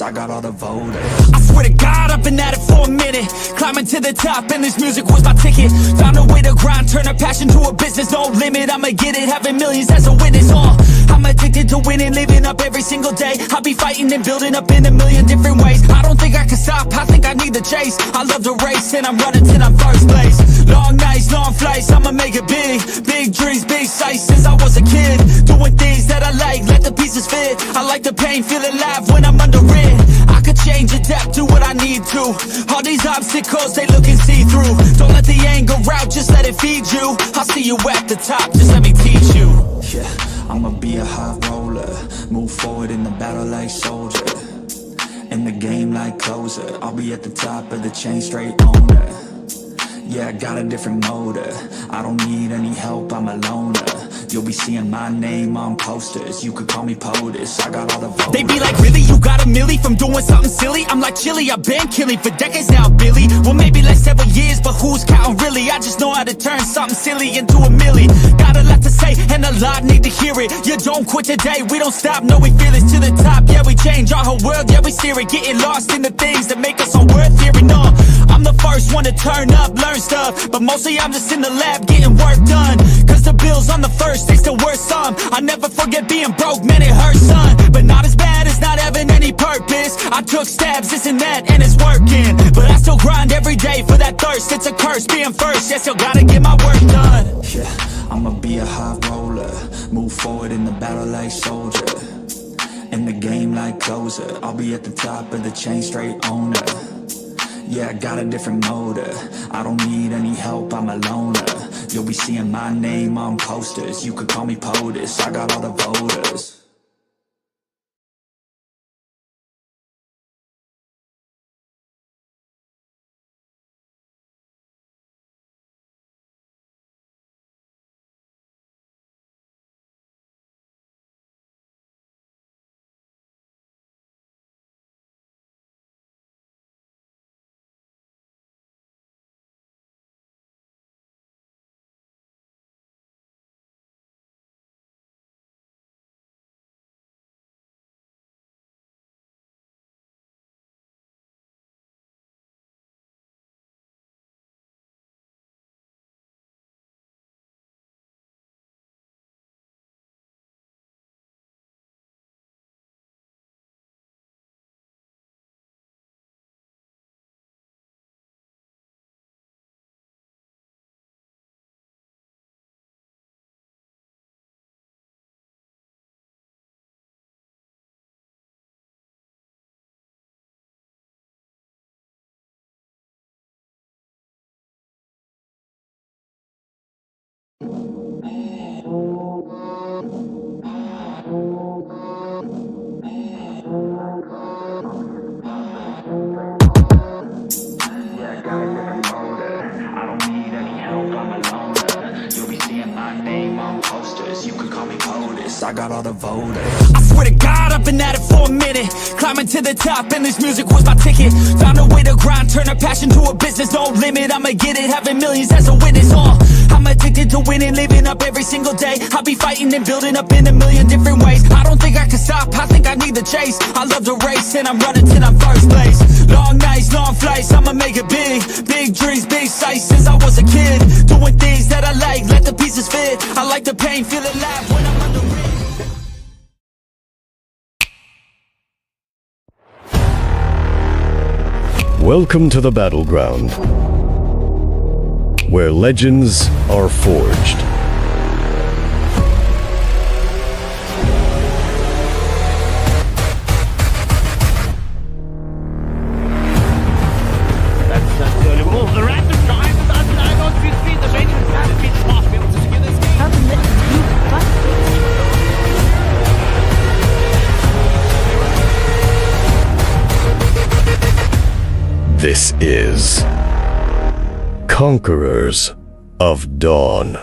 voters, I got all the voters. I swear to God, I've been at it for a minute, climbing to the top, and this music was my ticket. Found a way to grind, turn a passion to a business, no limit, I'ma get it, having millions as a witness. I'm addicted to winning, living up every single day. I'll be fighting and building up in a million different ways. I don't think I can stop, I think I need the chase. I love to race, and I'm running till I'm first place. Long nights, long flights, I'ma make it big. Big dreams, big sights since I was a kid. Doing things that I like, let the pieces fit. I like the pain, feel alive when I'm under it. I could change, adapt, do what I need to. All these obstacles, they looking see-through. Don't let the anger out, just let it feed you. I'll see you at the top, just let me teach you. Yeah, I'ma be a high roller, move forward in the battle like soldier. In the game like closer, I'll be at the top of the chain, straight owner. Yeah, I got a different motor, I don't need any help, I'm a loner. You'll be seeing my name on posters, you could call me POTUS, I got all the voters. They be like, really, you got a milli from doing something silly? I'm like, chilly, I've been killing for decades now, Billy. Well, maybe like several years, but who's counting really? I just know how to turn something silly into a milli. Got a lot to say, and a lot need to hear it. You don't quit today, we don't stop, no, we feel it to the top. Yeah, we change our whole world, yeah, we steer it. Getting lost in the things that make us all worth hearing. No, I'm the first one to turn up, learn stuff, but mostly I'm just in the lab getting work done. Cause the bills on the first, they still worth some. I never forget being broke, man, it hurts, son. But not as bad as not having any purpose. I took stabs, this and that, and it's working. But I still grind every day for that thirst. It's a curse being first, yeah, still gotta get my work done. Yeah, I'ma be a high roller, move forward in the battle like soldier. In the game like closer, I'll be at the top of the chain, straight owner. Yeah, I got a different motor, I don't need any help, I'm a loner. You'll be seeing my name on posters, you could call me POTUS, I got all the voters. I got all the voters. I swear to God, I've been at it for a minute, climbing to the top, and this music was my ticket. Found a way to grind, turn a passion to a business, no limit, I'ma get it, having millions as a witness. I'm addicted to winning, living up every single day. I'll be fighting and building up in a million different ways. I don't think I can stop, I think I need the chase. I love to race, and I'm running till I'm first place. Long nights, long flights, I'ma make it big. Big dreams, big sights since I was a kid. Doing things that I like, let the pieces fit. I like the pain, feel alive when I'm under it. Welcome to the battleground, where legends are forged. This is Conquerors of Dawn.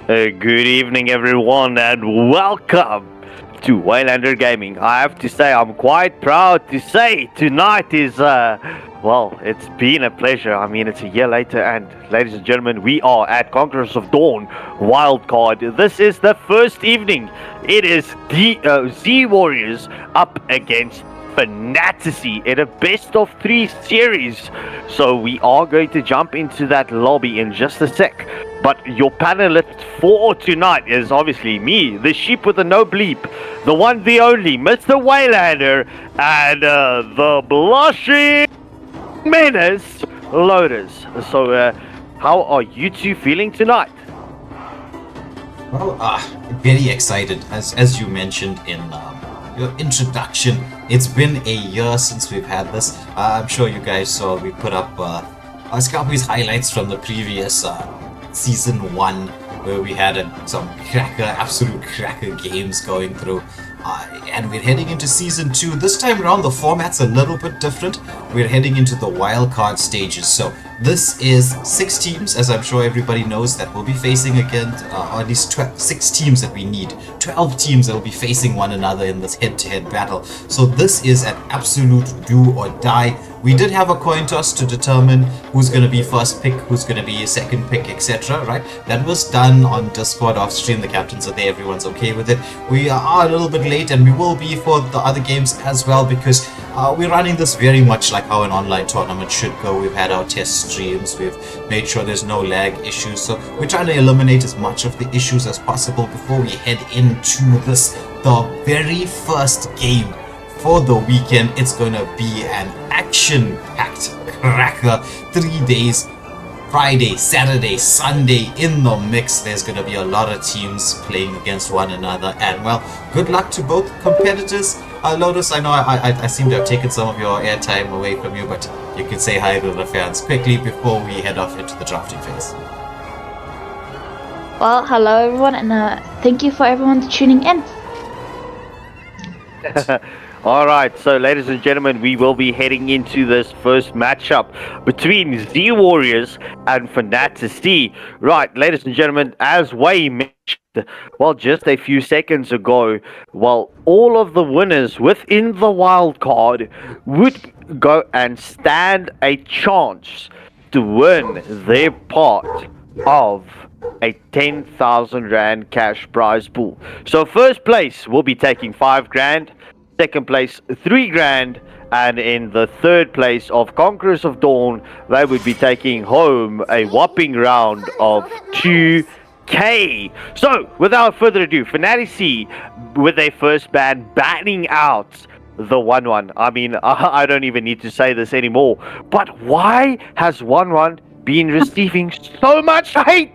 Good evening, everyone, and welcome to Waylander Gaming. I have to say, I'm quite proud to say tonight is, well, it's been a pleasure. I mean, it's a year later, and ladies and gentlemen, we are at Conquerors of Dawn Wildcard. This is the first evening. It is the Z Warriors up against Fnatic in a best of 3 series. So we are going to jump into that lobby in just a sec. But your panelist for tonight is obviously me, the sheep with the no bleep, the one, the only, Mr. Waylander, and the blushing menace, Lotus. So how are you two feeling tonight? Well, very excited. As you mentioned in your introduction, it's been a year since we've had this. I'm sure you guys saw we put up Scarpy's highlights from the previous Season 1, where we had some absolute cracker games going through. And we're heading into Season 2. This time around, the format's a little bit different. We're heading into the wildcard stages. So this is 6 teams, as I'm sure everybody knows, that will be facing against, or at least 6 teams that we need. 12 teams that will be facing one another in this head-to-head battle. So this is an absolute do or die. We did have a coin toss to determine who's going to be first pick, who's going to be second pick, etc. Right? That was done on Discord off stream. The captains are there. Everyone's okay with it. We are a little bit late, and we will be for the other games as well, because we're running this very much like how an online tournament should go. We've had our test streams. We've made sure there's no lag issues. So we're trying to eliminate as much of the issues as possible before we head into this, the very first game for the weekend. It's going to be an action-packed cracker. 3 days, Friday, Saturday, Sunday in the mix. There's going to be a lot of teams playing against one another, and well, good luck to both competitors. Lotus, I know I seem to have taken some of your airtime away from you, but you can say hi to the fans quickly before we head off into the drafting phase. Well, hello everyone, and thank you for everyone tuning in. Alright, so ladies and gentlemen, we will be heading into this first matchup between Z Warriors and Fnatic. Right, ladies and gentlemen, as Way mentioned, well, just a few seconds ago, well, all of the winners within the wild card would go and stand a chance to win their part of a 10,000 Rand cash prize pool. So first place will be taking 5 grand. Second place, 3 grand, and in the third place of Conquerors of Dawn, they would be taking home a whopping round of 2K. So, without further ado, Fnatic with their first ban banning out the 1-1. I mean, I don't even need to say this anymore, but why has 1-1 been receiving so much hate?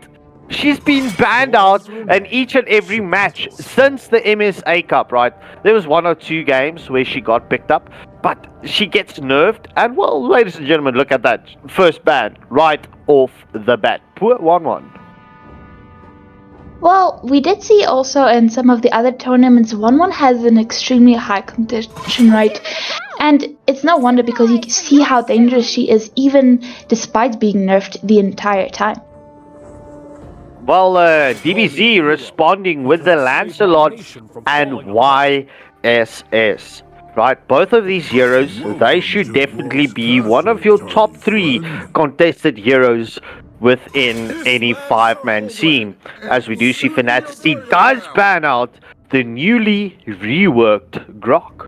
She's been banned out in each and every match since the MSA Cup, right? There was 1 or 2 games where she got picked up, but she gets nerfed. And well, ladies and gentlemen, look at that. First ban right off the bat. Poor 1-1. Well, we did see also in some of the other tournaments, 1-1 has an extremely high competition rate. And it's no wonder, because you can see how dangerous she is, even despite being nerfed the entire time. Well, DBZ responding with the Lancelot and YSS. Right, both of these heroes, they should definitely be one of your top 3 contested heroes within any 5-man scene. As we do see, Fnatic does ban out the newly reworked Grok.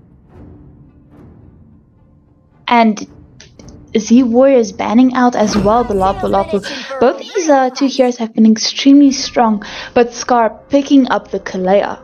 And Z Warriors banning out as well the Lapu Lapu. Both these 2 heroes have been extremely strong, but Scar picking up the Kalea.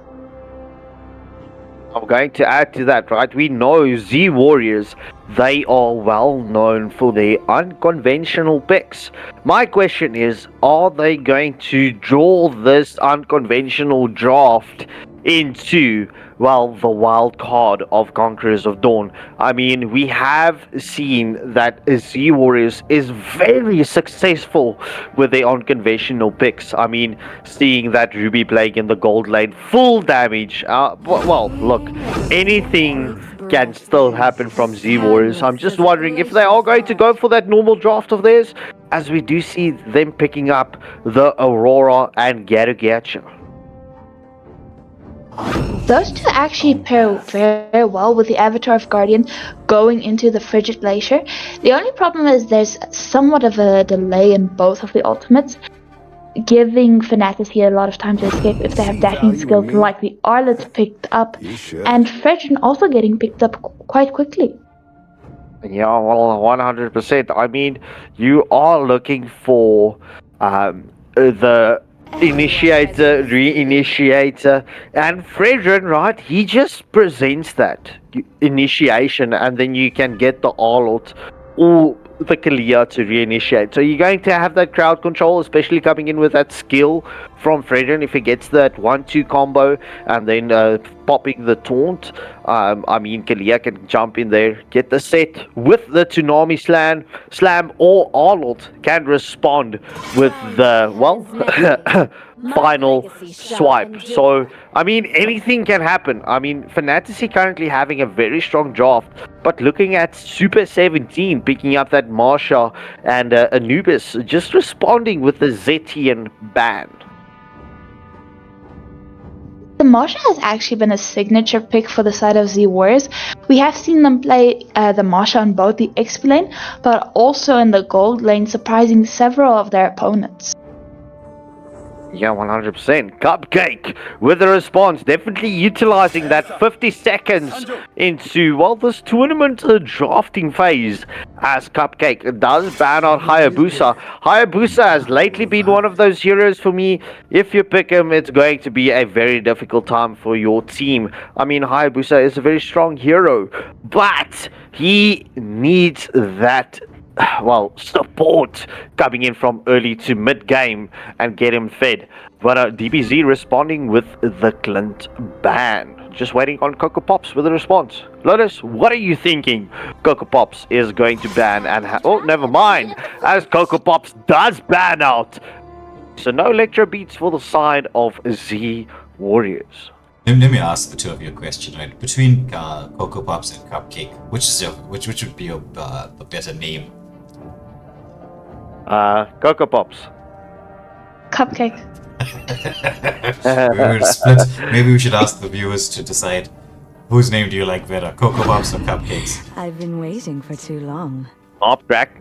I'm going to add to that, right? We know Z Warriors, they are well known for their unconventional picks. My question is, are they going to draw this unconventional draft into, well, the wild card of Conquerors of Dawn? I mean, we have seen that Z Warriors is very successful with their unconventional picks. I mean, seeing that Ruby playing in the gold lane, full damage. Well, look, anything can still happen from Z Warriors. I'm just wondering if they are going to go for that normal draft of theirs, as we do see them picking up the Aurora and Garugacha. Those two actually pair very well with the Avatar of Guardian going into the Frigid Glacier. The only problem is there's somewhat of a delay in both of the ultimates, giving Fnatic here a lot of time to escape if they have dashing skills like the Arlets picked up, and Fredrin also getting picked up quite quickly. Yeah, well, 100%. I mean, you are looking for the initiator, re-initiator, and Fredrin, right? He just presents that initiation, and then you can get the Arlot or the Kalia to reinitiate. So you're going to have that crowd control, especially coming in with that skill from Fredrin. If he gets that 1-2 combo and then popping the taunt, I mean, Kalia can jump in there, get the set with the Tsunami Slam, or Arnold can respond with the, well, final swipe. So, I mean, anything can happen. I mean, Fnatic currently having a very strong draft, but looking at Super 17 picking up that Marsha and Anubis just responding with the Zetian ban. The Marsha has actually been a signature pick for the side of Z Warriors. We have seen them play the Marsha on both the XP lane, but also in the gold lane, surprising several of their opponents. Yeah, 100%. Cupcake with a response, definitely utilizing that 50 seconds into, well, this tournament drafting phase, as Cupcake does ban out Hayabusa. Hayabusa has lately been one of those heroes for me. If you pick him, it's going to be a very difficult time for your team. I mean, Hayabusa is a very strong hero, but he needs that, well, support coming in from early to mid game and get him fed. But DBZ responding with the Clint ban. Just waiting on Coco Pops with a response. Lotus, what are you thinking? Coco Pops is going to ban and oh, never mind, as Coco Pops does ban out. So no Electro beats for the side of Z Warriors. Let me ask the two of you a question, right? Between Coco Pops and Cupcake, which would be the better name? Coco Pops. Cupcake. We would split. Maybe we should ask the viewers to decide whose name do you like better, Coco Pops or Cupcakes? I've been waiting for too long.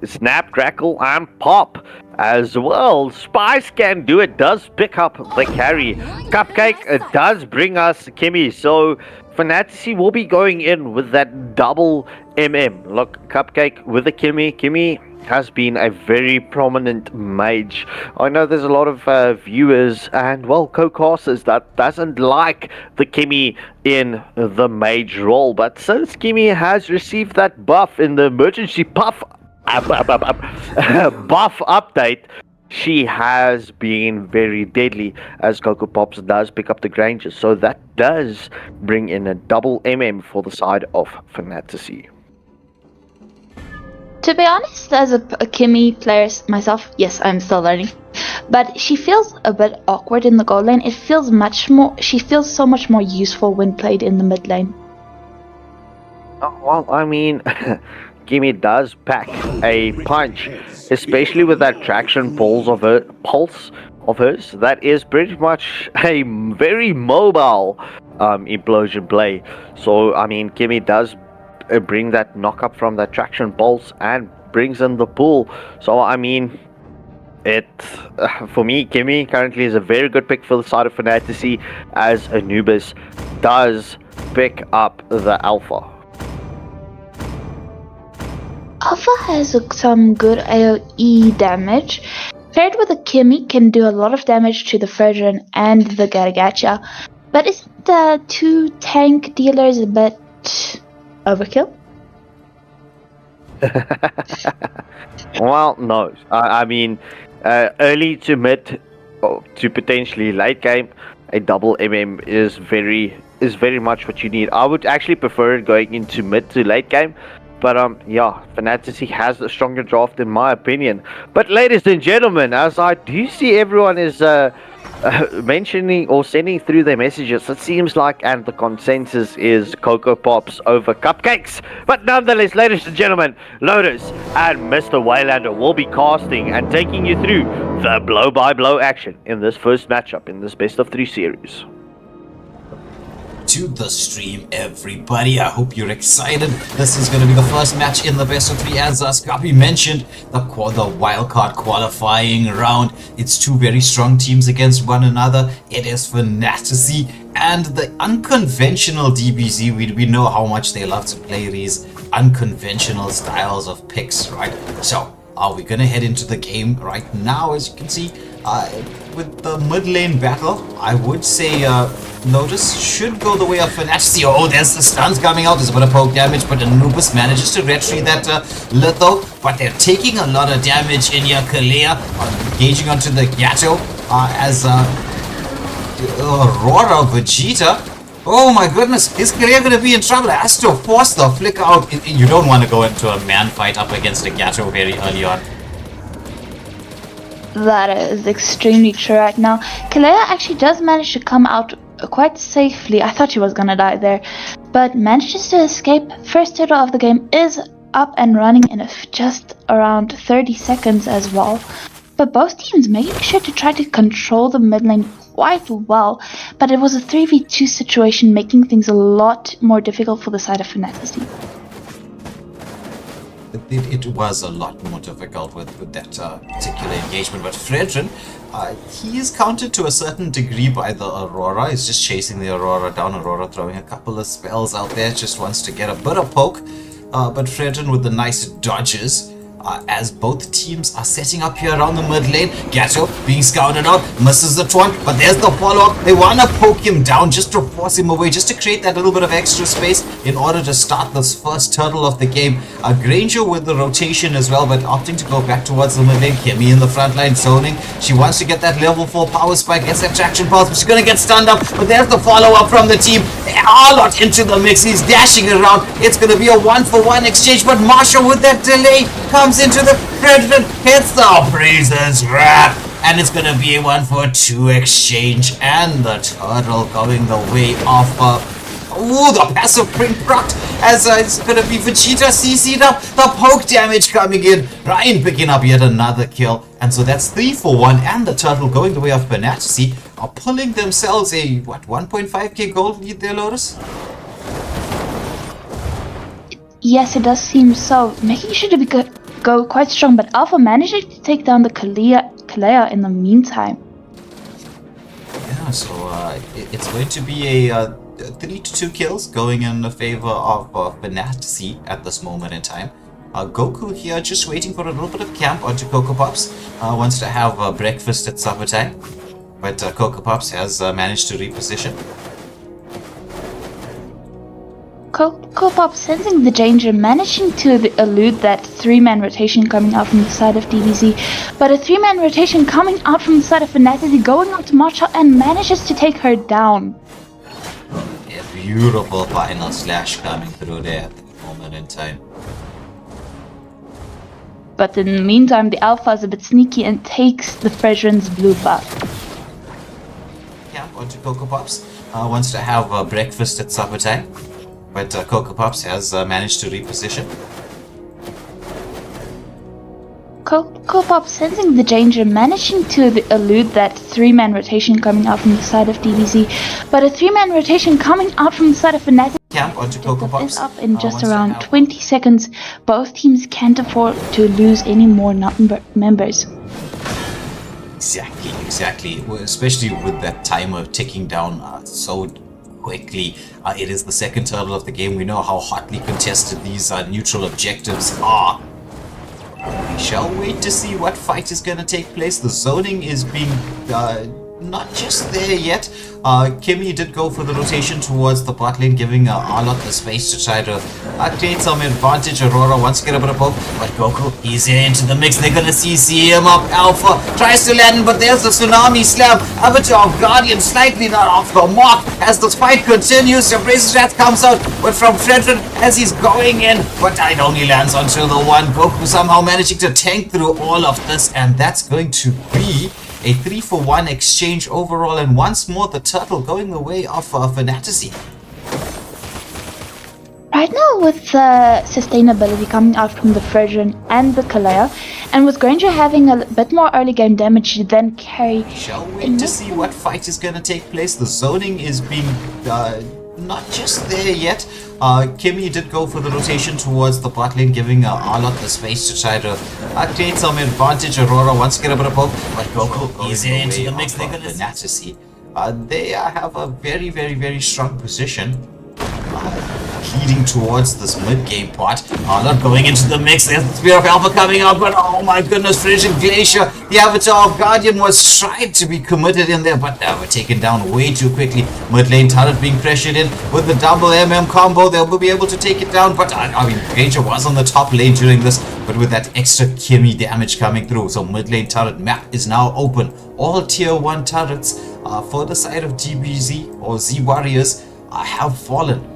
Snap, Crackle, and Pop as well. Spice can do it, does pick up the carry. Cupcake does bring us Kimmy, so Fnatic will be going in with that double MM. Look, Cupcake with the Kimmy. Kimmy has been a very prominent mage. I know there's a lot of viewers and, well, co-casters that doesn't like the Kimmy in the mage role, but since Kimmy has received that buff in the emergency buff update, she has been very deadly, as Coco Pops does pick up the Grangers, so that does bring in a double MM for the side of Fnatic. To be honest, as a Kimmy player myself, yes, I'm still learning, but she feels a bit awkward in the gold lane. It feels she feels so much more useful when played in the mid lane. Oh, well, I mean, Kimmy does pack a punch, especially with that traction pulse of hers. That is pretty much a very mobile implosion play. So, I mean, Kimmy does bring that knock up from that traction pulse and brings in the pull. So I mean, for me, Kimmy currently is a very good pick for the side of Fnatic, as Anubis does pick up the Alpha. Alpha has some good AoE damage. Paired with a Kimmy can do a lot of damage to the Fredrin and the Garagacha, but isn't the two tank dealers a bit overkill? Well, no. I mean, early to mid to potentially late game, a double MM is very much what you need. I would actually prefer it going into mid to late game, but yeah, Fnatic has a stronger draft in my opinion. But ladies and gentlemen, as I do see everyone is mentioning or sending through their messages, it seems like, and the consensus is Cocoa Pops over Cupcakes. But nonetheless, ladies and gentlemen, Lotus and Mr. Waylander will be casting and taking you through the blow-by-blow action in this first matchup in this best-of-3 series. To the stream, everybody. I hope you're excited. This is going to be the first match in the best of 3, as Scrappy mentioned, the wildcard qualifying round. It's two very strong teams against one another. It is Fnatic and the unconventional DBZ. We know how much they love to play these unconventional styles of picks, right? So we're going to head into the game right now. As you can see, with the mid lane battle, I would say Lotus should go the way of Fnatic. Oh, there's the stuns coming out. There's a bit of poke damage, but Anubis manages to retrieve that Litho. But they're taking a lot of damage in here. Kalea engaging onto the Gato as Aurora Vegeta. Oh my goodness, is Kalea going to be in trouble? Has to force the flicker out. You don't want to go into a man fight up against a Gato very early on. That is extremely true right now. Kalea actually does manage to come out quite safely. I thought she was gonna die there, but manages to escape. First turtle of the game is up and running in just around 30 seconds as well. But both teams making sure to try to control the mid lane quite well, but it was a 3v2 situation, making things a lot more difficult for the side of Fnatic. It was a lot more difficult with that particular engagement, but Fredrin, he is countered to a certain degree by the Aurora. He's just chasing the Aurora down. Aurora throwing a couple of spells out there, just wants to get a bit of poke, but Fredrin with the nice dodges. As both teams are setting up here around the mid lane. Gato being scouted out, misses the taunt, but there's the follow-up. They want to poke him down just to force him away, just to create that little bit of extra space in order to start this first turtle of the game. Granger with the rotation as well, but opting to go back towards the mid lane. Kimmy in the front line zoning. She wants to get that level 4 power spike, gets that traction pulse, but she's going to get stunned up, but there's the follow-up from the team. Arlott into the mix, he's dashing around. It's going to be a 1-for-1 exchange, but Marshall with that delay comes into the Fredrin, hits the Praise's Wrath, and it's gonna be a 1-for-2 exchange, and the turtle going the way of the passive print proc, as it's gonna be Vegeta CC'd up, the poke damage coming in, Ryan picking up yet another kill, and so that's 3-for-1, and the turtle going the way of Fnatic are pulling themselves a 1.5k gold lead there, Lotus? Yes, it does seem so, making sure to go quite strong, but Alpha managing to take down the Kalea in the meantime. Yeah, so it's going to be a 3-2 kills going in the favor of Fnatic at this moment in time. Goku here just waiting for a little bit of camp onto Cocoa Pops. Wants to have breakfast at supper time, but Cocoa Pops has managed to reposition. Cocoa Pop sensing the danger, managing to elude that 3-man rotation coming out from the side of DBZ, but a 3-man rotation coming out from the side of Fnatic, going out to Marshall and manages to take her down. A beautiful final slash coming through there at the moment in time. But in the meantime, the Alpha is a bit sneaky and takes the Fredrin's blue buff. Yeah, onto Cocoa Pops. Wants to have breakfast at supper time. But Cocoa Pops has managed to reposition. Cocoa Pop sensing the danger, managing to elude that 3-man rotation coming out from the side of DBZ, but a 3-man rotation coming out from the side of Fnatic Camp onto Cocoa Pops is up in just around 20 seconds. Both teams can't afford to lose any more members. Exactly. Especially with that timer ticking down so quickly. It is the second turtle of the game. We know how hotly contested these neutral objectives are. We shall wait to see what fight is going to take place. The zoning is being not just there yet. Kimmy did go for the rotation towards the bot lane, giving Arlott the space to try to create some advantage. Aurora wants to get a bit of poke, but Goku, he's into the mix. They're gonna CC him up. Alpha tries to land, but there's the tsunami slam. Avatar of Guardian slightly not off the mark as the fight continues. The Brace's Wrath comes out, but from Fredrin as he's going in, but it only lands onto the one. Goku somehow managing to tank through all of this, and that's going to be A 3-for-1 exchange overall, and once more the turtle going the way of Fnatic. Right now, with the sustainability coming out from the Fredrin and the Kalea, and with Granger having a bit more early game damage than carry. Shall wait to see what fight is going to take place. The zoning is being not just there yet. Kimmy did go for the rotation towards the bot lane, giving Arlott the space to try to create some advantage. Aurora wants to get a bit of poke, but Goku is into the mix. They're going to see. They have a very, very, very strong position. Leading towards this mid-game part. Arlott going into the mix. There's the Spear of Alpha coming out, but oh my goodness, Frigid Glacier, the Avatar of Guardian, was tried to be committed in there, but they were taken down way too quickly. Mid lane turret being pressured in with the double MM combo. They'll be able to take it down, but I mean, Granger was on the top lane during this, but with that extra Kimmy damage coming through, so mid lane turret map is now open. All tier 1 turrets for the side of GBZ or Z Warriors have fallen.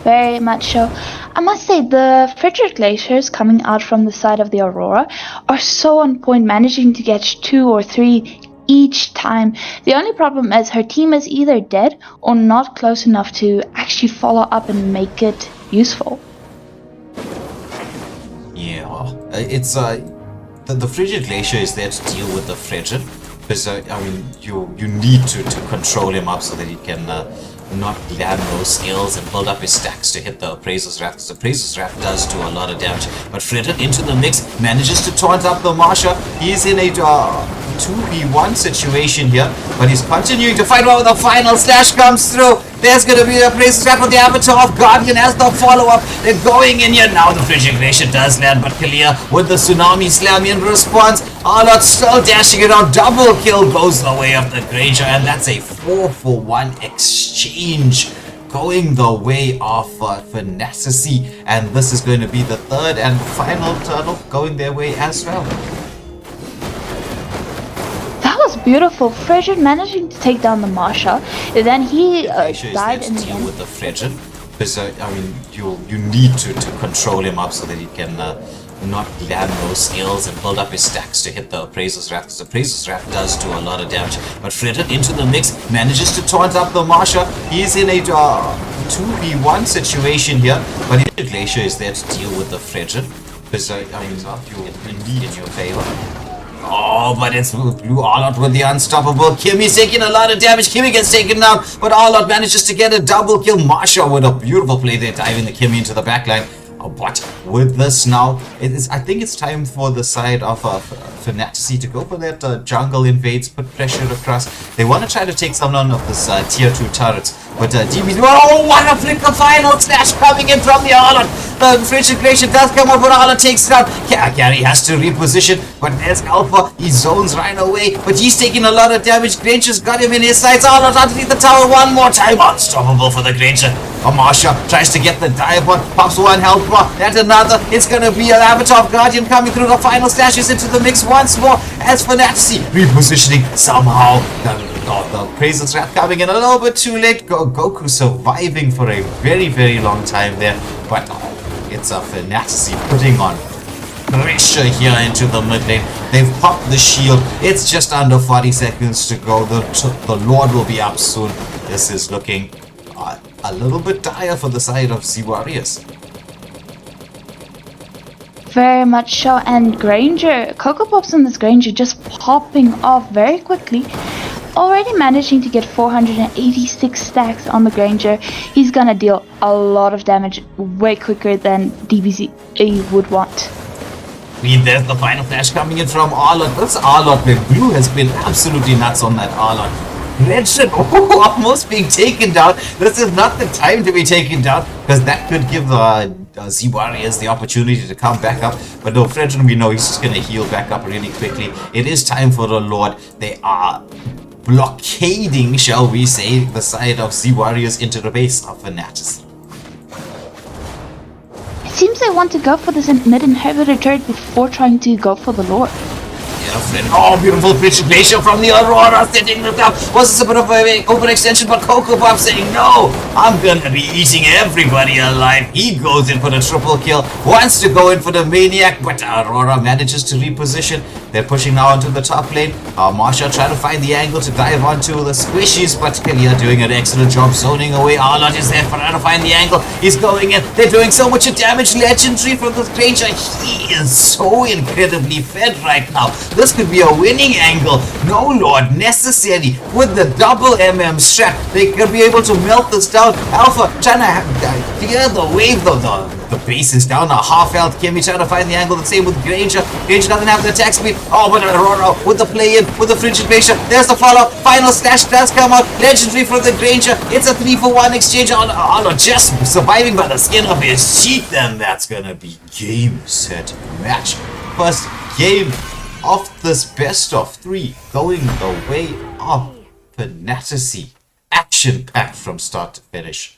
Very much so. I must say, the Frigid Glaciers coming out from the side of the Aurora are so on point, managing to get 2 or 3 each time. The only problem is her team is either dead or not close enough to actually follow up and make it useful. Yeah, it's the Frigid Glacier is there to deal with the Frigid, because I mean, you need to control him up so that he can not land those skills and build up his stacks to hit the Appraiser's Wrath, because the Appraiser's Wrath does do a lot of damage. But Frigid into the mix, manages to taunt up the Marsha. He's in a 2v1 situation here, but he's continuing to fight while the final slash comes through. There's going to be a Appraiser's Wrath with the Avatar of Guardian as the follow-up. They're going in here now. The Frigid Glacier does land, but Kalia with the Tsunami Slam in response. Arlott still dashing around. Double kill goes the way of the Granger, and that's a 4-for-1 exchange going the way of Fnatic, and this is going to be the third and final turtle going their way as well. That was beautiful. Frigid managing to take down the Marsha. Then he died in the end. With the Frigid, because I mean, you need to control him up so that he can not land those skills and build up his stacks to hit the Appraiser's Wrath, because the Appraiser's Wrath does do a lot of damage. But Frigid into the mix, manages to taunt up the Marsha. He's in a 2v1 situation here, but the Glacier is there to deal with the Frigid, because I mean, you need in your favor. Oh, but it's Blue Arlott with the unstoppable. Kimmy's taking a lot of damage. Kimmy gets taken down, but Arlott manages to get a double kill. Marsha with a beautiful play there, diving the Kimmy into the backline. But with this now, I think it's time for the side of Fnatic to go for that jungle invades, put pressure across. They want to try to take some of this tier 2 turrets. But DB's, oh, what a flicker final slash coming in from the Arlott. The Frigid Glacier does come up, but Arlott takes it out. Gary has to reposition, but there's Alpha. He zones right away, but he's taking a lot of damage. Granger's got him in his sights. Arlott underneath the tower one more time. Unstoppable for the Granger. Marsha tries to get the dive on, pops one health bar, and another. It's gonna be an Avatar of Guardian coming through. The final slashes into the mix once more as Fnatic repositioning somehow. The Appraiser's Wrath coming in a little bit too late. Goku surviving for a very, very long time there, but it's a Fnatic putting on pressure here into the mid lane. They've popped the shield. It's just under 40 seconds to go. The Lord will be up soon. This is looking a little bit dire for the side of Z Warriors. Very much so, and Granger, Coco Pops on this Granger just popping off very quickly. Already managing to get 486 stacks on the Granger. He's gonna deal a lot of damage way quicker than DBZ would want. There's the final flash coming in from Arlott. That's Arlott. The blue has been absolutely nuts on that Arlott. Redship, almost being taken down. This is not the time to be taken down, because that could give Z Warriors the opportunity to come back up. But no, Fredrin, we know he's just going to heal back up really quickly. It is time for the Lord. They are blockading, shall we say, the side of Z Warriors into the base of Fnatic. It seems they want to go for this mid inhibitor turret before trying to go for the Lord. friend. Oh, beautiful pitch glacier from the Aurora, setting it up. Was this a bit of an open extension, but Coco Pop saying, no, I'm gonna be eating everybody alive. He goes in for the triple kill, wants to go in for the Maniac, but Aurora manages to reposition. They're pushing now onto the top lane. Marsha trying to find the angle to dive onto the squishies, but Kalia doing an excellent job zoning away. Arlott is there for trying to find the angle. He's going in. They're doing so much damage. Legendary from the Granger. He is so incredibly fed right now. This could be a winning angle. No, Lord, necessary. With the double strat, they could be able to melt this down. Alpha trying to clear the wave though. The base is down, a half health. Kimmy trying to find the angle. The same with Granger. Granger doesn't have the attack speed. Oh, but Aurora with the play in, with the Frigid Glacier. There's the follow. Final slash does come out. Legendary for the Granger. It's a 3-for-1 exchange on just surviving by the skin of his cheek. Then that's gonna be game, set, match. First game of this best of 3 going the way of Fnatic. Action packed from start to finish.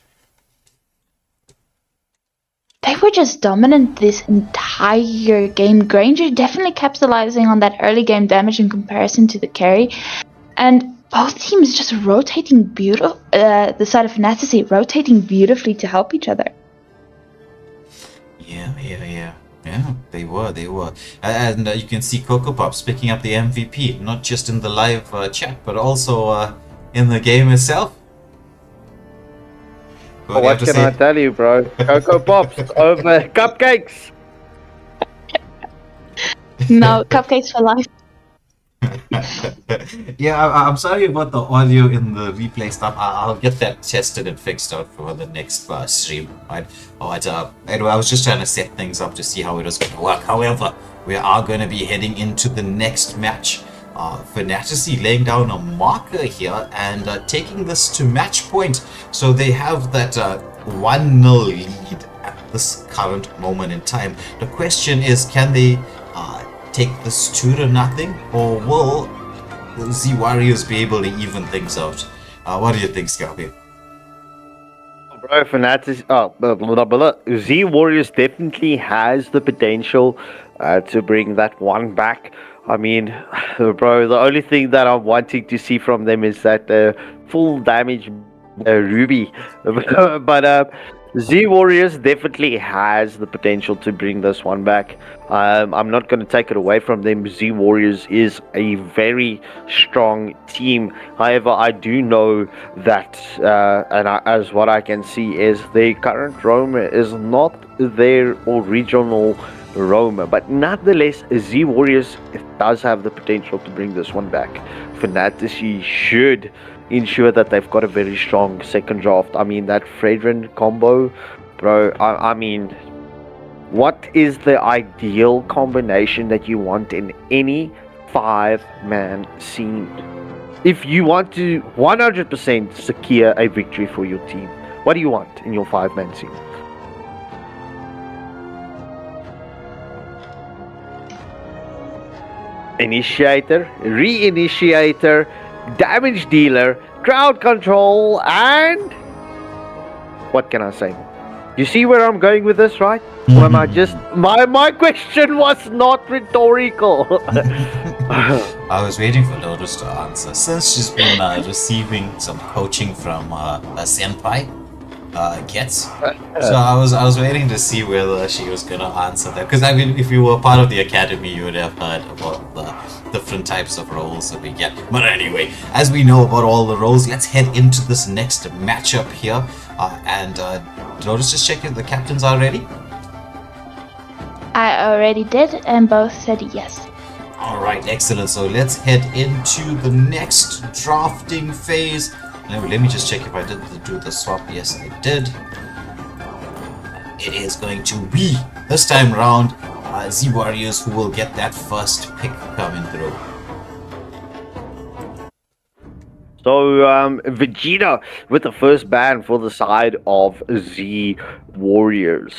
They were just dominant this entire game. Granger definitely capitalizing on that early game damage in comparison to the carry. And both teams just rotating beautiful, the side of Fnatic rotating beautifully to help each other. Yeah, they were. And you can see Coco Pops picking up the MVP, not just in the live chat, but also in the game itself. What can I tell you, bro? Coco Pops over cupcakes. No, cupcakes for life. Yeah, I'm sorry about the audio in the replay stuff. I'll get that tested and fixed out for the next stream, right? Anyway, I was just trying to set things up to see how it was going to work. However, we are going to be heading into the next match. Fnatic laying down a marker here and taking this to match point. So they have that 1-0 lead at this current moment in time. The question is, can they take this 2-0, or will the Z Warriors be able to even things out? What do you think, Scorpion? Bro, Fnatic, Z Warriors definitely has the potential to bring that one back. I mean, bro, the only thing that I'm wanting to see from them is that full damage Ruby. But Z Warriors definitely has the potential to bring this one back. I'm not going to take it away from them. Z Warriors is a very strong team. However, I do know that, as what I can see is their current roamer is not their original roamer, but nonetheless, Z Warriors does have the potential to bring this one back. Fnatic should ensure that they've got a very strong second draft. I mean, that Fredrin combo, bro, I mean, what is the ideal combination that you want in any 5-man scene? If you want to 100% secure a victory for your team, what do you want in your 5-man scene? Initiator, re-initiator, damage dealer, crowd control, and what can I say? You see where I'm going with this, right? Or am I just my question was not rhetorical. I was waiting for Lotus to answer. Since she's been receiving some coaching from a senpai, Gets. So I was waiting to see whether she was gonna answer that. Because I mean, if you were part of the academy, you would have heard about the different types of roles that we get. But anyway, as we know about all the roles, let's head into this next matchup here. Lotus, just check if the captains are ready. I already did, and both said yes. Alright, excellent. So let's head into the next drafting phase. Let me just check if I did do the swap. Yes, I did. It is going to be, this time round, Z Warriors who will get that first pick coming through. So, Vegeta with the first ban for the side of Z Warriors.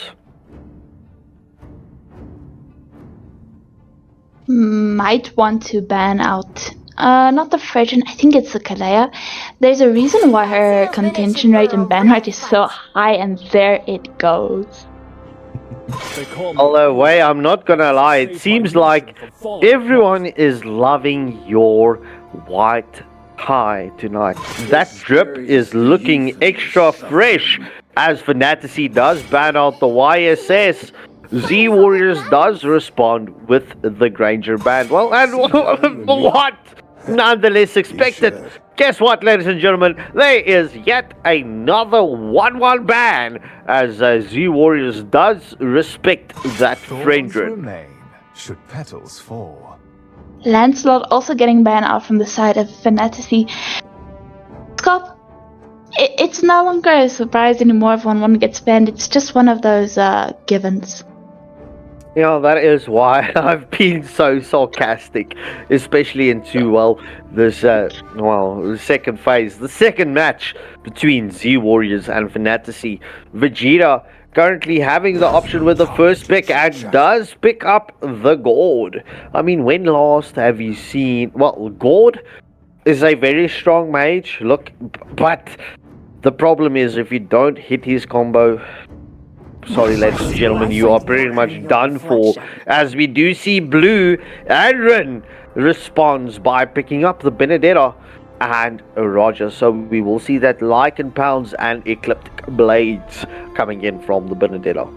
Might want to ban out, not the Fredrin, I think it's the Kalea. There's a reason why her contention rate and ban rate is so high, and there it goes. Although, Way, I'm not gonna lie, it seems like everyone is loving your white tie tonight. That drip is looking extra fresh as Fnatic does ban out the YSS. Z Warriors does respond with the Granger ban. Well, and what? Nonetheless expected. Guess what, ladies and gentlemen? There is yet another 1-1 ban as Z Warriors does respect that friend drip. Should petals fall. Lancelot also getting banned out from the side of Fnatic. Scott, it's no longer a surprise anymore if 1-1 gets banned. It's just one of those givens. You know, that is why I've been so sarcastic, especially into, well, this, the second phase, the second match between Z Warriors and Fnatic. Vegeta currently having the option with the first pick and does pick up the Gourd. I mean, when last have you seen... Well, Gourd is a very strong mage, look, but the problem is if you don't hit his combo... Sorry, ladies and gentlemen, you are pretty much done for. As we do see Blue, Aaron responds by picking up the Benedetta and Roger. So we will see that Lycan Pounds and Ecliptic Blades coming in from the Benedetta.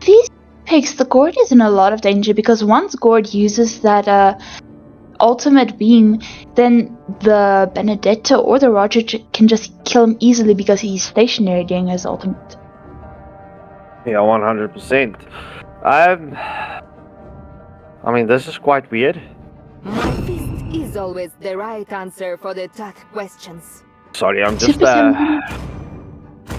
These picks, the Gourd is in a lot of danger because once Gourd uses that ultimate beam, then the Benedetta or the Roger can just kill him easily because he's stationary during his ultimate. Yeah, 100%. I mean, this is quite weird. My fist is always the right answer for the tough questions. Sorry, I'm just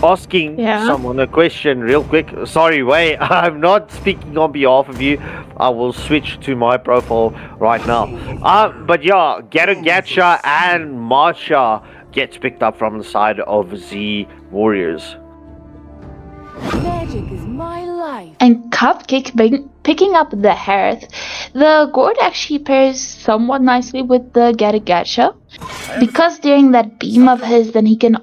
asking someone a question real quick. Sorry, Way, I'm not speaking on behalf of you. I will switch to my profile right now. But yeah, Gacha and Marsha gets picked up from the side of Z Warriors. Magic is my life. And Cupcake picking up the Hearth. The Gourd actually pairs somewhat nicely with the Gacha. Because during that beam of his, then he can,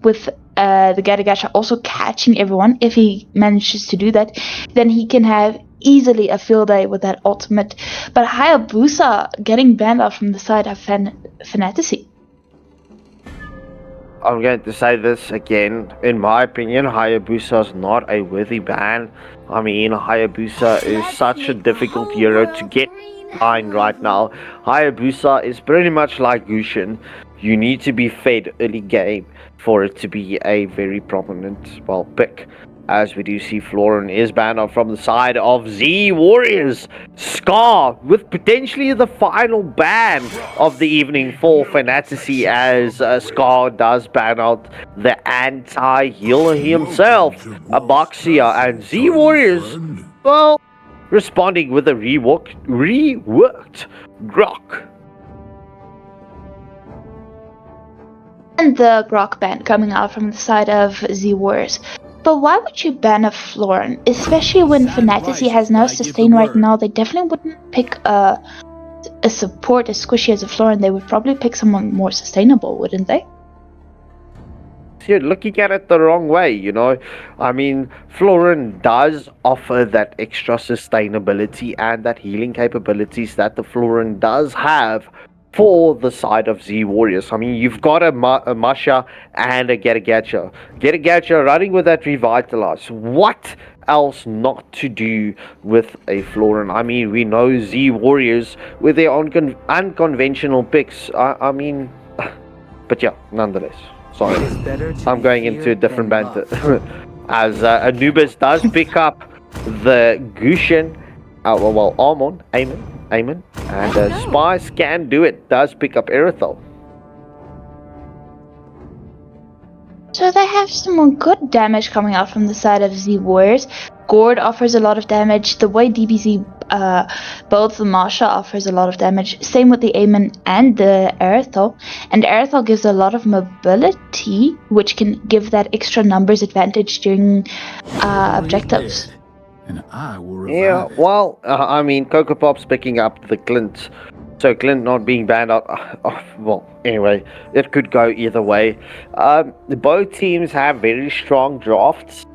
with the Gacha also catching everyone, if he manages to do that, then he can have easily a field day with that ultimate. But Hayabusa getting banned out from the side of Fnatic. I'm going to say this again. In my opinion, Hayabusa is not a worthy ban. I mean, Hayabusa is such a difficult hero to get behind right now. Hayabusa is pretty much like Gushin. You need to be fed early game for it to be a very prominent, well, pick. As we do see Florin is banned off from the side of Z Warriors. Scar with potentially the final ban of the evening for Fnatic as Scar does ban out the anti-healer himself, Abaxia, and Z Warriors, well, responding with a reworked Grok. And the Grok ban coming out from the side of Z Warriors. But why would you ban a Florin? Especially when Fnatic has no sustain right now. They definitely wouldn't pick a support as squishy as a Florin. They would probably pick someone more sustainable, wouldn't they? You're looking at it the wrong way, you know. I mean, Florin does offer that extra sustainability and that healing capabilities that the Florin does have for the side of Z Warriors. I mean, you've got a Masha and a Gacha. Gacha running with that Revitalize. What else not to do with a Florin? I mean, we know Z Warriors with their unconventional picks. I mean, but yeah, nonetheless. Sorry, I'm going into a different banter. As Anubis does pick up the Gushin, Amon, and Spice can do it, does pick up Erythel. So they have some good damage coming out from the side of Z Warriors. Gourd offers a lot of damage. The way DBZ builds the Marsha offers a lot of damage. Same with the Amon and the Erythel. And Erythel gives a lot of mobility, which can give that extra numbers advantage during objectives. And I will Yeah, well, I mean, Coco Pop's picking up the Clint So Clint not being banned out. Well, anyway, it could go either way. Both teams have very strong drafts.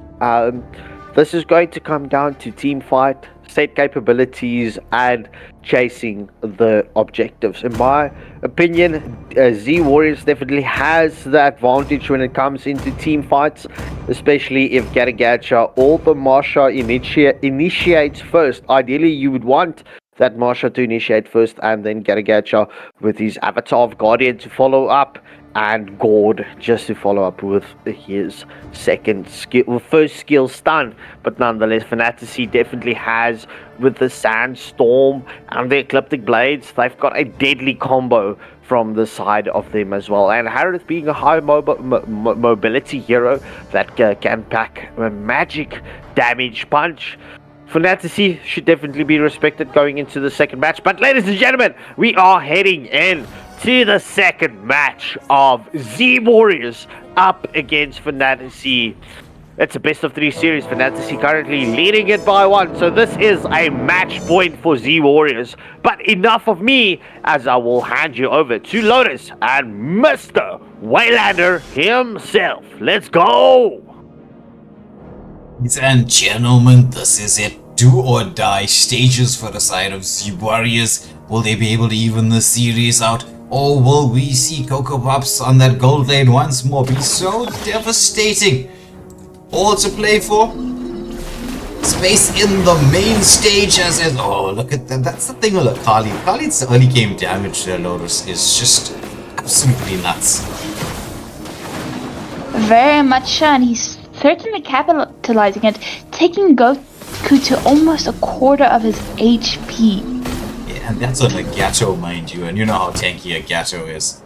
This is going to come down to team fight, set capabilities, and chasing the objectives. In my opinion, Z Warriors definitely has the advantage when it comes into team fights, especially if Gatagacha or the Marsha initiates first. Ideally, you would want that Marsha to initiate first and then Gatagacha with his avatar of Guardian to follow up, and Gord just to follow up with his first skill stun. But nonetheless, Fnatic definitely has, with the Sandstorm and the Ecliptic Blades, they've got a deadly combo from the side of them as well. And Harith being a high mobility hero that can pack a magic damage punch, Fnatic should definitely be respected going into the second match. But ladies and gentlemen, we are heading in to the second match of Z Warriors up against Fnatic. It's a best of 3 series. Fnatic currently leading it by 1. So this is a match point for Z Warriors. But enough of me, as I will hand you over to Lotus and Mr. Waylander himself. Let's go! Ladies and gentlemen, this is it. Do or die stages for the side of Z Warriors. Will they be able to even the series out? Or will we see Coco Pops on that gold lane once more be so devastating? All to play for. Space in the main stage as is. Oh, look at that. That's the thing with Kali. Kali's early game damage there, Lotus, is just absolutely nuts. Very much so, and he's certainly capitalizing it, taking Goku to almost a quarter of his HP. Yeah, and that's on a Gato, mind you, and you know how tanky a Gato is.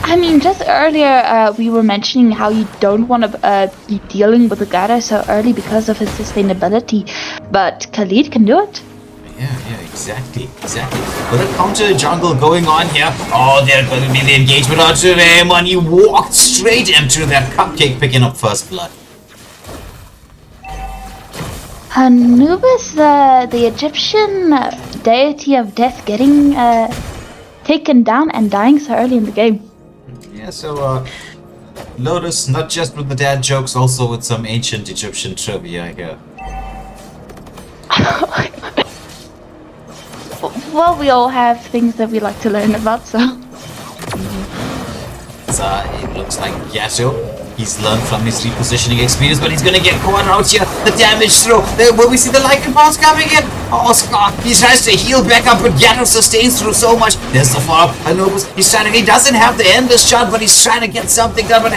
I mean, just earlier we were mentioning how you don't want to be dealing with the Gato so early because of his sustainability, but Khalid can do it. Yeah, exactly. With a counter jungle going on here. Oh, there's going to be the engagement onto him, and he walked straight into that cupcake, picking up first blood. Anubis, the Egyptian deity of death, getting taken down and dying so early in the game. Yeah, so Lotus, not just with the dad jokes, also with some ancient Egyptian trivia here. Well, we all have things that we like to learn about, so... It looks like Gato. He's learned from his repositioning experience, but he's gonna get caught out here. The damage throw. There, will we see the Lycan bounce coming in? Oh, Scar. He tries to heal back up, but Gato sustains through so much. There's the follow-up. Anubis, he doesn't have the endless shot, but he's trying to get something done. But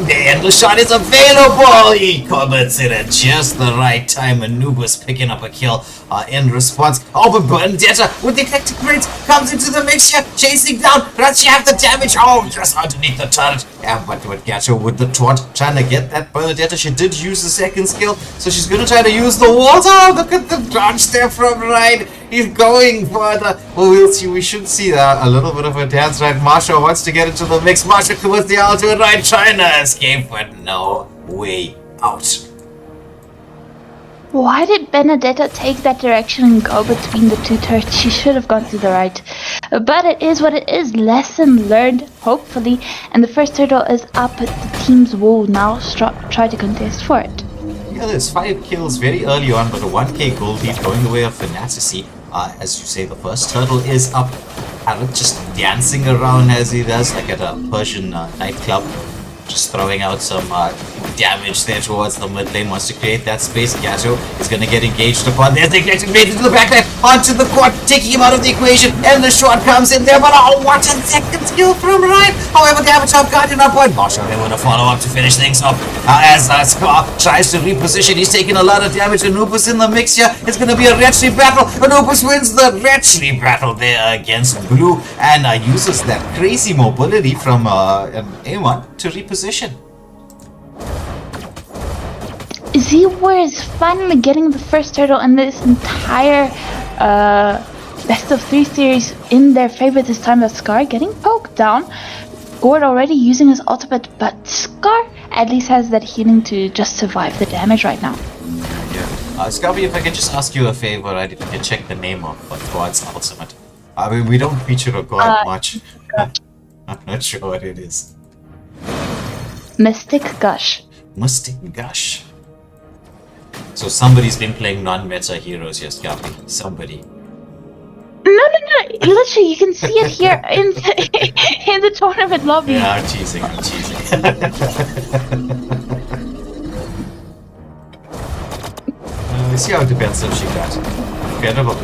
the endless shot is available. He commits it at just the right time. Anubis picking up a kill in response. Oh, but Vendetta with the eclectic blades comes into the mix here, chasing down. Does she have the damage? Oh, just underneath the turret. Yeah, but with Gato with the taunt, trying to get that Bernadetta. She did use the second skill, so she's gonna try to use the water. Look at the dodge there from Ryan. He's going further. Well, we'll see. We should see a little bit of a dance, right? Marsha wants to get into the mix. Marsha with the ultimate right, trying to escape, but no way out. Why did Benedetta take that direction and go between the two turrets? She should have gone to the right. But it is what it is. Lesson learned, hopefully. And the first turtle is up. The teams will now try to contest for it. Yeah, there's 5 kills very early on, but a 1k gold lead going the way of Fnatic. As you say, the first turtle is up. Harold just dancing around as he does, like at a Persian nightclub. Just throwing out some damage there towards the mid lane. Wants to create that space. Gato is going to get engaged upon. There's the connected made into the back lane. Onto the court, taking him out of the equation. And the shot comes in there. But oh, what a second skill from Ryan. However, they have a top guardian on point. Marsha, they want to follow up to finish things up. As Scar tries to reposition, he's taking a lot of damage. Anubis in the mix here. It's going to be a retry battle. Anubis wins the retry battle there against Blue. And uses that crazy mobility from an A1 to reposition. Z Warriors is finally getting the first turtle in this entire best of 3 series in their favor this time. With Scar getting poked down. Gord already using his ultimate, but Scar at least has that healing to just survive the damage right now. Scubby, if I could just ask you a favor, right? If you can check the name of God's ultimate. I mean, we don't feature a god much. I'm not sure what it is. Mystic Gush. Mystic Gush. So somebody's been playing non-meta heroes here, Scubby. Somebody. No. Literally, you can see it here in the tournament lobby. Yeah, I'm teasing. Let's see how defensive she got. Incredible.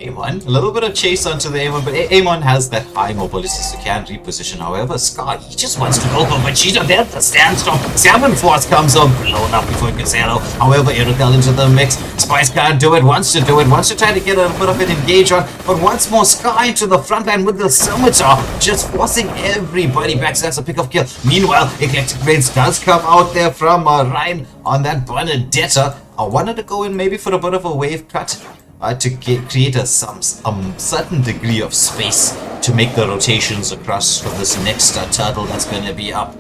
Amon, a little bit of chase onto the Amon, but Amon has that high mobility, so can reposition. However, Scar, he just wants to go for Vegeta there. The standstill. Salmon Force comes up, blown up before he can say hello. However, Irotel into the mix. Spice can't do it, wants to try to get a bit of an engage on, but once more, Scar into the front line with the scimitar, just forcing everybody back. So that's a pick-up kill. Meanwhile, Eclectic Blades does come out there from Ryan on that Bernadetta. I wanted to go in maybe for a bit of a wave cut. To create some certain degree of space to make the rotations across for this next turtle that's going to be up.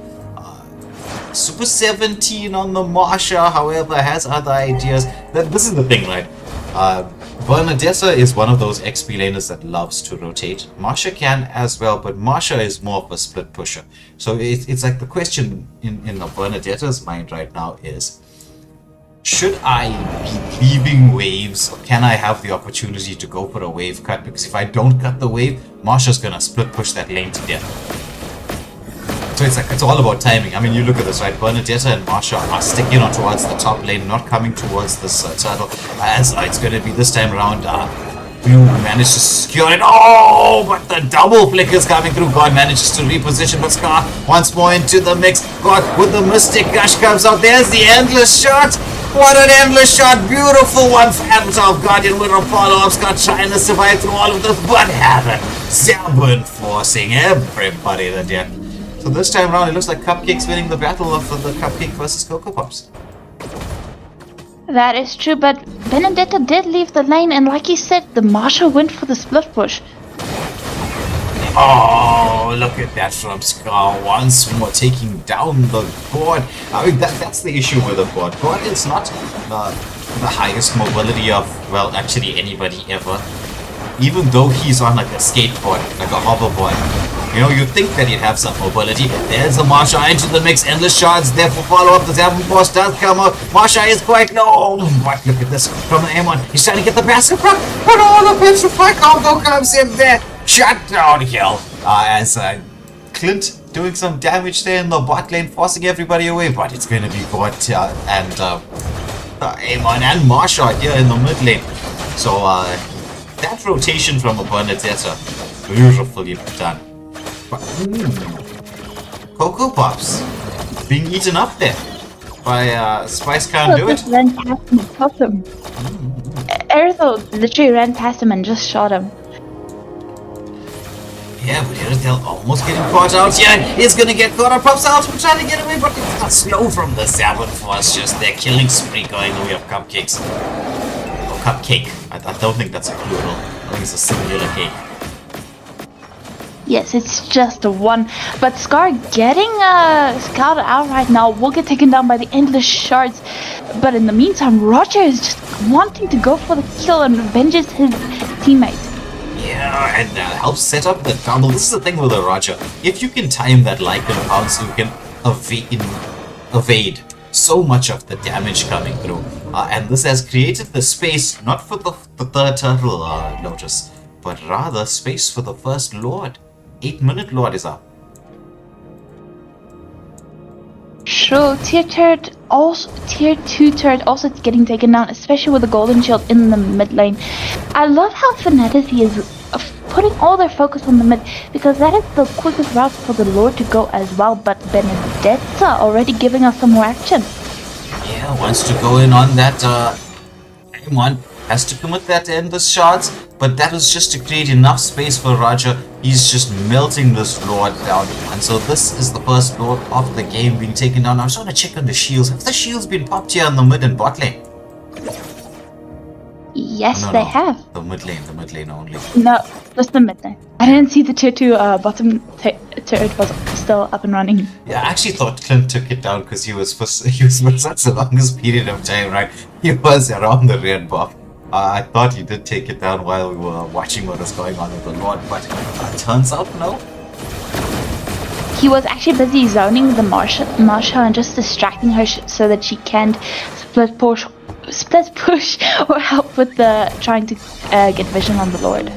Super 17 on the Marsha, however, has other ideas. This is the thing, right? Bernadetta is one of those XP laners that loves to rotate. Marsha can as well, but Marsha is more of a split pusher. So it's like the question in the Bernadetta's mind right now is, should I be leaving waves, or can I have the opportunity to go for a wave cut? Because if I don't cut the wave, Marsha's gonna split push that lane to death. So it's all about timing. I mean, you look at this, right? Bernadetta and Marsha are sticking on towards the top lane, not coming towards this turtle. As it's gonna be this time around, Blue managed to secure it. Oh, but the double flick is coming through. God manages to reposition, but Scar once more into the mix. God with the Mystic Gush comes out. There's the endless shot. What an endless shot. Beautiful one for Avatar Guardian with a follow-up. Scar trying to survive through all of this, but Heaven. Zabun forcing everybody to death. So this time around, it looks like Cupcake's winning the battle of the Cupcake versus Cocoa Pops. That is true, but Benedetta did leave the lane, and like you said, the Marsha went for the split push. Oh, look at that from Scar once more, taking down the board. I mean, that's the issue with the board. Board is not the highest mobility of, well, actually anybody ever. Even though he's on like a skateboard, like a hoverboard. You know, you'd think that he'd have some mobility. There's a Marsha into the mix. Endless shots there for follow-up. The Zabun Force does come out. Marsha is quite low. But look at this from the M1. He's trying to get the basket front. But all the Petrify combo comes in there. Shut down kill. As Clint doing some damage there in the bot lane, forcing everybody away. But it's going to be God and Amon and Marsha here in the mid lane. So that rotation from a Bernadetta, beautifully done. But, Cocoa Pops being eaten up there by Spice can't do it. Ran past him and shot him. Erthel literally ran past him and just shot him. Yeah, but Erthel almost getting caught out here. He's gonna get caught up. Pops out, trying to get away, but it's not slow from the Zabun Force. Just their killing spree going away of Cupcakes. Or Cupcake. I don't think that's a plural. I think it's a singular cake. Yes, it's just a one. But Scar getting scouted out right now will get taken down by the endless shards. But in the meantime, Roger is just wanting to go for the kill and avenges his teammate. Yeah, and helps set up the double. This is the thing with a Roger. If you can time that Lycan pounce, you can evade so much of the damage coming through. And this has created the space, not for the third turtle, Lotus, but rather space for the first Lord. 8-minute Lord is up. True, tier 2 turret also getting taken down, especially with the golden shield in the mid lane. I love how Fnatic is putting all their focus on the mid, because that is the quickest route for the Lord to go as well, but Benedetta already giving us some more action. Yeah, wants to go in on that M1, has to commit that endless shots, but that was just to create enough space for Roger. He's just melting this Lord down, and so this is the first Lord of the game being taken down. I was trying to check on the shields. Have the shields been popped here on the mid and bot lane? Yes, No, they no, have. the mid lane only. No, just the mid lane. I didn't see the tier 2 bottom turret was still up and running. Yeah, I actually thought Clint took it down because he was for such the longest period of time, right? He was around the red buff. I thought he did take it down while we were watching what was going on with the Lord, but turns out no. He was actually busy zoning the Marsha and just distracting her so that she can't split push or help with the trying to get vision on the Lord.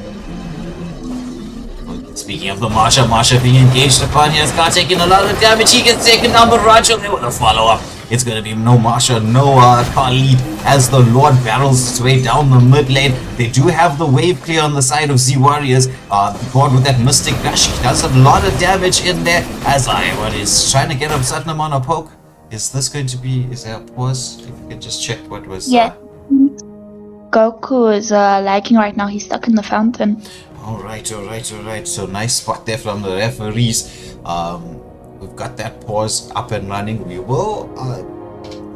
Speaking of the Marsha being engaged upon, he has got taken a lot of damage. He gets taken down, but Rachel, they want to follow up. It's going to be no Marsha, no Khalid as the Lord barrels his way down the mid lane. They do have the wave clear on the side of Z Warriors. God with that Mystic Gush, he does a lot of damage in there as Iwan is trying to get a certain amount of poke. Is this going to be, is there a pause? If you can just check what was... Yeah. Goku is lagging right now. He's stuck in the fountain. Alright. So nice spot there from the referees. We've got that pause up and running. We will...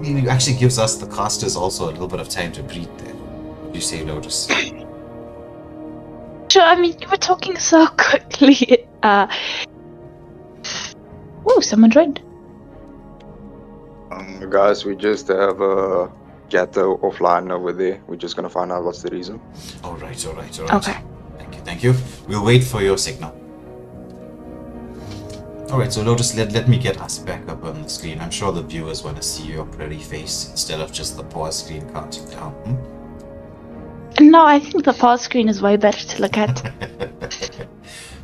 it actually gives us, the casters, also a little bit of time to breathe there. What do you say, Lotus? Sure, I mean, you were talking so quickly. Oh, someone joined. Guys, we just have a Gato offline over there. We're just gonna find out what's the reason. Alright. Okay. Thank you. We'll wait for your signal. Alright, so Lotus, let me get us back up on the screen. I'm sure the viewers want to see your pretty face instead of just the pause screen counting down. No, I think the pause screen is way better to look at.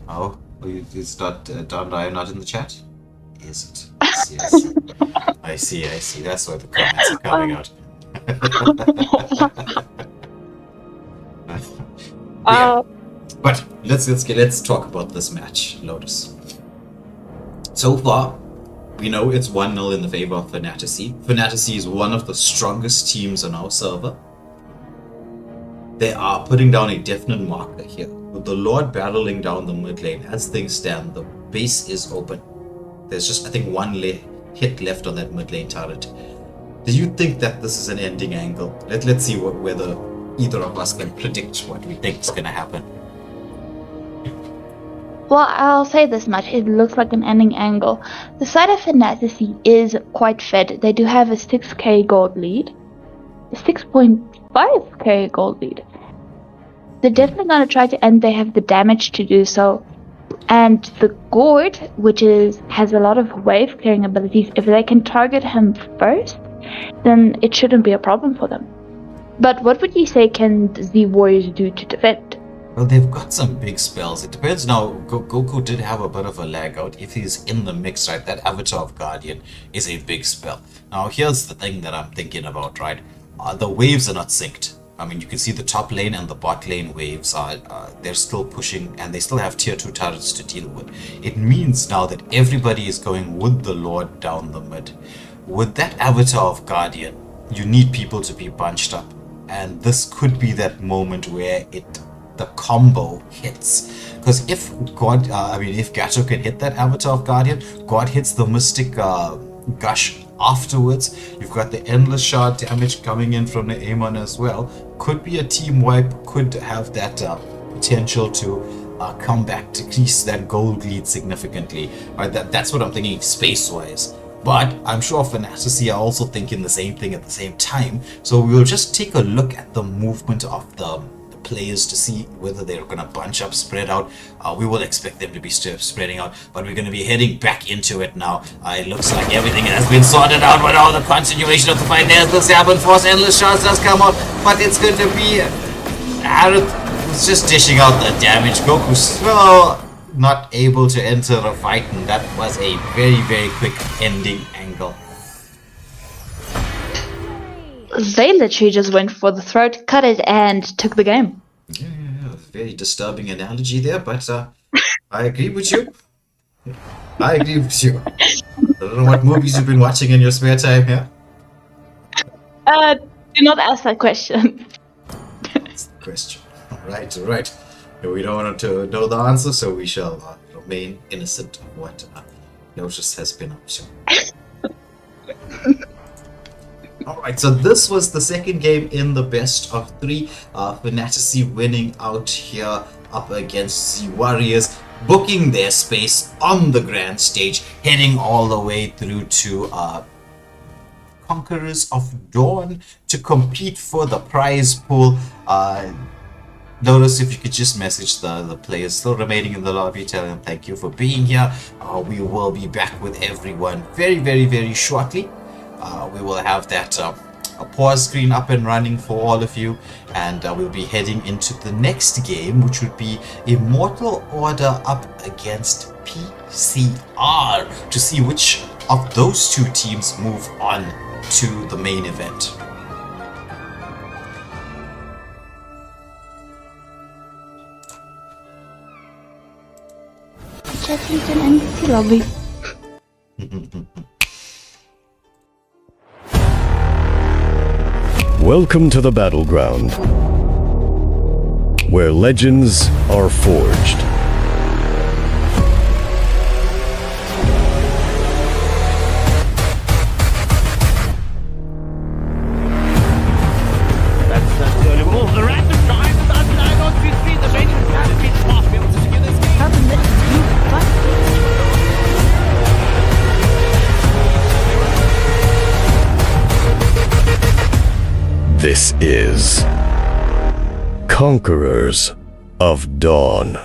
Oh, it's not Don Ryan not in the chat? Is it? Yes. I see. That's why the comments are coming out. Yeah. But let's talk about this match, Lotus. So far, we know it's 1-0 in the favor of Fnatic. Fnatic is one of the strongest teams on our server. They are putting down a definite marker here. With the Lord barreling down the mid lane, as things stand, the base is open. There's just, I think, one hit left on that mid lane turret. Do you think that this is an ending angle? Let's see whether either of us can predict what we think is going to happen. Well, I'll say this much. It looks like an ending angle. The side of Fnatic is quite fed. They do have a 6k gold lead. A 6.5k gold lead. They're definitely going to try to end. They have the damage to do so. And the Gourd, which has a lot of wave clearing abilities, if they can target him first, then it shouldn't be a problem for them. But what would you say can the Warriors do to defend? Well, they've got some big spells. It depends now. Goku did have a bit of a lag out. If he's in the mix, right, that Avatar of Guardian is a big spell. Now, here's the thing that I'm thinking about, right? The waves are not synced. I mean, you can see the top lane and the bot lane waves are they're still pushing, and they still have tier 2 turrets to deal with. It means now that everybody is going with the Lord down the mid. With that Avatar of Guardian, you need people to be bunched up, and this could be that moment where the combo hits. Because if Gato can hit that Avatar of Guardian, God hits the Mystic Gush afterwards, you've got the endless shard damage coming in from the Amon as well. Could be a team wipe, could have that potential to come back, decrease that gold lead significantly. Right, that's what I'm thinking space-wise. But I'm sure Fnatic are also thinking the same thing at the same time. So we'll just take a look at the movement of the players to see whether they're going to bunch up, spread out. We will expect them to be spreading out, but we're going to be heading back into it now. It looks like everything has been sorted out, but all the continuation of the fight. There's the Sabbath Force, endless shots does come out, but it's going to be it's just dishing out the damage. Goku still not able to enter the fight, and that was a very, very quick ending angle. They literally just went for the throat, cut it, and took the game. Yeah, very disturbing analogy there, but I agree with you. I don't know what movies you've been watching in your spare time here. Do not ask that question. That's the question. All right. We don't want to know the answer, so we shall remain innocent of what Notice has been up to. Alright, so this was the second game in the best of three. Fnatic winning out here up against the Warriors, booking their space on the grand stage, heading all the way through to Conquerors of Dawn to compete for the prize pool. Notice if you could just message the players still remaining in the lobby, tell them thank you for being here. We will be back with everyone very, very, very shortly. We will have that a pause screen up and running for all of you, and we'll be heading into the next game, which would be Immortal Order up against PCR, to see which of those two teams move on to the main event. Just use an NPC lobby. Welcome to the battleground, where legends are forged. That's the early move. The random time starts 9 on 2-3. The main has been fast. Be able to secure this game. This is Conquerors of Dawn.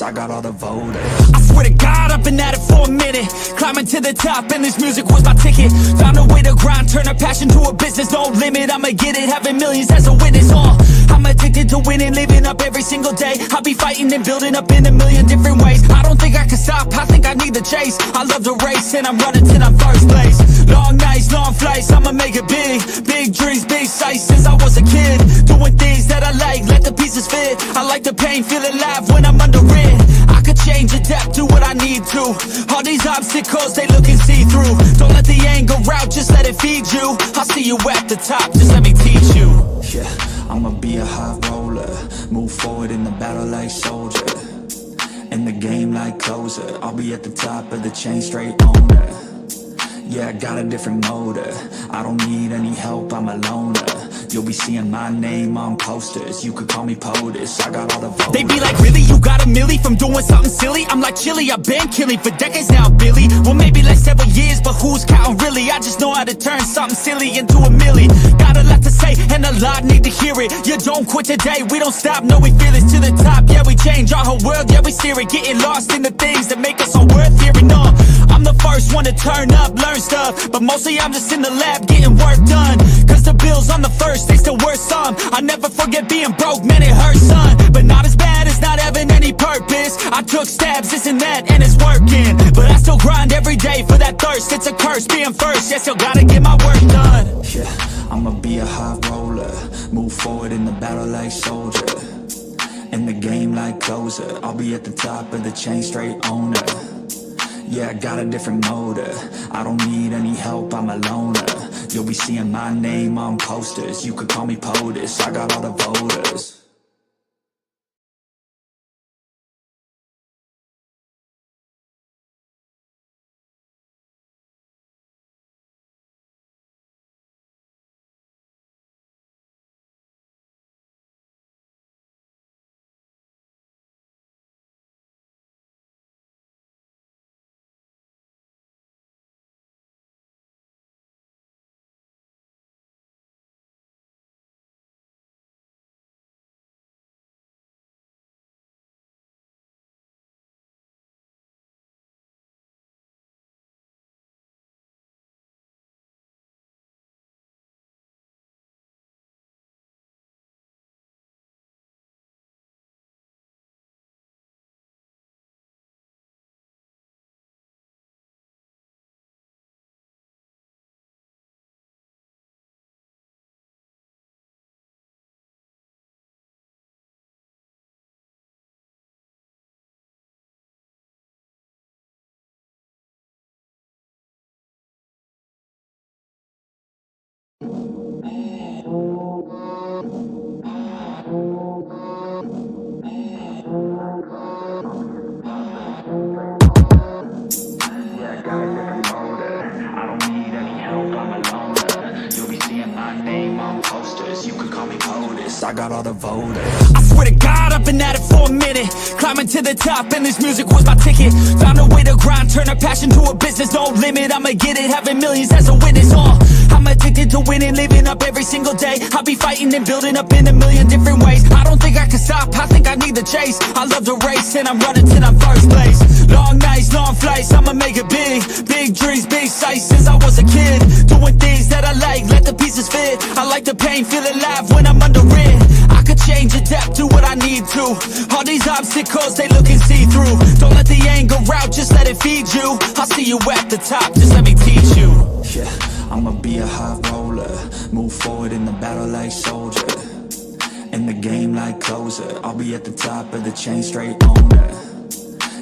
I got all the voters. I swear to God, I've been at it for a minute, climbing to the top, and this music was my ticket. Found a way to grind, turn a passion to a business, no limit. I'ma get it, having millions as a witness. I'm addicted to winning, living up every single day. I'll be fighting and building up in a million different ways. I don't think I can stop, I think I need the chase. I love the race, and I'm running till I'm first place. Long nights, long flights, I'ma make it big. Big dreams, big sights since I was a kid. Doing things that I like, let the pieces fit. I like the pain, feel alive when I'm under it. I could change, adapt, do what I need to. All these obstacles, they look and see through. Don't let the anger out, just let it feed you. I'll see you at the top, just let me teach you. Yeah, I'ma be a high roller, move forward in the battle like soldier. In the game like closer, I'll be at the top of the chain, straight owner. Yeah, I got a different motor, I don't need any help, I'm a loner. You'll be seeing my name on posters, you could call me POTUS, I got all the voters. They be like, really, you got a milli from doing something silly? I'm like, chilly, I've been killing for decades now, Billy. Well, maybe like several years, but who's counting really? I just know how to turn something silly into a milli. Got a lot to say, and a lot need to hear it. You don't quit today, we don't stop, no, we feel it to the top. Yeah, we change our whole world, yeah, we steer it. Getting lost in the things that make us all worth hearing. I'm the first one to turn up, learn stuff, but mostly I'm just in the lab getting work done. Cause the bills on the first, they still worth some. I never forget being broke, man, it hurts, son. But not as bad as not having any purpose. I took stabs, this and that, and it's working. But I still grind every day for that thirst. It's a curse being first, yeah, still gotta get my work done. Yeah, I'ma be a high roller, move forward in the battle like soldier. In the game like closer, I'll be at the top of the chain, straight owner. Yeah, I got a different motor, I don't need any help, I'm a loner. You'll be seeing my name on posters, you could call me POTUS, I got all the voters. I got all the voters. I swear to God, I've been at it for a minute, climbing to the top, and this music was my ticket. Found a way to grind, turn a passion to a business, no limit. I'ma get it, having millions as a witness. I'm addicted to winning, living up every single day. I'll be fighting and building up in a million different ways. I don't think I can stop, I think I need the chase. I love the race, and I'm running till I'm first place. Long nights, long flights, I'ma make it big. Big dreams, big sights since I was a kid. Doing things that I like, let the pieces fit. I like the pain, feel alive when I'm under it. I could change, adapt, do what I need to. All these obstacles, they look and see through. Don't let the anger out, just let it feed you. I'll see you at the top, just let me teach you. Yeah, I'ma be a high roller, move forward in the battle like soldier. In the game like closer, I'll be at the top of the chain, straight owner.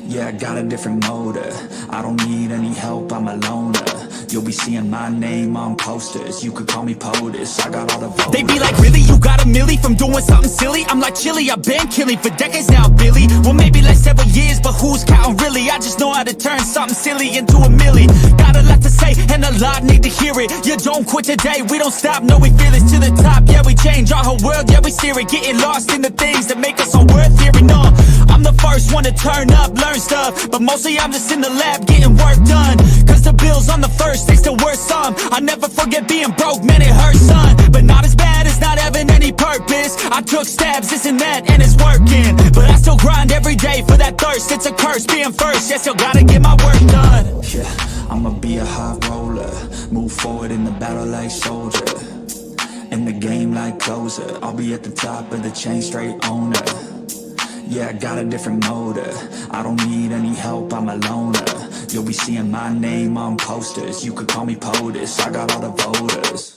Yeah, I got a different motor, I don't need any help, I'm a loner. You'll be seeing my name on posters, you could call me POTUS, I got all the voters. They be like, really, you got a milli from doing something silly? I'm like, chilly, I've been killing for decades now, Billy. Well, maybe like several years, but who's counting really? I just know how to turn something silly into a milli. Got a lot to say, and a lot need to hear it. You don't quit today, we don't stop, no, we feel it to the top. Yeah, we change our whole world, yeah, we steer it. Getting lost in the things that make us all worth hearing. I'm the first one to turn up, learn stuff, but mostly I'm just in the lab getting work done. Cause the bills on the first, they still worth some. I never forget being broke, man, it hurts, son. But not as bad as not not having any purpose. I took stabs, this and that, and it's working. But I still grind every day for that thirst. It's a curse being first, yeah, still gotta get my work done. Yeah, I'ma be a high roller, move forward in the battle like soldier, in the game like closer. I'll be at the top of the chain, straight owner. Yeah, I got a different motor, I don't need any help, I'm a loner. You'll be seeing my name on posters, you could call me POTUS, I got all the voters.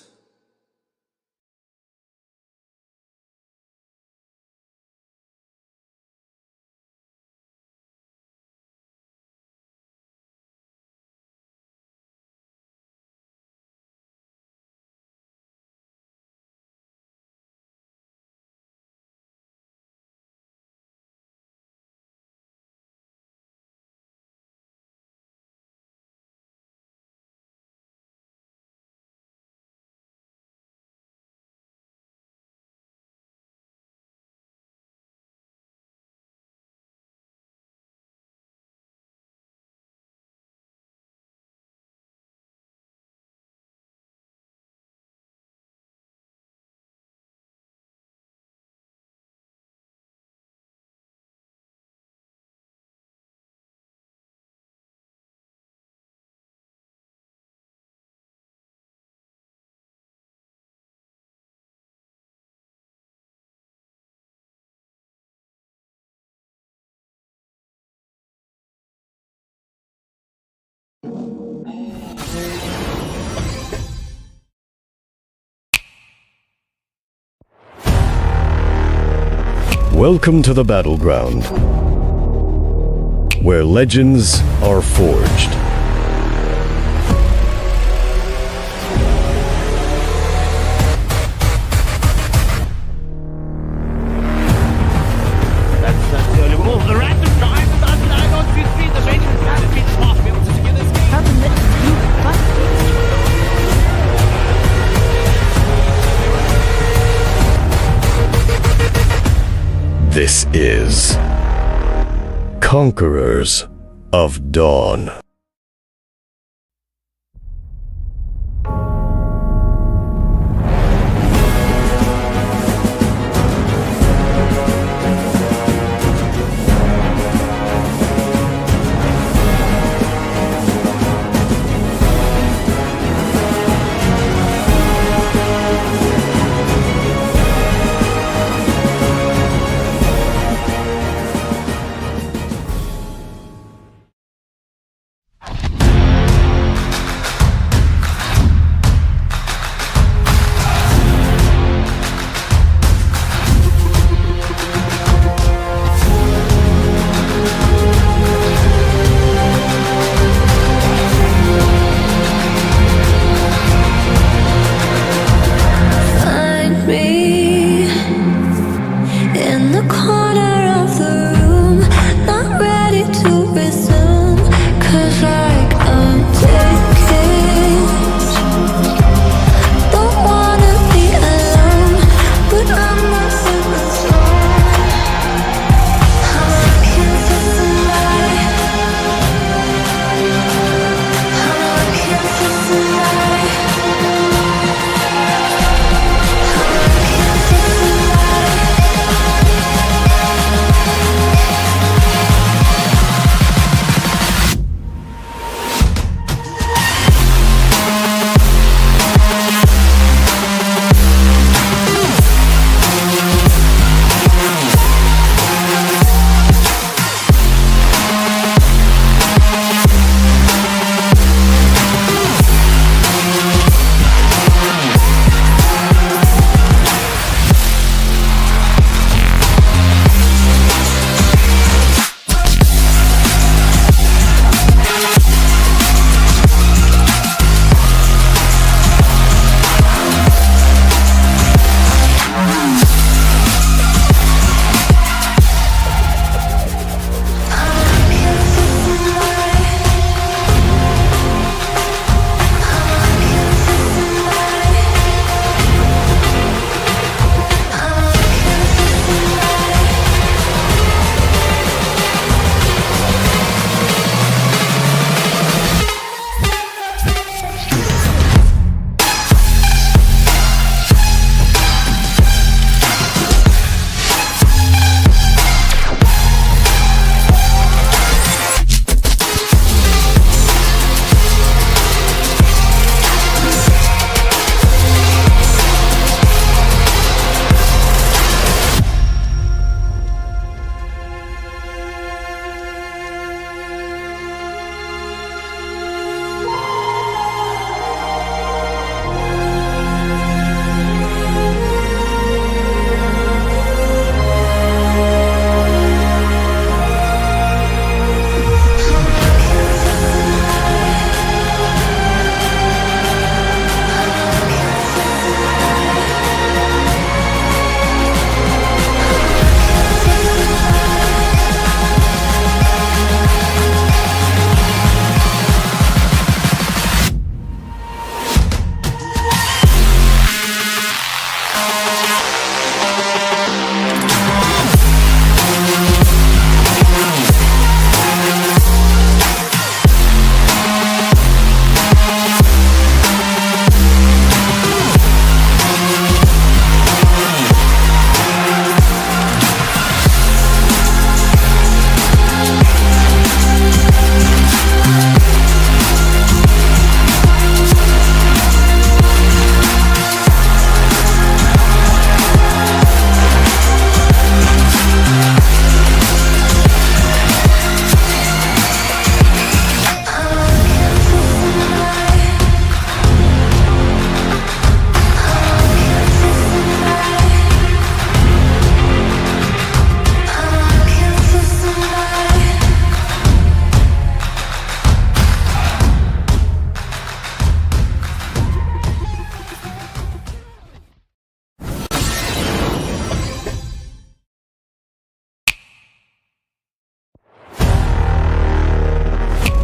Welcome to the battleground, where legends are forged. That's the early move. The random drive I don't see the main can be smart to be able to secure this game. This is Conquerors of Dawn.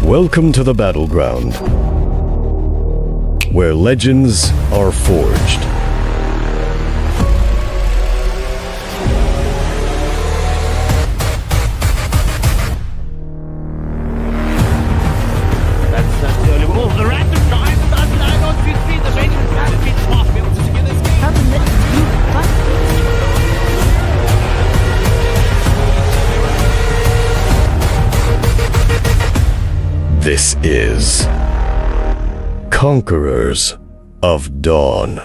Welcome to the battleground, where legends are forged. That's the early move. The random dive does land on 2-3. The main has been fast. Be able to secure this game. How the minute you This is Conquerors of Dawn.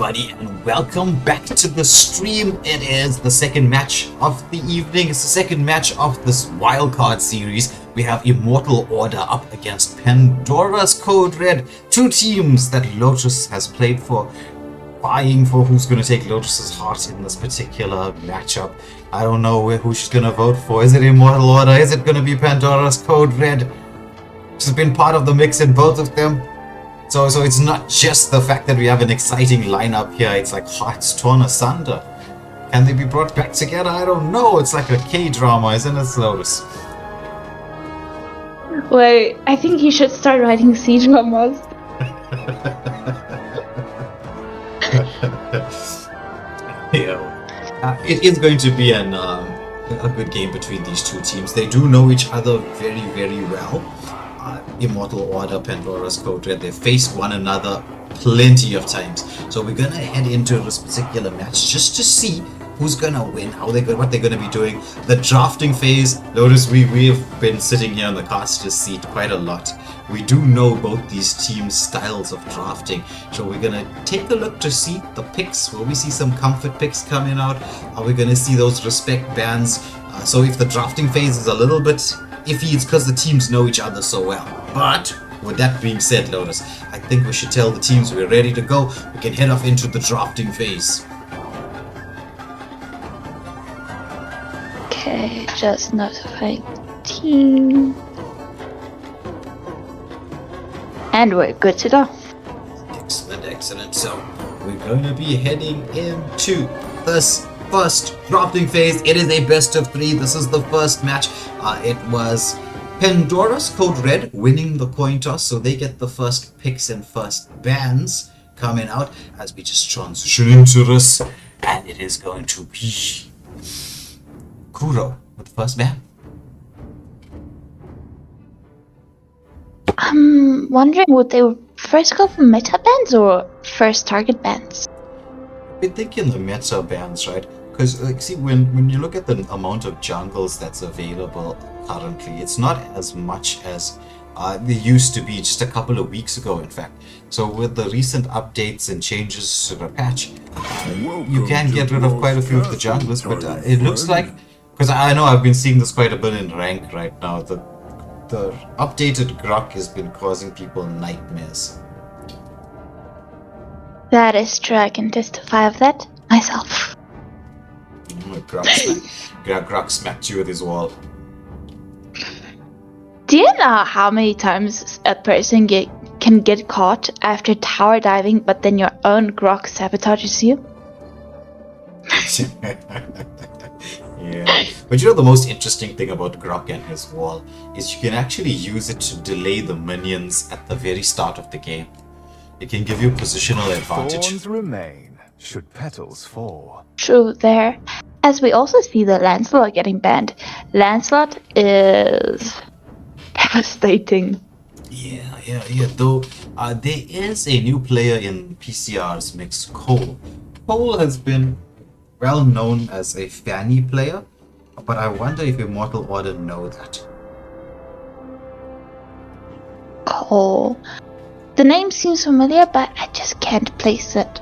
everybody, and welcome back to the stream. It is the second match of the evening. It's the second match of this Wildcard series. We have Immortal Order up against Pandora's Code Red. Two teams that Lotus has played for, vying for who's going to take Lotus's heart in this particular matchup. I don't know who she's going to vote for. Is it Immortal Order? Is it going to be Pandora's Code Red? She's been part of the mix in both of them. So it's not just the fact that we have an exciting lineup here, it's like hearts torn asunder. Can they be brought back together? I don't know. It's like a K-drama, isn't it, Lotus? Wait, I think you should start writing C-dramas. Yeah. It is going to be a good game between these two teams. They do know each other very, very well. Immortal Order, Pandora's Code Red, they've faced one another plenty of times. So we're gonna head into this particular match just to see who's gonna win, what they're gonna be doing. The drafting phase, notice we've been sitting here in the caster's seat quite a lot. We do know both these teams' styles of drafting. So we're gonna take a look to see the picks. Will we see some comfort picks coming out? Are we gonna see those respect bans? So if the drafting phase is a little bit iffy, it's because the teams know each other so well. But with that being said, Lotus, I think we should tell the teams we're ready to go. We can head off into the drafting phase. Okay, just notifying the team. And we're good to go. Excellent, excellent. So we're going to be heading into this first drafting phase. It is a best of 3. This is the first match. It was Pandora's Code Red winning the coin toss, so they get the first picks and first bans coming out as we just transition into this. And it is going to be Kuro with the first ban. I'm wondering, would they first go for meta bans or first target bans? I've been thinking the meta bans, right? Because see, when you look at the amount of jungles that's available currently, it's not as much as they used to be just a couple of weeks ago, in fact. So with the recent updates and changes to the patch, you can get rid of quite a few of the junglers, but it looks like, because I know I've been seeing this quite a bit in rank right now, the updated Grok has been causing people nightmares. That is true, I can testify of that myself. Grok smacked you with his wall. Do you know how many times a person can get caught after tower diving, but then your own Grok sabotages you? Yeah, but you know the most interesting thing about Grok and his wall is you can actually use it to delay the minions at the very start of the game. It can give you positional advantage. Thorns remain, should petals fall. True there. As we also see the Lancelot getting banned. Lancelot is devastating. Yeah. Though there is a new player in PCR's mix, Cole. Cole has been well known as a Fanny player, but I wonder if Immortal Order know that. Cole. The name seems familiar, but I just can't place it.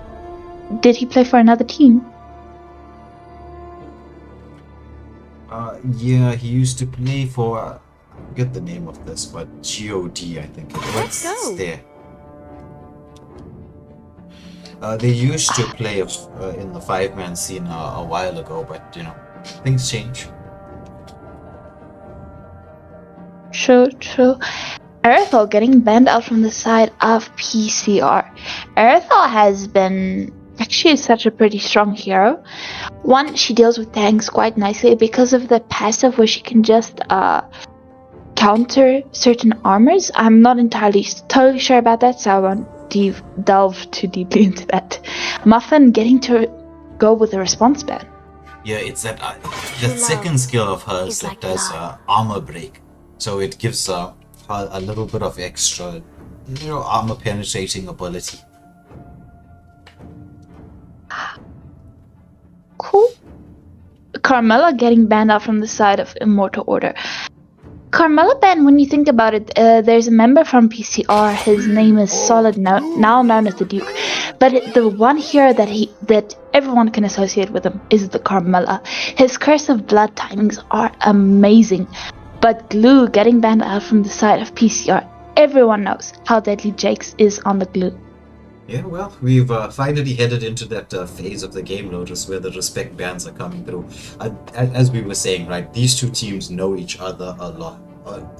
Did he play for another team? Yeah, he used to play for, I forget the name of this, but GOD, I think. Let's go. There. They used to play in the 5-man scene a while ago, but you know, things change. True. Erythal getting banned out from the side of PCR. Erythal has been actually such a pretty strong hero. One, she deals with tanks quite nicely because of the passive where she can just counter certain armors. I'm not totally sure about that, so I won't delve too deeply into that. Muffin getting to go with a response ban. Yeah, it's that second skill of hers that does armor break. So it gives her a little bit of extra, armor penetrating ability. Cool. Carmella getting banned out from the side of Immortal Order. Carmella ban, when you think about it, there's a member from PCR. His name is Solid, now known as the Duke. But the one hero that everyone can associate with him is the Carmella. His Curse of Blood timings are amazing. But Glue getting banned out from the side of PCR, everyone knows how deadly Jake's is on the Glue. Yeah, well, we've finally headed into that phase of the game, Lotus, where the respect bans are coming through. As we were saying, right, these two teams know each other a lot,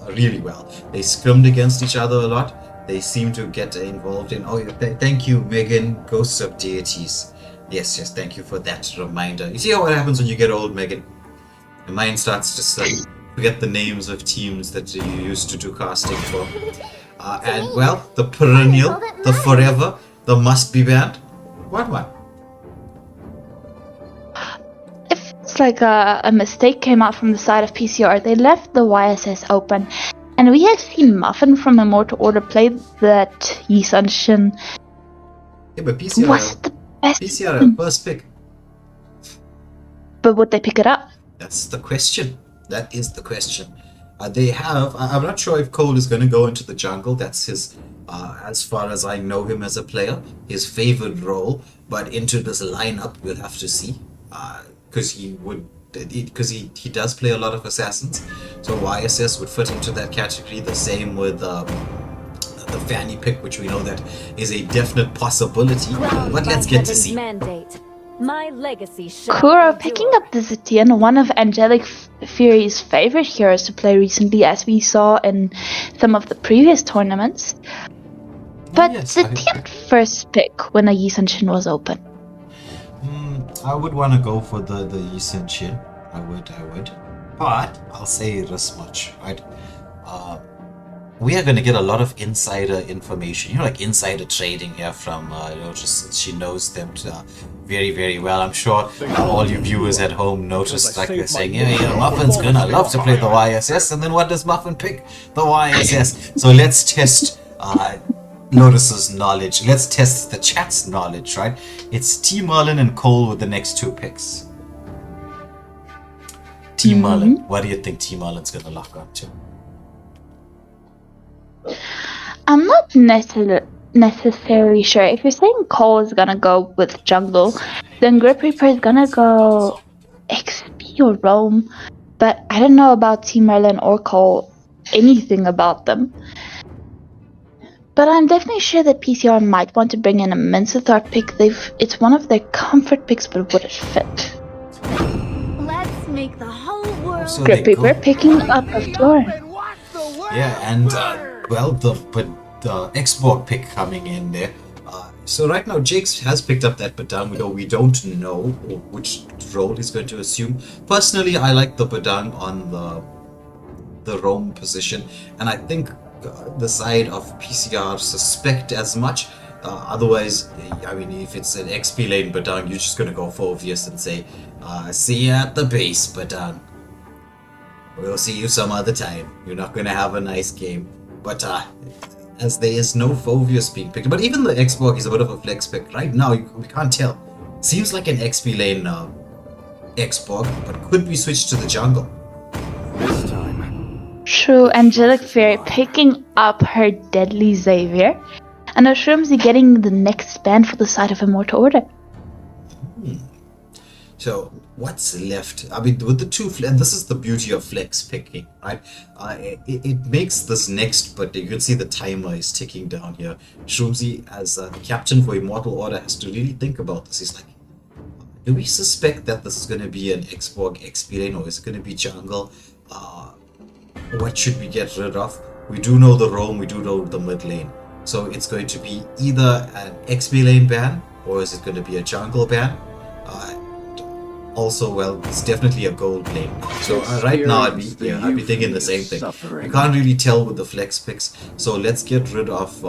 really well. They scrimmed against each other a lot. They seem to get involved in... Oh, yeah, thank you, Megan, Ghosts of Deities. Yes, thank you for that reminder. You see what happens when you get old, Megan? Your mind starts to forget the names of teams that you used to do casting for. And, well, the perennial, the forever... The must be banned? What? If it's like a mistake came out from the side of PCR, they left the YSS open. And we have seen Muffin from Immortal Order play that Yisun Shin. Yeah, but PCR was the best. PCR first pick. But would they pick it up? That's the question. That is the question. They have... I'm not sure if Cole is going to go into the jungle. That's his... as far as I know him as a player, his favored role, but into this lineup we'll have to see, because he does play a lot of assassins, so YSS would fit into that category. The same with the Fanny pick, which we know that is a definite possibility, but let's get to see. My legacy Kuro picking up the Zetian, one of Angelic Fury's favorite heroes to play recently, as we saw in some of the previous tournaments. But yes, Zetian first pick when a Yisun Shin was open. I would want to go for the Yisun Shin. I would. But I'll say this much, right? We are going to get a lot of insider information, like insider trading here from Lotus. She knows them very, very well. I'm sure all you viewers at home noticed, like they're saying, yeah, Muffin's gonna love to play the YSS, and then what does Muffin pick? The YSS. So let's test Lotus's knowledge. Let's test the chat's knowledge, right? It's T Merlin and Cole with the next two picks. T Merlin. What do you think T Merlin's gonna lock on to? I'm not necessarily sure. If you're saying Cole is gonna go with jungle, then Grip Reaper is gonna go XP or Roam. But I don't know about Team Merlin or Cole, anything about them. But I'm definitely sure that PCR might want to bring in a Mincetar pick. It's one of their comfort picks, but would it fit? Let's make the whole world. So Grip Reaper picking up a floor. Yeah, and well, the Xborg pick coming in there. So right now, Jakes has picked up that Badang. We don't know which role he's going to assume. Personally, I like the Badang on the roam position, and I think the side of PCR suspect as much. Otherwise, I mean, if it's an XP lane Badang, you're just going to go for obvious and say, see you at the base, Badang. We'll see you some other time. You're not going to have a nice game. But as there is no Phoveus being picked. But even the Xborg is a bit of a flex pick. Right now, we can't tell. Seems like an XP lane Xborg, but could be switched to the jungle. This time. True, Angelic Fury picking up her Deadly Xavier. And Shrooms getting the next ban for the side of Immortal Order. So, what's left? I mean, with the two, and this is the beauty of flex picking, right? It makes this next, but you can see the timer is ticking down here. Shroomsy, as the captain for Immortal Order, has to really think about this. He's like, do we suspect that this is going to be an Xborg XP lane, or is it going to be jungle? What should we get rid of? We do know the roam, we do know the mid lane. So it's going to be either an XP lane ban, or is it going to be a jungle ban? Also, well, it's definitely a gold lane. So right now I'd be thinking the same thing. You can't really tell with the flex picks. So let's get rid of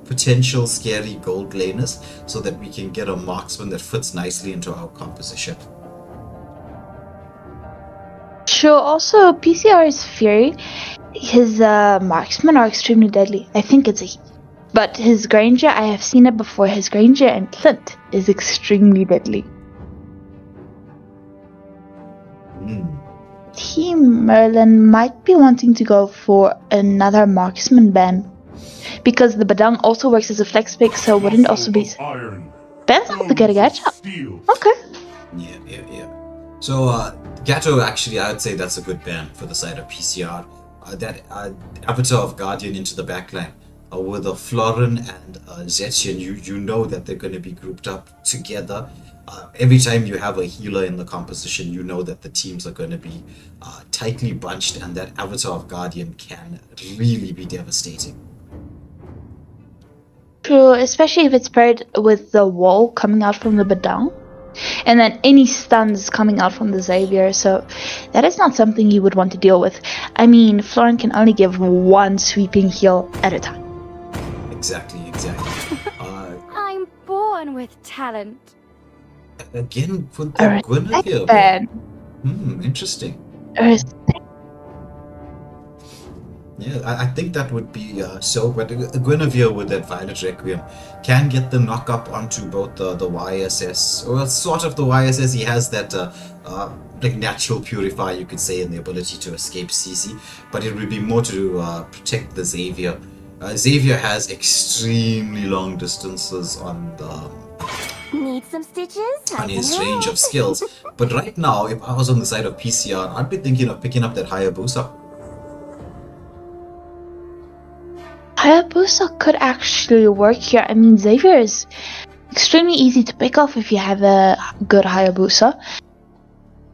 potential scary gold laners so that we can get a marksman that fits nicely into our composition. Sure, also PCR's Fury, his marksmen are extremely deadly. I think but his Granger, I have seen it before, his Granger and Clint is extremely deadly. Team Merlin might be wanting to go for another marksman ban. Because the Badang also works as a flex pick, so wouldn't also be... Ban's not the Gacha. Okay. Yeah. So, Gato, actually, I would say that's a good ban for the side of PCR. That Avatar of Guardian into the backline. With a Florin and Zetchian, you know that they're going to be grouped up together. Every time you have a healer in the composition, you know that the teams are going to be tightly bunched, and that Avatar of Guardian can really be devastating. True, especially if it's paired with the wall coming out from the Badang, and then any stuns coming out from the Xavier, so that is not something you would want to deal with. I mean, Florin can only give one sweeping heal at a time. Exactly. I'm born with talent. Again, put the Guinevere. Interesting. Yeah, I think that would be so, but Guinevere with that Violet Requiem can get the knock up onto both the YSS, or sort of the YSS. He has that like natural purifier, you could say, and the ability to escape CC, but it would be more to protect the Xavier. Xavier has extremely long distances on the Need some stitches? on his range of skills, but right now, if I was on the side of PCR, I'd be thinking of picking up that Hayabusa. Hayabusa could actually work here. I mean, Xavier is extremely easy to pick off if you have a good Hayabusa.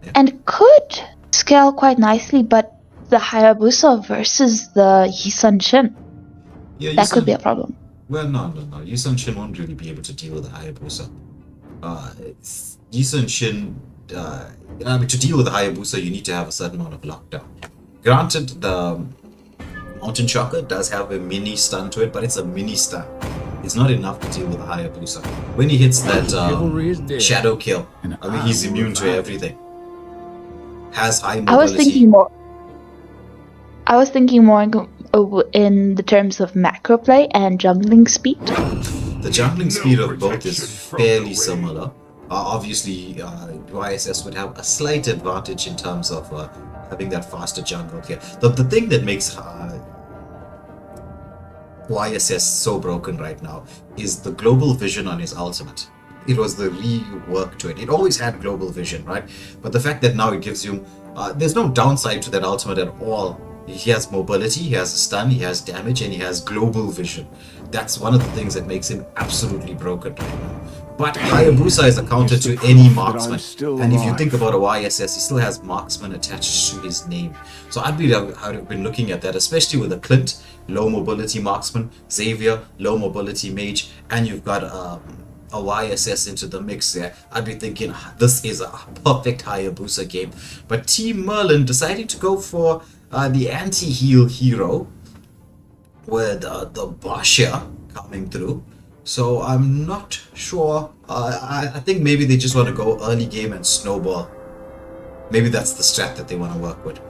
Yeah. And could scale quite nicely, but the Hayabusa versus the Yisun Shin, that could be a problem. Well, no. Yisun Shin won't really be able to deal with the Hayabusa. Yisun Shin, to deal with the Hayabusa, you need to have a certain amount of lockdown. Granted, the Mountain Shocker does have a mini stun to it, but it's a mini stun. It's not enough to deal with the Hayabusa. When he hits that shadow kill, I mean, he's immune to everything. Has high mobility. I was thinking more in the terms of macro play and jungling speed. The jungling speed of both is fairly similar. Obviously, YSS would have a slight advantage in terms of having that faster jungle here. The thing that makes YSS so broken right now is the global vision on his ultimate. It was the rework to it. It always had global vision, right? But the fact that now it gives you, there's no downside to that ultimate at all. He has mobility, he has a stun, he has damage, and he has global vision. That's one of the things that makes him absolutely broken right now. But Hayabusa is a counter to any marksman. And if you think about a YSS, he still has marksman attached to his name. So I'd have been looking at that, especially with a Clint, low mobility marksman, Xavier, low mobility mage, and you've got a YSS into the mix there. I'd be thinking this is a perfect Hayabusa game. But Team Merlin deciding to go for the anti-heal hero with the Basha coming through. So I'm not sure. I think maybe they just want to go early game and snowball. Maybe that's the strat that they want to work with.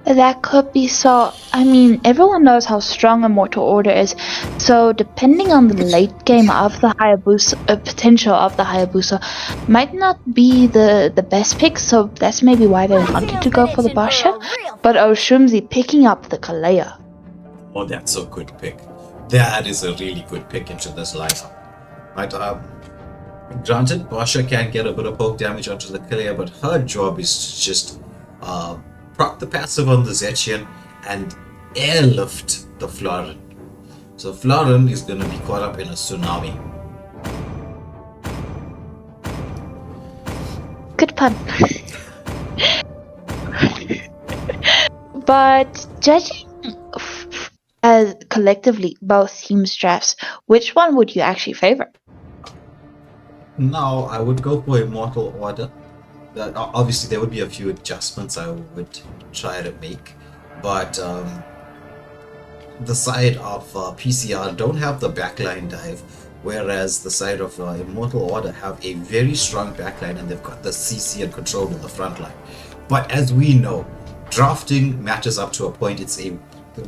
That could be so. I mean, everyone knows how strong Immortal Order is. So depending on the late game of the Hayabusa, potential of the Hayabusa, might not be the best pick. So that's maybe why they wanted to go for the Basha. But Oshumzi picking up the Kalea. Oh, that's a good pick. That is a really good pick into this lineup. Right, granted, Basha can get a bit of poke damage onto the Kalea, but her job is to just proc the passive on the Zetchian and airlift the Florin. So Florin is going to be caught up in a tsunami. Good pun. But judging as collectively both teams' drafts, which one would you actually favor? Now, I would go for Immortal Order. Obviously, there would be a few adjustments I would try to make, but the side of PCR don't have the backline dive, whereas the side of Immortal Order have a very strong backline and they've got the CC and control in the front line. But as we know, drafting matches up to a point. It's a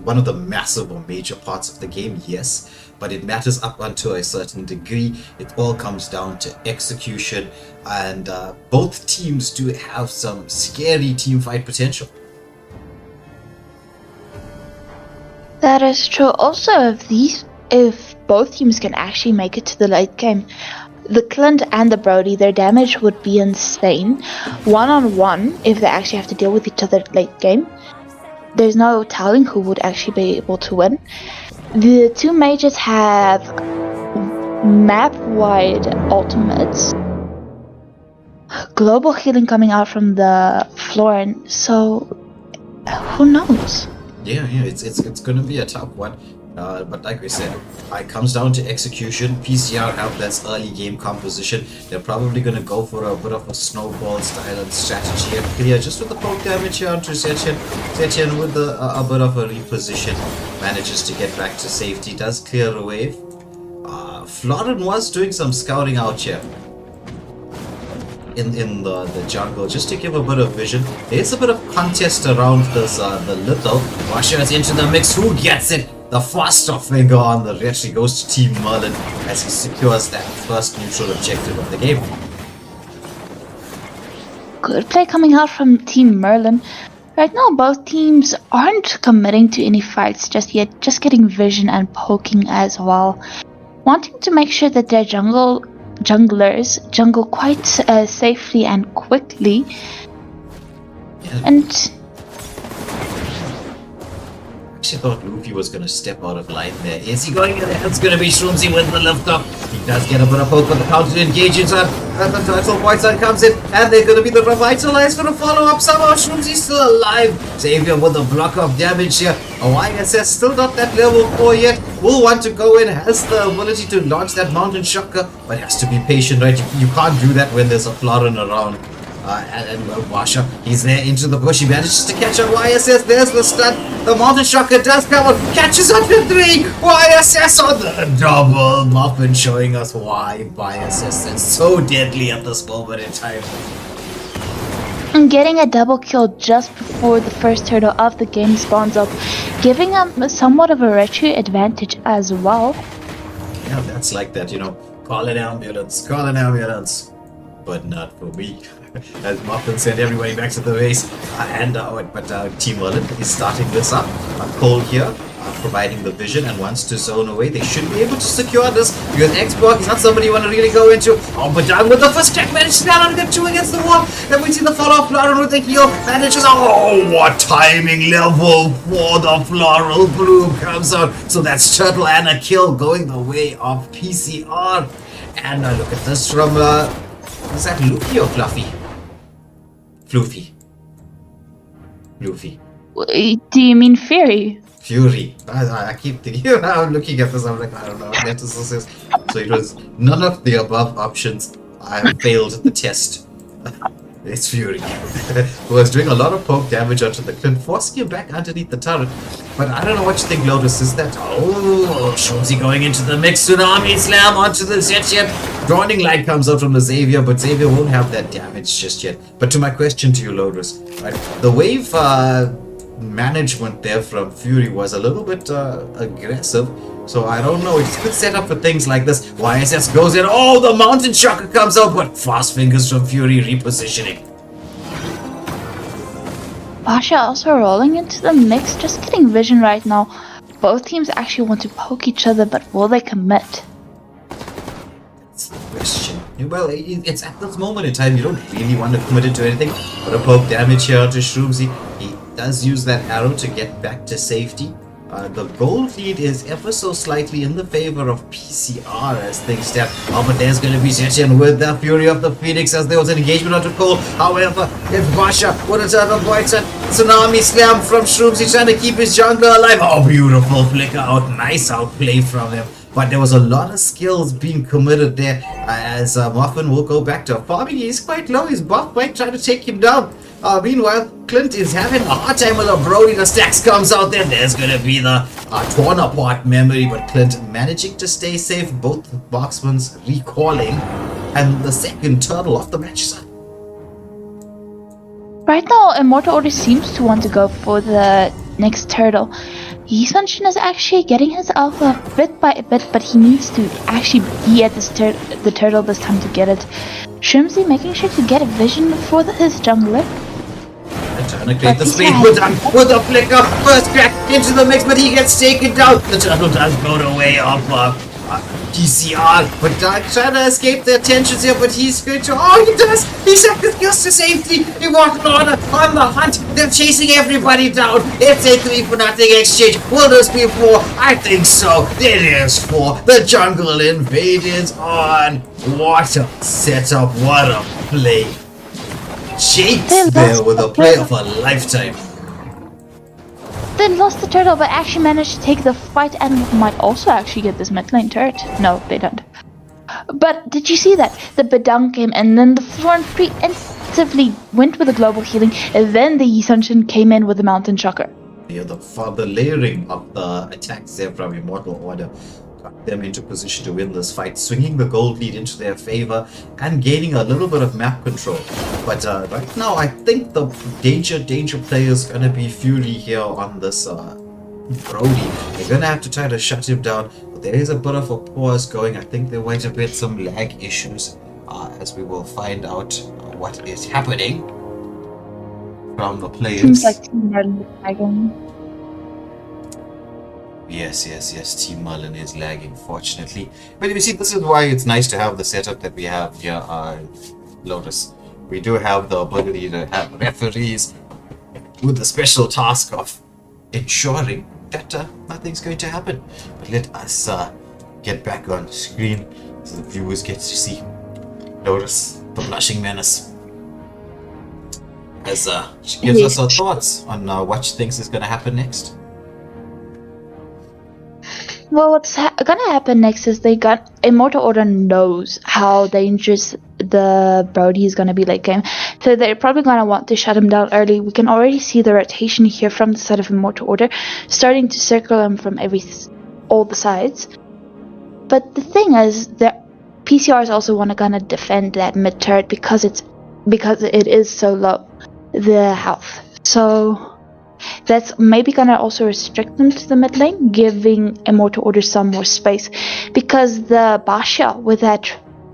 one of the massive or major parts of the game, yes, but it matters up until a certain degree. It all comes down to execution, and both teams do have some scary team fight potential. That is true. Also, if both teams can actually make it to the late game, the Clint and the Brody, their damage would be insane. One-on-one, if they actually have to deal with each other late game, there's no telling who would actually be able to win. The two mages have map-wide ultimates, global healing coming out from the floor, and so who knows? Yeah, it's gonna be a tough one. But like we said, it comes down to execution. PCR have that early game composition. They're probably going to go for a bit of a snowball style and strategy and clear just with the poke damage here onto Zetien. Zetien with a bit of a reposition manages to get back to safety, does clear a wave. Florin was doing some scouting out here in the jungle just to give a bit of vision. There's a bit of contest around this the little. Washer is into the mix. Who gets it? The faster finger on the retry goes to Team Merlin as he secures that first neutral objective of the game. Good play coming out from Team Merlin. Right now, both teams aren't committing to any fights just yet, just getting vision and poking as well. Wanting to make sure that their junglers jungle quite safely and quickly. Yeah. And I thought Luffy was going to step out of line there. Is he going in there? It's going to be Shroomsy with the lift up. He does get a bit of poke, but the counter engages on. And the turtle white side comes in, and they're going to be the revitalized for a follow-up. Somehow Shroomsy's still alive. Xavier with a block of damage here. YSS still not that level 4 yet. Will want to go in, has the ability to launch that mountain shocker, but has to be patient, right? You can't do that when there's a Florin around. And Washer, he's there into the bush. He manages to catch on YSS. There's the stun. The mountain shocker does come out. Catches on to 3. YSS on the double muffin, showing us why YSS is so deadly at this moment in time. And getting a double kill just before the first turtle of the game spawns up, giving them somewhat of a retry advantage as well. Yeah, that's like that, call an ambulance. But not for me. As Muffin sent everybody back to the base. But Team Merlin is starting this up. Cole here, providing the vision and wants to zone away. They should be able to secure this because Xbox is not somebody you want to really go into. Oh, but down with the first check, managed to down and get 2 against the wall. Then we see the follow-up Floral with the heal. Manages, what timing level for the Floral Bloom comes out. So that's Turtle and a kill going the way of PCR. And look at this from, is that Luffy or Fluffy? Luffy. Do you mean Fury? Fury. I keep thinking, I'm looking at this, I'm like, I don't know what letters this is. So it was none of the above options. I failed the test. It's Fury. Who was doing a lot of poke damage onto the Clint, forcing him back underneath the turret. But I don't know what you think, Lotus. Is that... Oh, Shroomsy going into the mix. Tsunami slam onto the Zetien. Dawning Light comes out from the Xavier, but Xavier won't have that damage just yet. But to my question to you, Lotus, right? The wave management there from Fury was a little bit aggressive. So I don't know, it's a good setup for things like this. YSS goes in, oh, the mountain shocker comes out, but fast fingers from Fury repositioning. Pasha also rolling into the mix, just getting vision right now. Both teams actually want to poke each other, but will they commit? That's the question. Well, it's at this moment in time, you don't really want to commit to anything. But a poke damage here to Shroomsy. He does use that arrow to get back to safety. The gold lead is ever so slightly in the favor of PCR as things stand. Oh, but there's going to be Zetien with the Fury of the Phoenix as there was an engagement onto Cole. However, it's Basha with a turtle white and tsunami slam from Shroomsy trying to keep his jungler alive. Oh, beautiful flicker out. Nice outplay from him. But there was a lot of skills being committed there as Muffin will go back to farming. He's quite low. His buff might try to take him down. Meanwhile, Clint is having a hard time with a Brody. The stacks comes out there. There's going to be the torn apart memory, but Clint managing to stay safe. Both marksmen's recalling, and the second turtle of the match is up. Right now, Immortal Order seems to want to go for the next turtle. Yisun is actually getting his alpha bit by bit, but he needs to actually be at the turtle this time to get it. Shroomzy making sure to get a vision for his jungler. Trying to create the speed with a flicker. First crack into the mix, but he gets taken down. The turtle does go the way of PCR, but trying to escape the attentions here, but he's going to. Oh, he does! He second kills to safety. Immortal Order on the hunt. They're chasing everybody down. It's a 3-for-0 exchange. Will this be 4? I think so. It is 4. The jungle invaders on. What a setup. What a play. Jakes there with a play of a lifetime. They lost the turtle, but actually managed to take the fight and might also actually get this mid lane turret. No, they don't. But did you see that? The Bedang came and then the Thorn preemptively went with the global healing, and then the Yisun came in with the Mountain Shocker. Yeah, the layering of the attacks there from Immortal Order got them into position to win this fight, swinging the gold lead into their favor and gaining a little bit of map control. But right now, I think the danger play is going to be Fury here on this Brody. They're going to have to try to shut him down, but there is a bit of a pause going. I think there might have been some lag issues, as we will find out what is happening from the players. Seems like Team Merlin is lagging. Yes, Team Merlin is lagging, fortunately. But you see, this is why it's nice to have the setup that we have here on Lotus. We do have the ability to have referees with the special task of ensuring that nothing's going to happen. But let us get back on screen so the viewers get to see Lotus, the blushing menace, as she gives us her thoughts on what she thinks is going to happen next. Well, what's gonna happen next is Immortal Order knows how dangerous the Brody is gonna be late game, so they're probably gonna want to shut him down early. We can already see the rotation here from the side of Immortal Order, starting to circle him from all the sides. But the thing is, the PCRs also want to gonna defend that mid turret because it is so low, the health. So that's maybe gonna also restrict them to the mid lane, giving Immortal Order some more space, because the Basha with that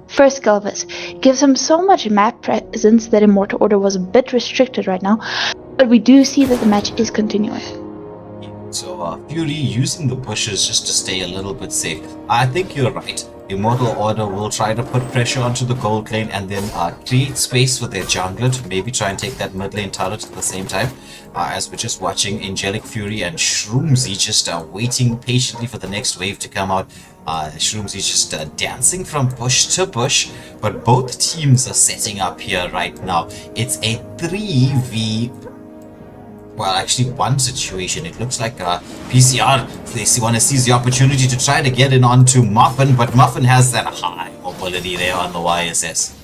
first skill of his gives him so much map presence that Immortal Order was a bit restricted right now. But we do see that the match is continuing. So Fury using the bushes just to stay a little bit safe. I think you're right. Immortal Order will try to put pressure onto the gold lane and then create space for their jungler to maybe try and take that mid lane turret at the same time. As we're just watching Angelic Fury and Shroomzy just waiting patiently for the next wave to come out. Shroomzy just dancing from bush to bush, but both teams are setting up here right now. It's a 3v. Well, actually, one situation. It looks like PCR, they want to seize the opportunity to try to get in onto Muffin, but Muffin has that high mobility there on the YSS.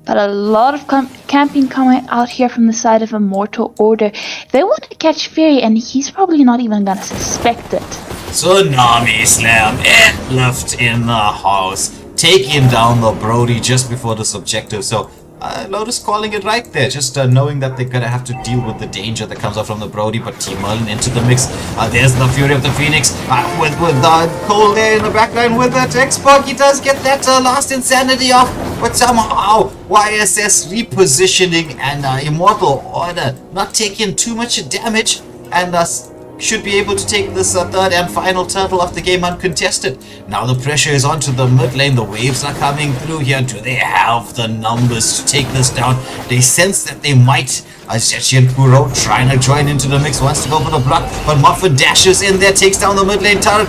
But a lot of camping coming out here from the side of Immortal Order. They want to catch Fury, and he's probably not even gonna suspect it. Tsunami Slam and left in the house, taking down the Brody just before this objective. So Lotus calling it right there, just knowing that they're gonna have to deal with the danger that comes out from the Brody, but Team Merlin into the mix. There's the Fury of the Phoenix with Cole there in the backline with that expert. He does get that last insanity off, but somehow YSS repositioning and Immortal Order not taking too much damage, and should be able to take this third and final turtle of the game uncontested. Now the pressure is onto the mid lane. The waves are coming through here. Do they have the numbers to take this down? They sense that they might. Zechi and Kuro trying to join into the mix, wants to go for the block, but Muffin dashes in there, takes down the mid lane turret.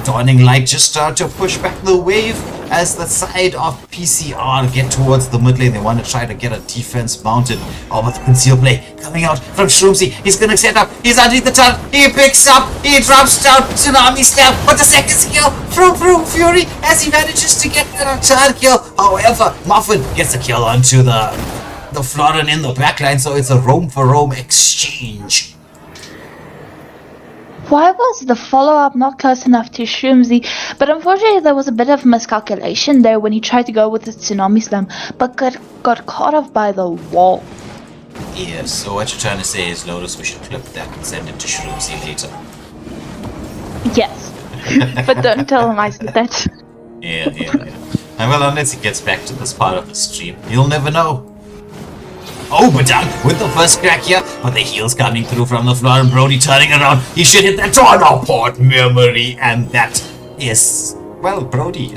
Dawning Light just to push back the wave as the side of PCR get towards the mid lane. They want to try to get a defense mounted. With conceal play coming out from Shroomzy. He's going to set up. He's underneath the turret. He picks up. He drops down. Tsunami Slam. But the second skill from Fury as he manages to get that turret kill. However, Muffin gets a kill onto the Florin in the backline, so it's a roam for roam exchange. Why was the follow-up not close enough to Shroomzy? But unfortunately there was a bit of miscalculation there when he tried to go with the Tsunami Slam, but got caught off by the wall. Yeah, so what you're trying to say is, Lotus, we should clip that and send it to Shroomsy later. Yes. But don't tell him I said that. Yeah. And well, unless he gets back to this part of the stream, you'll never know. Oh, but down with the first crack here, but the heals coming through from the floor and Brody turning around. He should hit that Tornaport memory, and that is, well, Brody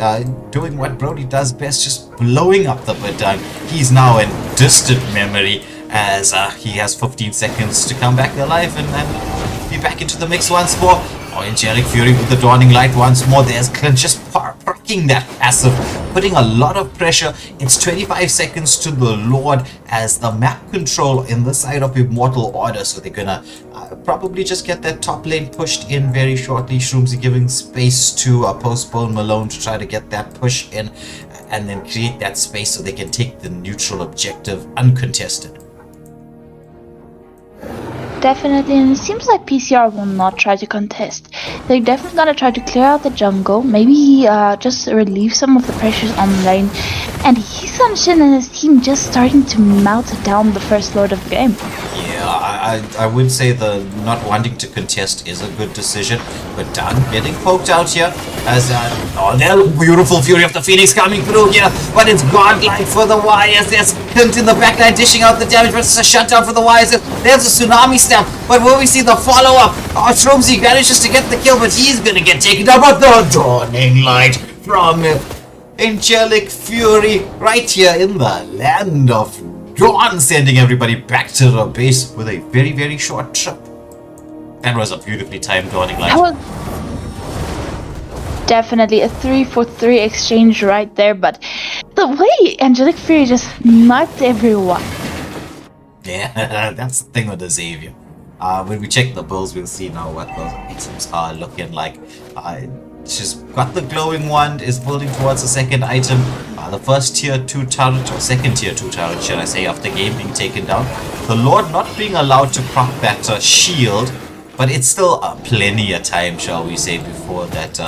doing what Brody does best, just blowing up the Badang. He's now in distant memory as he has 15 seconds to come back alive and be back into the mix once more. Oh, Angelic Fury with the Dawning Light once more. There's Clint just parking that passive, putting a lot of pressure. It's 25 seconds to the Lord as the map control in the side of Immortal Order. So they're gonna probably just get that top lane pushed in very shortly. Shroomsy giving space to postpone Malone to try to get that push in and then create that space so they can take the neutral objective uncontested. Definitely, and it seems like PCR will not try to contest. They're definitely gonna try to clear out the jungle, maybe just relieve some of the pressures on the lane, and Heesunshin and his team just starting to melt down the first Lord of the game. Yeah, I would say the not wanting to contest is a good decision, but Dan getting poked out here as oh, there's beautiful Fury of the Phoenix coming through here, but it's godlike for the Wires. There's Clint in the backline dishing out the damage, but it's a shutdown for the Wires. There's a tsunami stamp, but will we see the follow-up? Oh, Shroomsy manages to get the kill, but he's gonna get taken down, but the Dawning Light from Angelic Fury right here in the land of Dawn, sending everybody back to the base with a very, very short trip. That was a beautifully timed Dawning Light. That was definitely a 3-for-3 exchange right there, but the way Angelic Fury just knifed everyone. Yeah, that's the thing with the Xavier. When we check the builds, we'll see now what those items are looking like. She's got the glowing wand, is building towards the second item. The first tier 2 turret, or second tier 2 turret, should I say, after game being taken down. The Lord not being allowed to prop that shield, but it's still plenty of time, shall we say, before that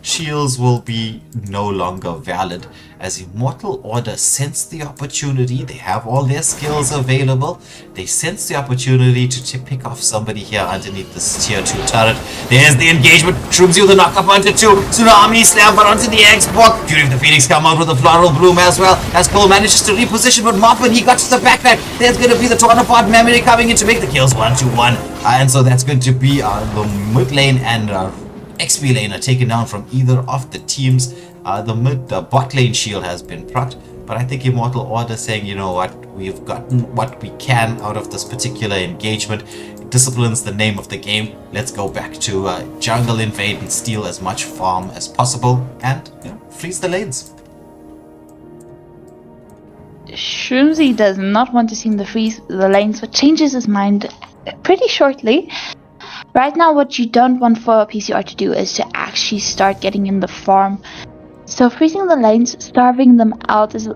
shields will be no longer valid. As Immortal Order sense the opportunity, they have all their skills available. They sense the opportunity to pick off somebody here underneath this tier 2 turret. There's the engagement. Shroomsy with the knock up onto 2. Tsunami slam, but onto the Xbox. Fury of the Phoenix come out with a floral bloom as well. As Cole manages to reposition, but Moppin, he got to the backpack. There's going to be the Tornaport memory coming in to make the kills 1-1. And so that's going to be the mid lane and XP lane are taken down from either of the teams. The bot lane shield has been procced, but I think Immortal Order saying, you know what, we've gotten what we can out of this particular engagement. Discipline's the name of the game. Let's go back to jungle, invade and steal as much farm as possible and freeze the lanes. Shroomsy does not want to see him freeze the lanes, but changes his mind pretty shortly. Right now, what you don't want for PCR to do is to actually start getting in the farm. So freezing the lanes, starving them out is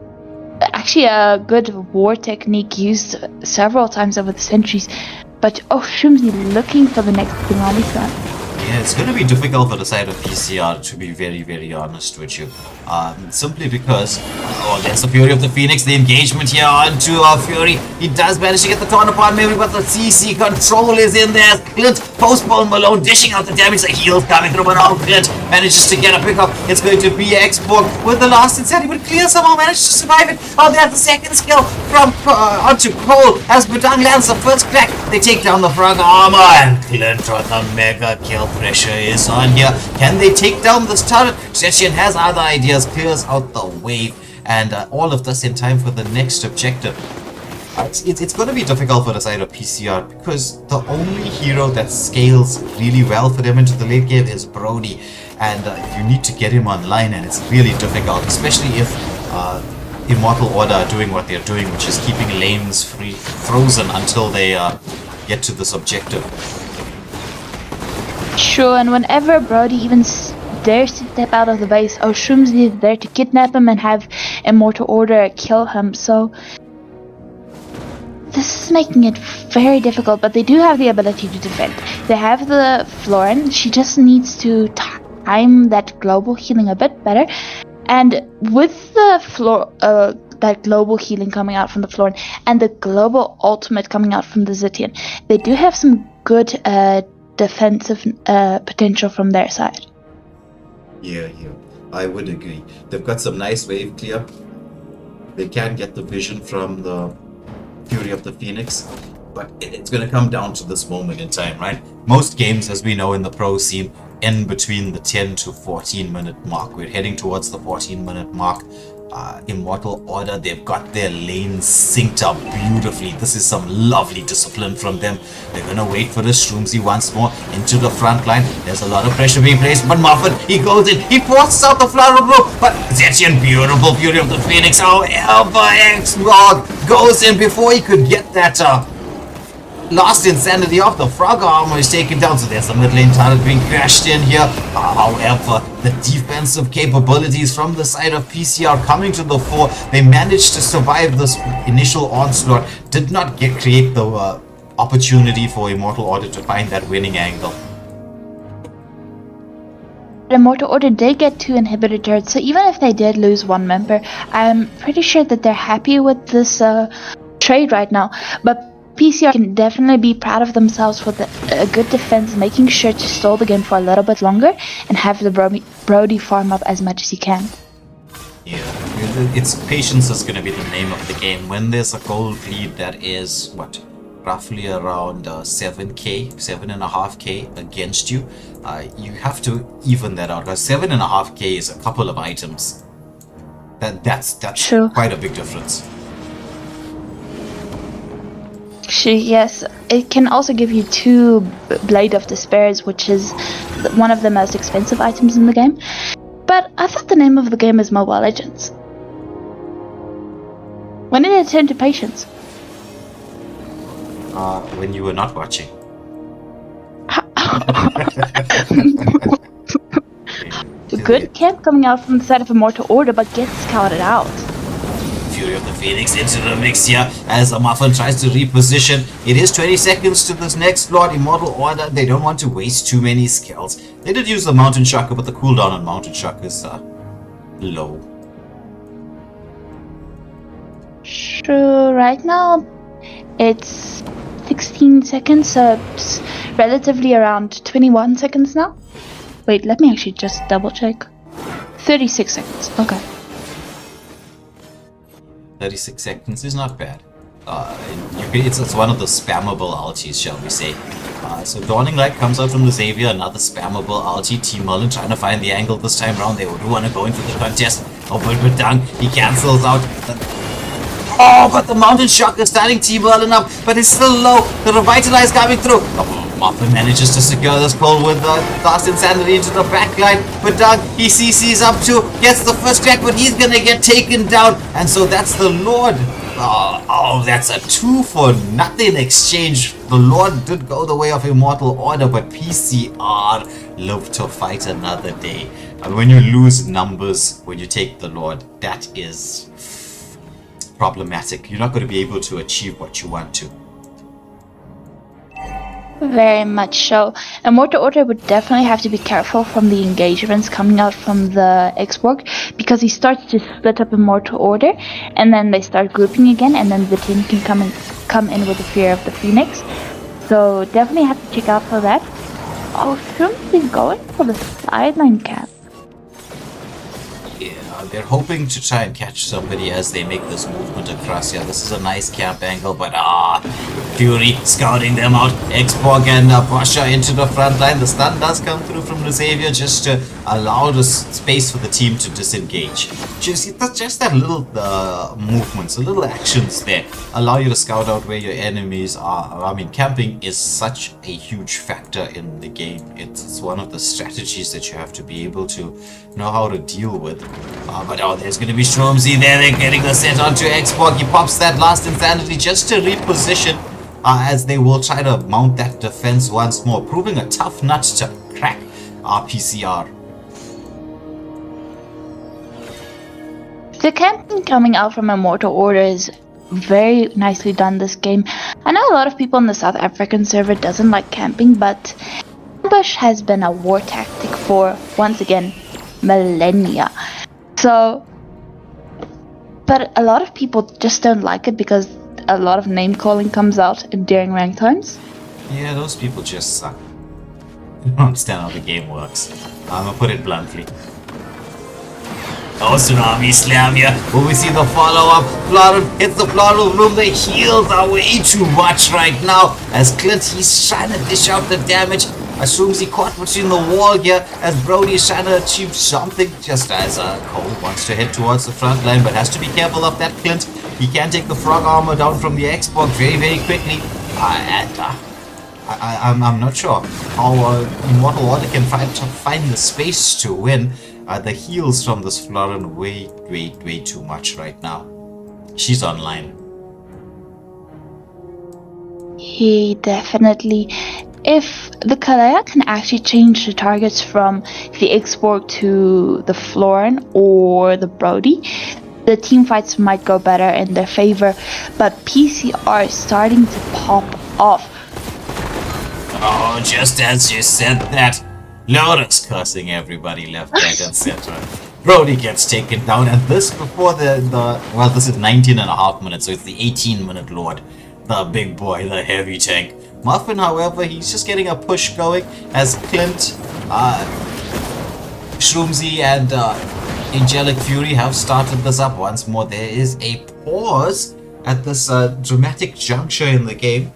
actually a good war technique used several times over the centuries. But Shroomsy looking for the next tsunami slam. Yeah, it's going to be difficult for the side of PCR, to be very, very honest with you. Simply because, there's the Fury of the Phoenix, the engagement here onto Fury. He does manage to get the Tornaport maybe, but the CC control is in there. Clint, postpone Malone, dishing out the damage. The heals coming through, but Clint manages to get a pickup. It's going to be Xbox with the last insanity, but Clear somehow managed to survive it. There's the second skill from onto Cole as Badang lands the first crack. They take down the frog armor, and Clint on the mega kill. Pressure is on here. Can they take down this turret? Chechen has other ideas, clears out the wave, and all of this in time for the next objective. It's going to be difficult for the side of PCR because the only hero that scales really well for them into the late game is Brody, and you need to get him online, and it's really difficult, especially if Immortal Order are doing what they're doing, which is keeping lanes frozen until they get to this objective. Sure, and whenever Brody even dares to step out of the base, Shroomsy is there to kidnap him and have Immortal Order kill him. So this is making it very difficult, but they do have the ability to defend. They have the Florin. She just needs to time that global healing a bit better. And with the that global healing coming out from the Florin and the global ultimate coming out from the Zitian, they do have some good defensive potential from their side. Yeah, I would agree. They've got some nice wave clear. They can get the vision from the Fury of the Phoenix, but it's going to come down to this moment in time, right? Most games, as we know in the pro scene, end between the 10 to 14 minute mark. We're heading towards the 14-minute mark. Immortal Order, they've got their lanes synced up beautifully. This is some lovely discipline from them. They're gonna wait for the Shroomsy once more into the front line. There's a lot of pressure being placed, but Muffin, he goes in, he forces out the Flower Blue, but Zetian, beautiful Fury of the Phoenix, however, X-Log goes in before he could get that last insanity off. The Frog armor is taken down, so there's a mid lane turret being crashed in here. However, the defensive capabilities from the side of PCR coming to the fore. They managed to survive this initial onslaught, did not create the opportunity for Immortal Order to find that winning angle. Immortal Order did get 2 inhibitor turrets, so even if they did lose one member, I'm pretty sure that they're happy with this trade right now. But PCR can definitely be proud of themselves for a good defense, making sure to stall the game for a little bit longer and have the Brody farm up as much as he can. Yeah, it's patience is going to be the name of the game. When there's a gold lead that is, what, roughly around 7k, 7.5k against you, you have to even that out, because 7.5k is a couple of items. That's True. Quite a big difference. Yes, it can also give you 2 Blade of Despairs, which is one of the most expensive items in the game. But I thought the name of the game is Mobile Legends. When did it turn to Patience? When you were not watching. Good camp coming out from the side of Immortal Order, but gets scouted out. Fury of the Phoenix into the mix here as a Muffin tries to reposition. It is 20 seconds to this next Lord. Immortal Order, they don't want to waste too many skills. They did use the Mountain Shocker, but the cooldown on Mountain Shocker is low. Sure, right now it's 16 seconds, so it's relatively around 21 seconds now. Wait, let me actually just double check. 36 seconds, okay. 36 seconds is not bad. It's one of the spammable ultis, shall we say. So Dawning Light comes out from the Xavier, another spammable ulti. Team Merlin trying to find the angle this time around. They would want to go in for the contest. Oh, but Dung, he cancels out. Oh, but the Mountain Shock is starting Team Merlin up, but it's still low. The Revitalize coming through. Muffin manages to secure this call with Last Insanity into the backline, but Doug, he CC's up too, gets the first crack, but he's gonna get taken down, and so that's the Lord. Oh, that's a 2-for-nothing exchange. The Lord did go the way of Immortal Order, but PCR lived to fight another day. And when you lose numbers, when you take the Lord, that is problematic. You're not going to be able to achieve what you want to. Very much so. Immortal Order would definitely have to be careful from the engagements coming out from the X-Borg, because he starts to split up Immortal Order, and then they start grouping again, and then the team can come in with the Fear of the Phoenix. So definitely have to check out for that. Oh, Shroom's been going for the sideline camp. Yeah, they're hoping to try and catch somebody as they make this movement across here. This is a nice camp angle, but Fury scouting them out. X-Borg and Pasha into the front line. The stun does come through from the Xavier just to allow the space for the team to disengage. Just that little movements, the little actions there allow you to scout out where your enemies are. I mean, camping is such a huge factor in the game. It's one of the strategies that you have to be able to know how to deal with. But there's going to be Shroomsy there. They're getting the set onto X-Borg. He pops that Last Insanity just to reposition as they will try to mount that defense once more, proving a tough nut to crack PCR. The camping coming out from Immortal Order is very nicely done this game. I know a lot of people on the South African server doesn't like camping, but ambush has been a war tactic for, once again, millennia. So But a lot of people just don't like it because a lot of name calling comes out during rank times. Yeah, those people just suck. I don't understand how the game works. I'm gonna put it bluntly. Oh, Tsunami Slam here. Will we see the follow-up? Florin hits the floral room. The heals are way too much right now. As Clint, he's trying to dish out the damage. Assumes he caught between the wall here as Brody is trying to achieve something just as Cole wants to head towards the front line, but has to be careful of that Clint. He can take the frog armor down from the Xbox very, very quickly. I'm not sure how Immortal Order can find the space to win. The heals from this Florin way too much right now. She's online. He definitely. If the Kalea can actually change the targets from the Xborg to the Florin or the Brody, the team fights might go better in their favor. But PCR is starting to pop off. Oh, just as you said that, Lotus cursing everybody left, right, and center. Brody gets taken down, and this before well, this is 19.5 minutes, so it's the 18-minute Lord, the big boy, the heavy tank. Muffin, however, he's just getting a push going as Clint, Shroomzy, and Angelic Fury have started this up once more. There is a pause at this dramatic juncture in the game.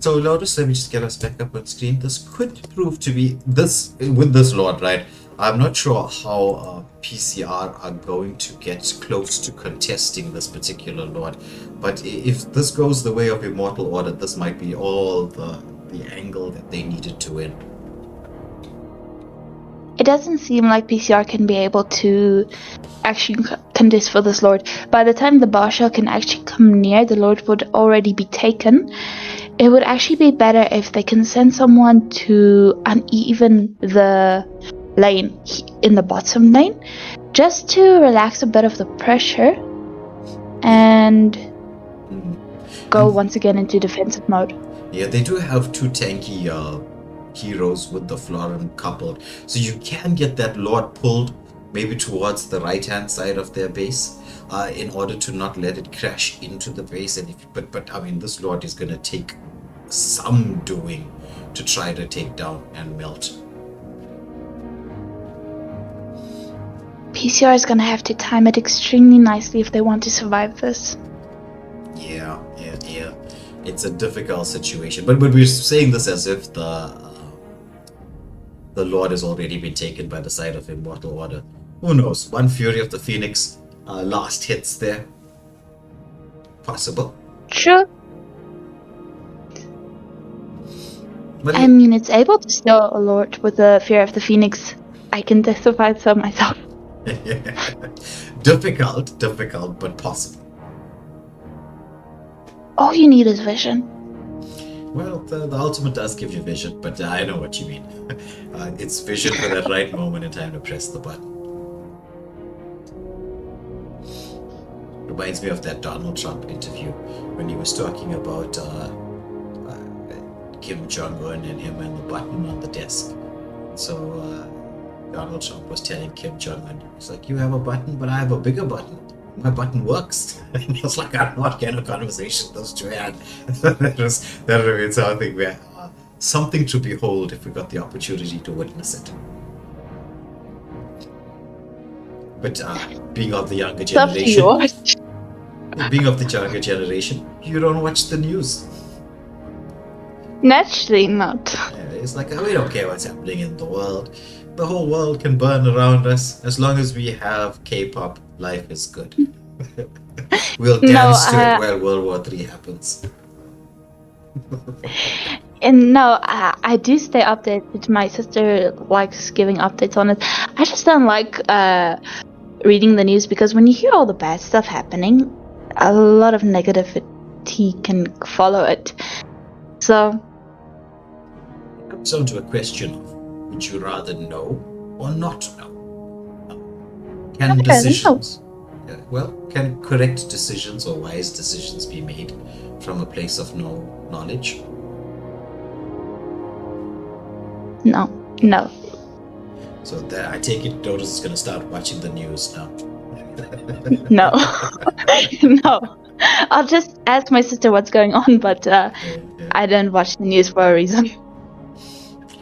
So Lotus, let me just get us back up on screen. This could prove to be this with this Lord, right? I'm not sure how PCR are going to get close to contesting this particular Lord, but if this goes the way of Immortal Order, this might be all the angle that they needed to win. It doesn't seem like PCR can be able to actually contest for this Lord. By the time the bar shell can actually come near, the Lord would already be taken. It would actually be better if they can send someone to uneven the lane in the bottom lane, just to relax a bit of the pressure and go once again into defensive mode. Yeah, they do have two tanky heroes with the Florin coupled, so you can get that Lord pulled maybe towards the right hand side of their base in order to not let it crash into the base. And but I mean, this Lord is gonna take some doing to try to take down and melt. PCR is gonna have to time it extremely nicely if they want to survive this. Yeah. It's a difficult situation, but we're saying this as if the Lord has already been taken by the side of Immortal Order. Who knows? One Fury of the Phoenix, last hits there. Possible. Sure. But I mean, it's able to steal a Lord with the Fear of the Phoenix. I can testify so myself. difficult, but possible. All you need is vision. Well, the ultimate does give you vision, but I know what you mean. It's vision for that right moment in time to press the button. Reminds me of that Donald Trump interview when he was talking about Kim Jong-un and him and the button on the desk. So Donald Trump was telling Kim Jong-un, he's like, you have a button, but I have a bigger button. My button works. And he was like, I'm not getting a conversation those two had. that remains something where something to behold if we got the opportunity to witness it. But being of the younger generation, you don't watch the news. Naturally not. It's like, we don't care what's happening in the world. The whole world can burn around us. As long as we have K-pop, life is good. We'll dance to it while World War III happens. And no, I do stay updated. My sister likes giving updates on it. I just don't like reading the news because when you hear all the bad stuff happening, a lot of negativity can follow it. So It comes down to a question of, would you rather know or not know? Can decisions, can correct decisions or wise decisions be made from a place of no knowledge? No. So I take it Doris is going to start watching the news now. No. No. I'll just ask my sister what's going on, but I don't watch the news for a reason.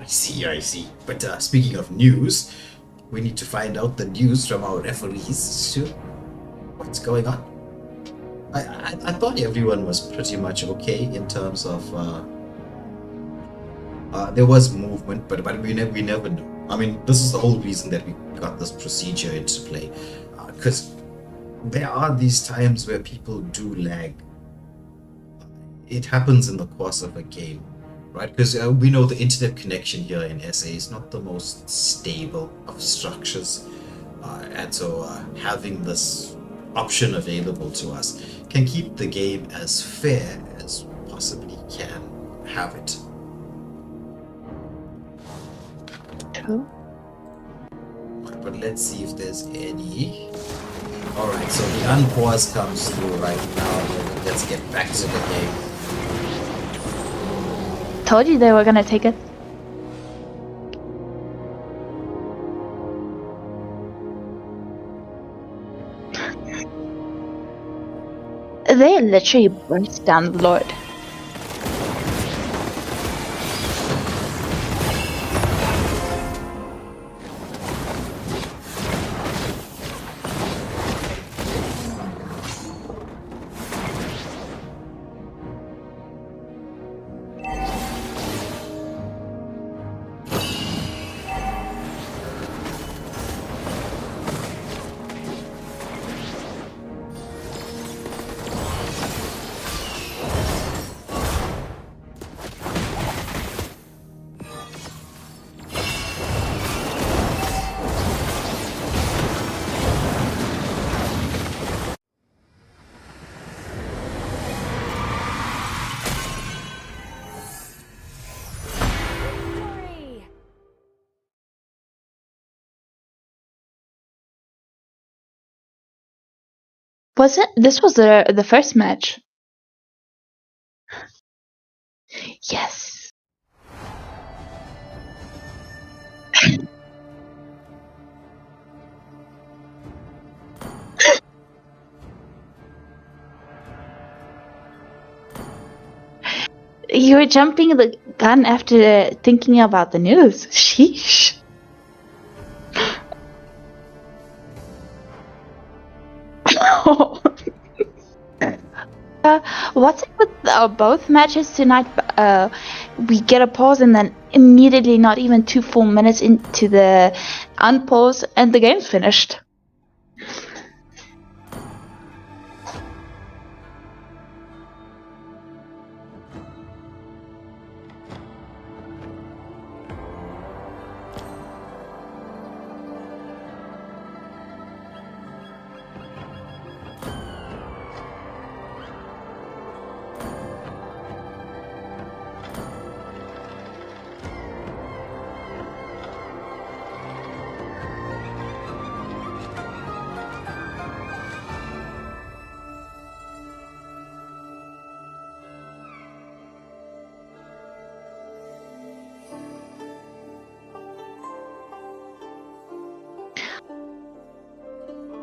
I see. But speaking of news, we need to find out the news from our referees too. What's going on? I thought everyone was pretty much okay in terms of there was movement, but we never knew. I mean, this is the whole reason that we got this procedure into play, because there are these times where people do lag. It happens in the course of a game, right? Because we know the internet connection here in SA is not the most stable of structures, and so having this option available to us can keep the game as fair as we possibly can have it. True. But let's see if there's any. Alright, so the unpause comes through right now. Let's get back to the game. Told you they were gonna take it. They literally burst down the Lord. Was it? This was the first match. Yes. You were jumping the gun after thinking about the news. Sheesh. What's it with both matches tonight? We get a pause and then immediately, not even 2 full minutes into the unpause, and the game's finished.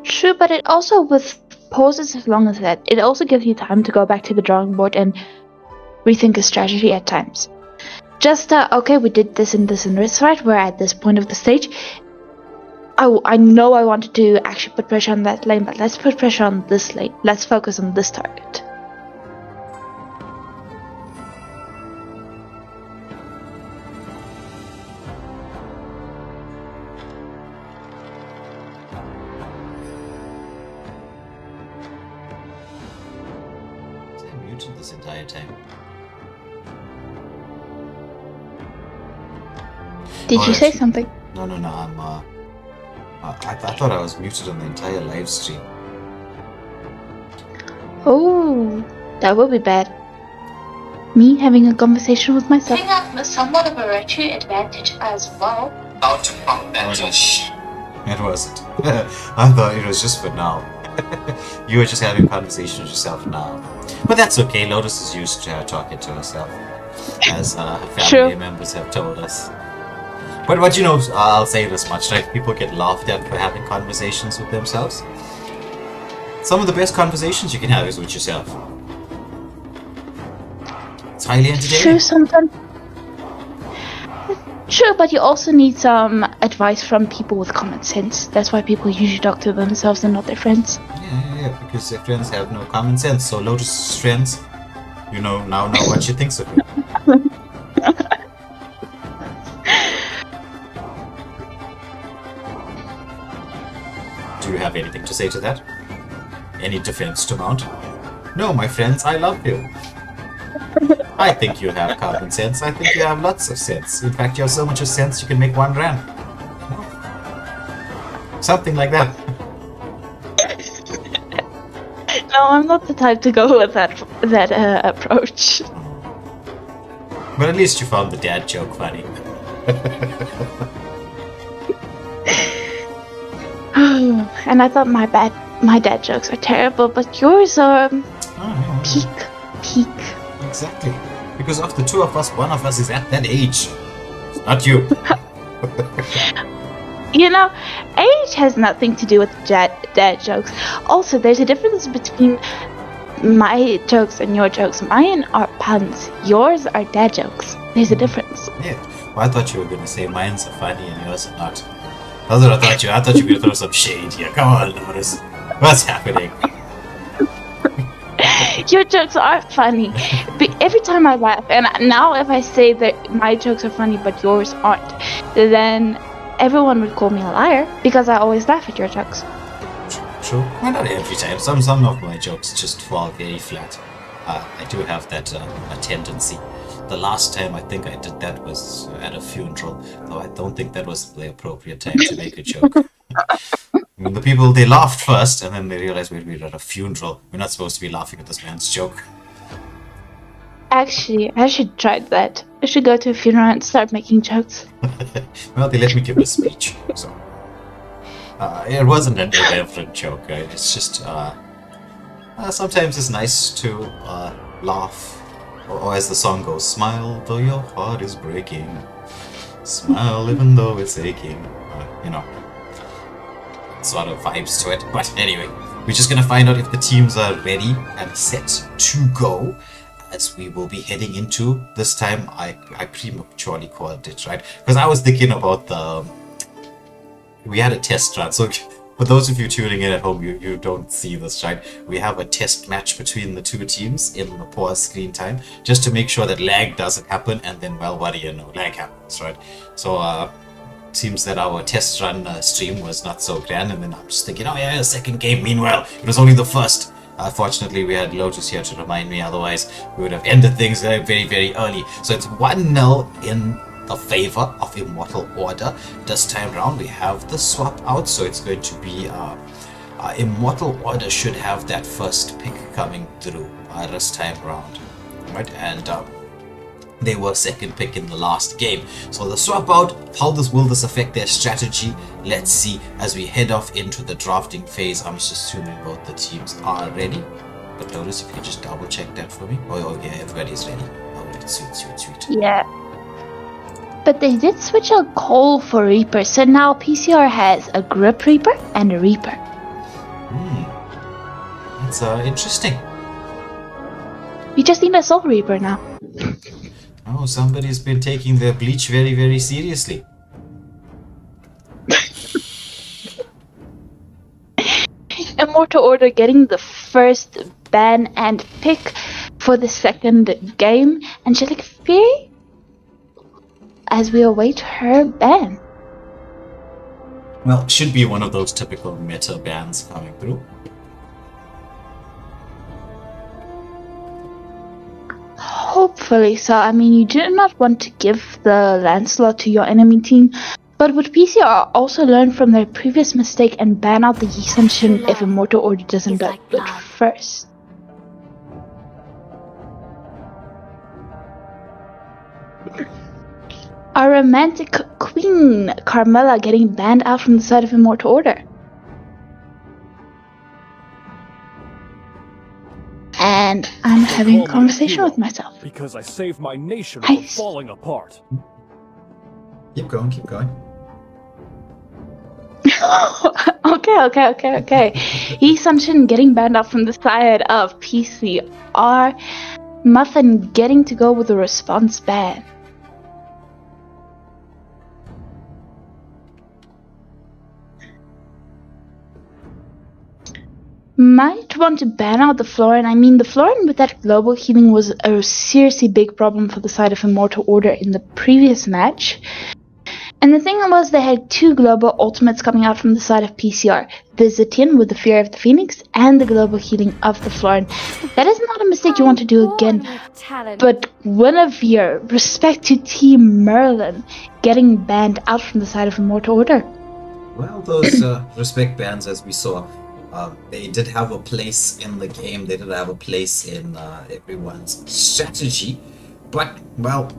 True, but it also, with pauses as long as that, it also gives you time to go back to the drawing board and rethink a strategy at times. Just, okay, we did this and this and this, right? We're at this point of the stage. I know I wanted to actually put pressure on that lane, but let's put pressure on this lane. Let's focus on this target. This entire time. Did you say something? No, I'm I thought I was muted on the entire live stream. Oh, that would be bad. Me having a conversation with myself. I think somewhat of a retro advantage as well. Out to pump that. It wasn't. I thought it was just for now. You were just having a conversation with yourself now. But that's okay, Lotus is used to talking to herself, as family members have told us. But you know, I'll say this much, right? People get laughed at for having conversations with themselves. Some of the best conversations you can have is with yourself. It's highly entertaining. True, sometimes. True, but you also need some advice from people with common sense. That's why people usually talk to themselves and not their friends. Yeah, because their friends have no common sense. So Lotus's friends, now know what she thinks of you. Do you have anything to say to that? Any defense to mount? No, my friends, I love you. I think you have common sense. I think you have lots of sense. In fact, you have so much of sense you can make 1 rand. Something like that. No, I'm not the type to go with that approach. But at least you found the dad joke funny. And I thought my dad jokes are terrible, but yours are peak. Exactly. Because of the 2 of us, 1 of us is at that age. It's not you. Age has nothing to do with dad jokes. Also, there's a difference between my jokes and your jokes. Mine are puns. Yours are dad jokes. There's a difference. Yeah. Well, I thought you were going to say mine's are funny and yours are not. That's what I thought you. I thought you were going to throw some shade here. Come on, Lotus. What's happening? Your jokes are funny. But every time I laugh, and now if I say that my jokes are funny but yours aren't, then everyone would call me a liar because I always laugh at your jokes. True. Well, not every time. Some of my jokes just fall very flat. I do have that a tendency. The last time I think I did that was at a funeral, though I don't think that was the appropriate time to make a joke. I mean, the people, they laughed first, and then they realized we're at a funeral. We're not supposed to be laughing at this man's joke. Actually, I should try that. I should go to a funeral and start making jokes. Well, they let me give a speech, so... it wasn't an irreverent joke, right? It's just, sometimes it's nice to laugh. Or as the song goes, smile though your heart is breaking. Smile even though it's aching. Sort of vibes to it. But anyway, we're just gonna find out if the teams are ready and set to go. As we will be heading into, this time I prematurely called it, right? Because I was thinking about we had a test run. So for those of you tuning in at home, you don't see this, right? We have a test match between the 2 teams in the pause screen time, just to make sure that lag doesn't happen, and then, well, what do you know, lag happens, right? So, seems that our test run stream was not so grand, and then I'm just thinking, oh yeah, a second game. Meanwhile, it was only the first. Fortunately, we had Lotus here to remind me, otherwise we would have ended things very, very early. So it's 1-0 in the favor of Immortal Order. This time round we have the swap out, so it's going to be Immortal Order should have that first pick coming through this time round, right? And they were second pick in the last game. So the swap out, how will this affect their strategy? Let's see as we head off into the drafting phase. I'm just assuming both the teams are ready. But notice if you could just double check that for me. Oh yeah, everybody's ready. Oh, sweet. Yeah. But they did switch out Cole for Reaper, so now PCR has a Grip Reaper and a Reaper. It's interesting. We just need a Soul Reaper now. Oh, somebody's been taking their Bleach very, very seriously. Immortal Order getting the first ban and pick for the second game. Angelic Fury? As we await her ban. Well, should be one of those typical meta bans coming through. Hopefully so. I mean, you do not want to give the Lancelot to your enemy team, but would PCR also learn from their previous mistake and ban out the Yi-Sun if Immortal Order doesn't do it first? Our romantic queen, Carmela, getting banned out from the side of Immortal Order. And I'm having a conversation with myself. Because I saved my nation from falling apart. Keep going. Okay. Sunshine getting banned out from the side of PCR. Muffin getting to go with a response ban. Might want to ban out the Florin. I mean, the Florin with that global healing was a seriously big problem for the side of Immortal Order in the previous match. And the thing was, they had 2 global ultimates coming out from the side of PCR. The Zetian with the Fear of the Phoenix and the global healing of the Florin. That is not a mistake you want to do again. But Guinevere, respect to Team Merlin, getting banned out from the side of Immortal Order. Well, those respect bans, as we saw, they did have a place in the game. They did have a place in everyone's strategy. But, well,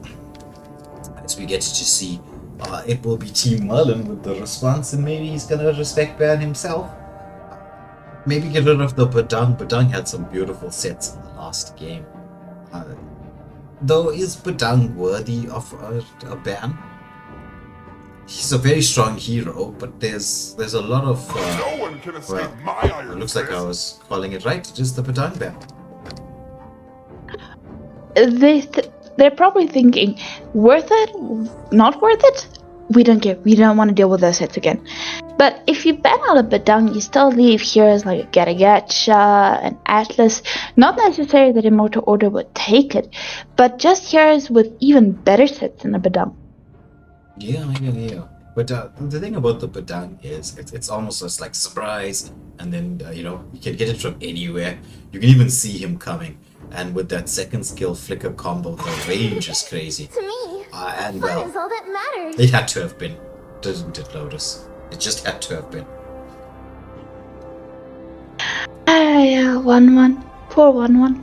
as we get to see, it will be Team Merlin with the response, and maybe he's gonna respect ban himself. Maybe get rid of the Badang. Badang had some beautiful sets in the last game. Though, is Badang worthy of a ban? He's a very strong hero, but there's a lot of it looks like I was calling it right. It is the Badang ban. They're probably thinking, worth it? Not worth it? We don't care. We don't want to deal with those hits again. But if you ban out a Badang, you still leave heroes like a Garagacha and Atlas. Not necessarily that Immortal Order would take it, but just heroes with even better sets than a Badang. Yeah. But the thing about the Badang is it's almost just like surprise, and then you can get it from anywhere. You can even see him coming. And with that second skill flicker combo, the range is crazy. To me, and fun is all that matters. It had to have been, didn't it, Lotus? It just had to have been. Yeah, 1-1. Poor 1-1.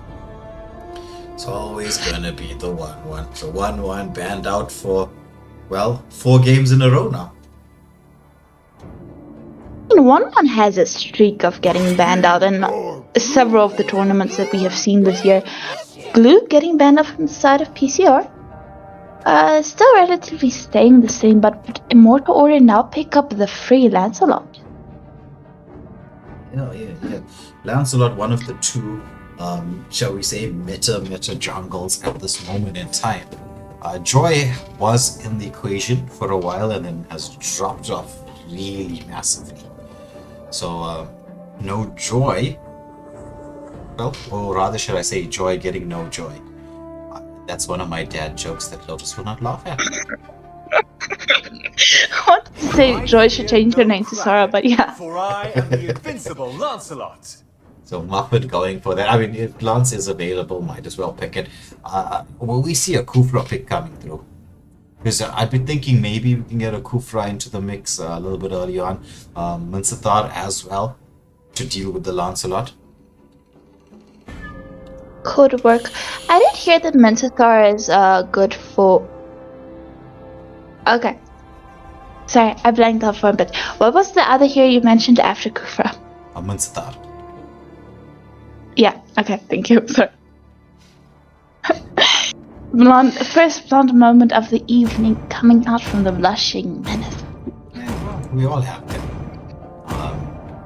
It's always gonna be the 1-1. The 1-1 banned out for, well, 4 games in a row now. 1-1 has a streak of getting banned out in several of the tournaments that we have seen this year. Glue getting banned out from the side of PCR. Still relatively staying the same, but Immortal Order now pick up the free Lancelot. Yeah. Lancelot, one of the 2, shall we say, meta jungles at this moment in time. Joy was in the equation for a while and then has dropped off really massively. So, no Joy. Well, or rather should I say Joy getting no joy. That's one of my dad jokes that Lotus will not laugh at. I wanted to say Joy should change her name to Sora, but yeah. For I am the invincible Lancelot. So Muffet going for that. I mean, if Lance is available, might as well pick it. Will we see a Kufra pick coming through? Because I've been thinking maybe we can get a Kufra into the mix a little bit early on. Minsathar as well, to deal with the Lancelot. Could work. I did hear that Minsathar is good for... Okay. Sorry, I blanked out for a bit. What was the other hero you mentioned after Kufra? Minsathar. Yeah, okay, thank you. Sorry. First blonde moment of the evening coming out from the blushing menace. We all have them.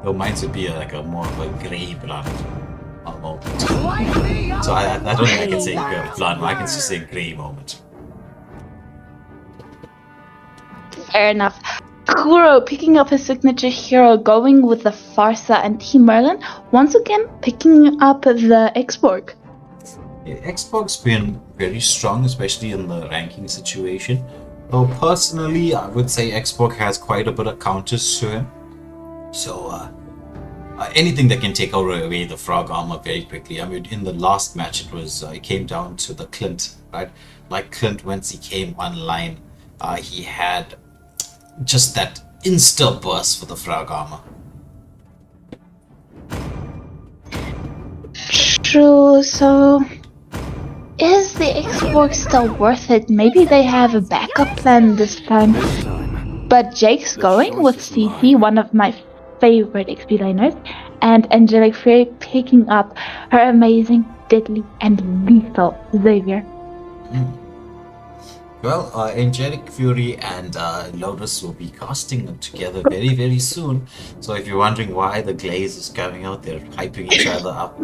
Though mine would be like a more of a grey blonde moment. So I don't think I can say blonde, I can just say grey moment. Fair enough. Kuro picking up his signature hero, going with the Farsa, and Team Merlin once again picking up the Xborg. Yeah, Xborg's been very strong, especially in the ranking situation. Though personally, I would say Xborg has quite a bit of counters to him. So anything that can take away the frog armor very quickly. I mean, in the last match, it came down to the Clint, right? Like Clint, once he came online, he had just that insta burst for the frog armor. True, so is the Xbox still worth it? Maybe they have a backup plan this time. But Jake's going with CC, one of my favorite XP laners, and Angelic Fury picking up her amazing, deadly, and lethal Xavier. Well, Angelic Fury and Lotus will be casting together very, very soon. So if you're wondering why the Glaze is coming out, they're hyping each other up.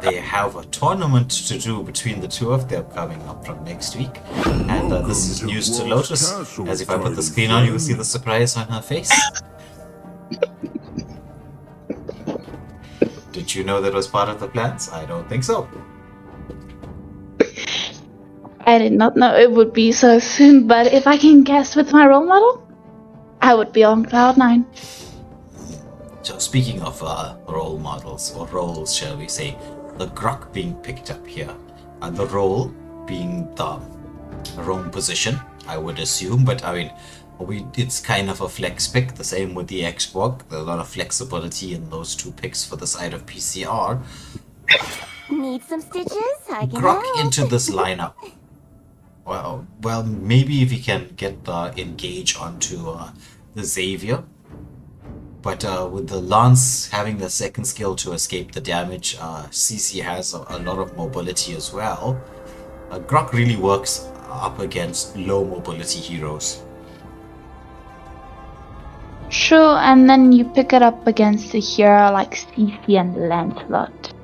They have a tournament to do between the two of them coming up from next week. And this is news to Lotus. As if I put the screen on, you will see the surprise on her face. Did you know that was part of the plans? I don't think so. I did not know it would be so soon, but if I can guess with my role model, I would be on cloud 9. So speaking of role models, or roles shall we say, the Grok being picked up here, the role being the roam position, I would assume, but I mean, it's kind of a flex pick, the same with the Xbox. There's a lot of flexibility in those two picks for the side of PCR. Need some stitches? I can Grok help. into this lineup. Well, maybe if we can get the engage onto the Xavier. But with the Lance having the second skill to escape the damage, CC has a lot of mobility as well. Grok really works up against low mobility heroes. True, and then you pick it up against a hero like CC and Lancelot.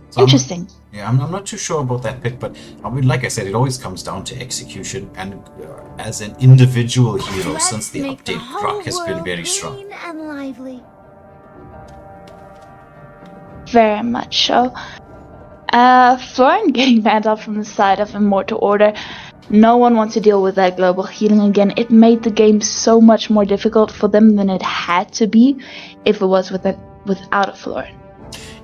So Interesting. I'm not too sure about that pick, but I mean, like I said, it always comes down to execution, and as an individual hero, since the update, Grok has been very strong. And lively. Very much so. Florian getting banned out from the side of Immortal Order. No one wants to deal with that global healing again. It made the game so much more difficult for them than it had to be if it was without a Florian.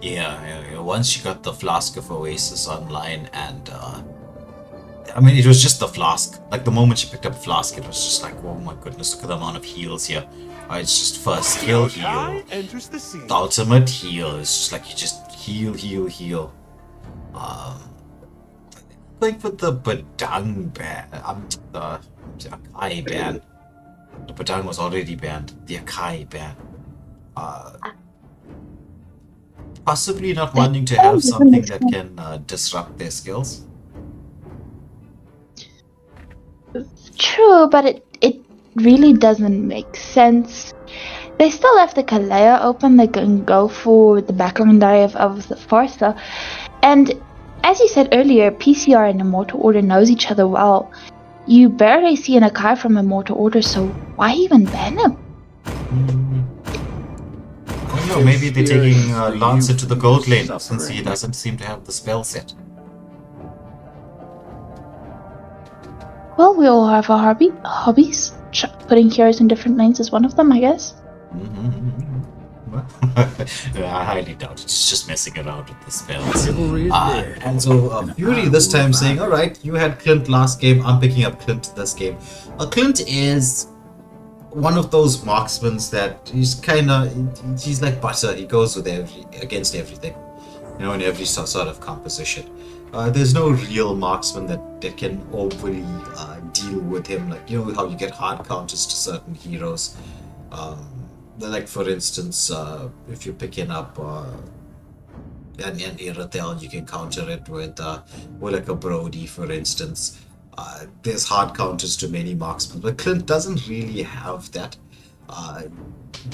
Yeah, once you got the Flask of Oasis online, and I mean, it was just the Flask. Like, the moment you picked up Flask, it was just like, oh my goodness, look at the amount of heals here. It's just first skill heal, the ultimate heal. It's just like you just heal. Going for the Badang ban, the Akai ban. The Badang was already banned. The Akai ban. Possibly not wanting to have something that can disrupt their skills. True, but it really doesn't make sense. They still left the Kalea open. They can go for the background die of the Farsa. And as you said earlier, PCR and Immortal Order knows each other well. You barely see an Akai from Immortal Order, so why even ban him? I don't know, maybe they're taking Lance into the gold lane since he doesn't seem to have the spell set. Well, we all have our hobbies. Putting heroes in different lanes is one of them, I guess. I highly doubt it. It's just messing around with the spells. And so Fury this time saying, alright, you had Clint last game, I'm picking up Clint this game. Clint is one of those marksmen that he's like butter. He goes with against everything, you know, in every sort of composition. There's no real marksman that can overly deal with him, like, you know how you get hard counters to certain heroes. Like, for instance, if you're picking up an Iratel, you can counter it with like a Brody, for instance. There's hard counters to many marksmen, but Clint doesn't really have that.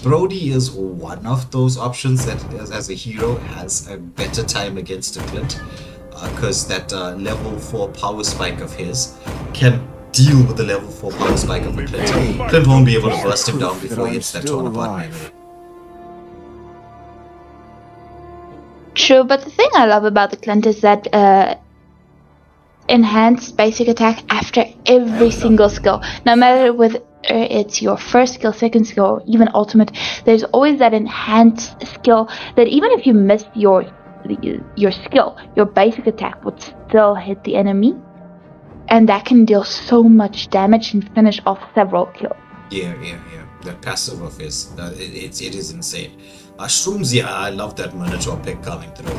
Brody is one of those options that, as a hero, has a better time against a Clint, because that level 4 power spike of his can deal with the level 4 power spike of a Clint. Clint won't be able to burst him down before he hits that torn apart memory. True, but the thing I love about the Clint is that enhanced basic attack after every single skill. No matter whether it's your first skill, second skill, or even ultimate, there's always that enhanced skill that even if you miss your skill, your basic attack would still hit the enemy. And that can deal so much damage and finish off several kills. Yeah. That passive of his, it is insane. Shroomsy, I love that Minotaur pick coming through.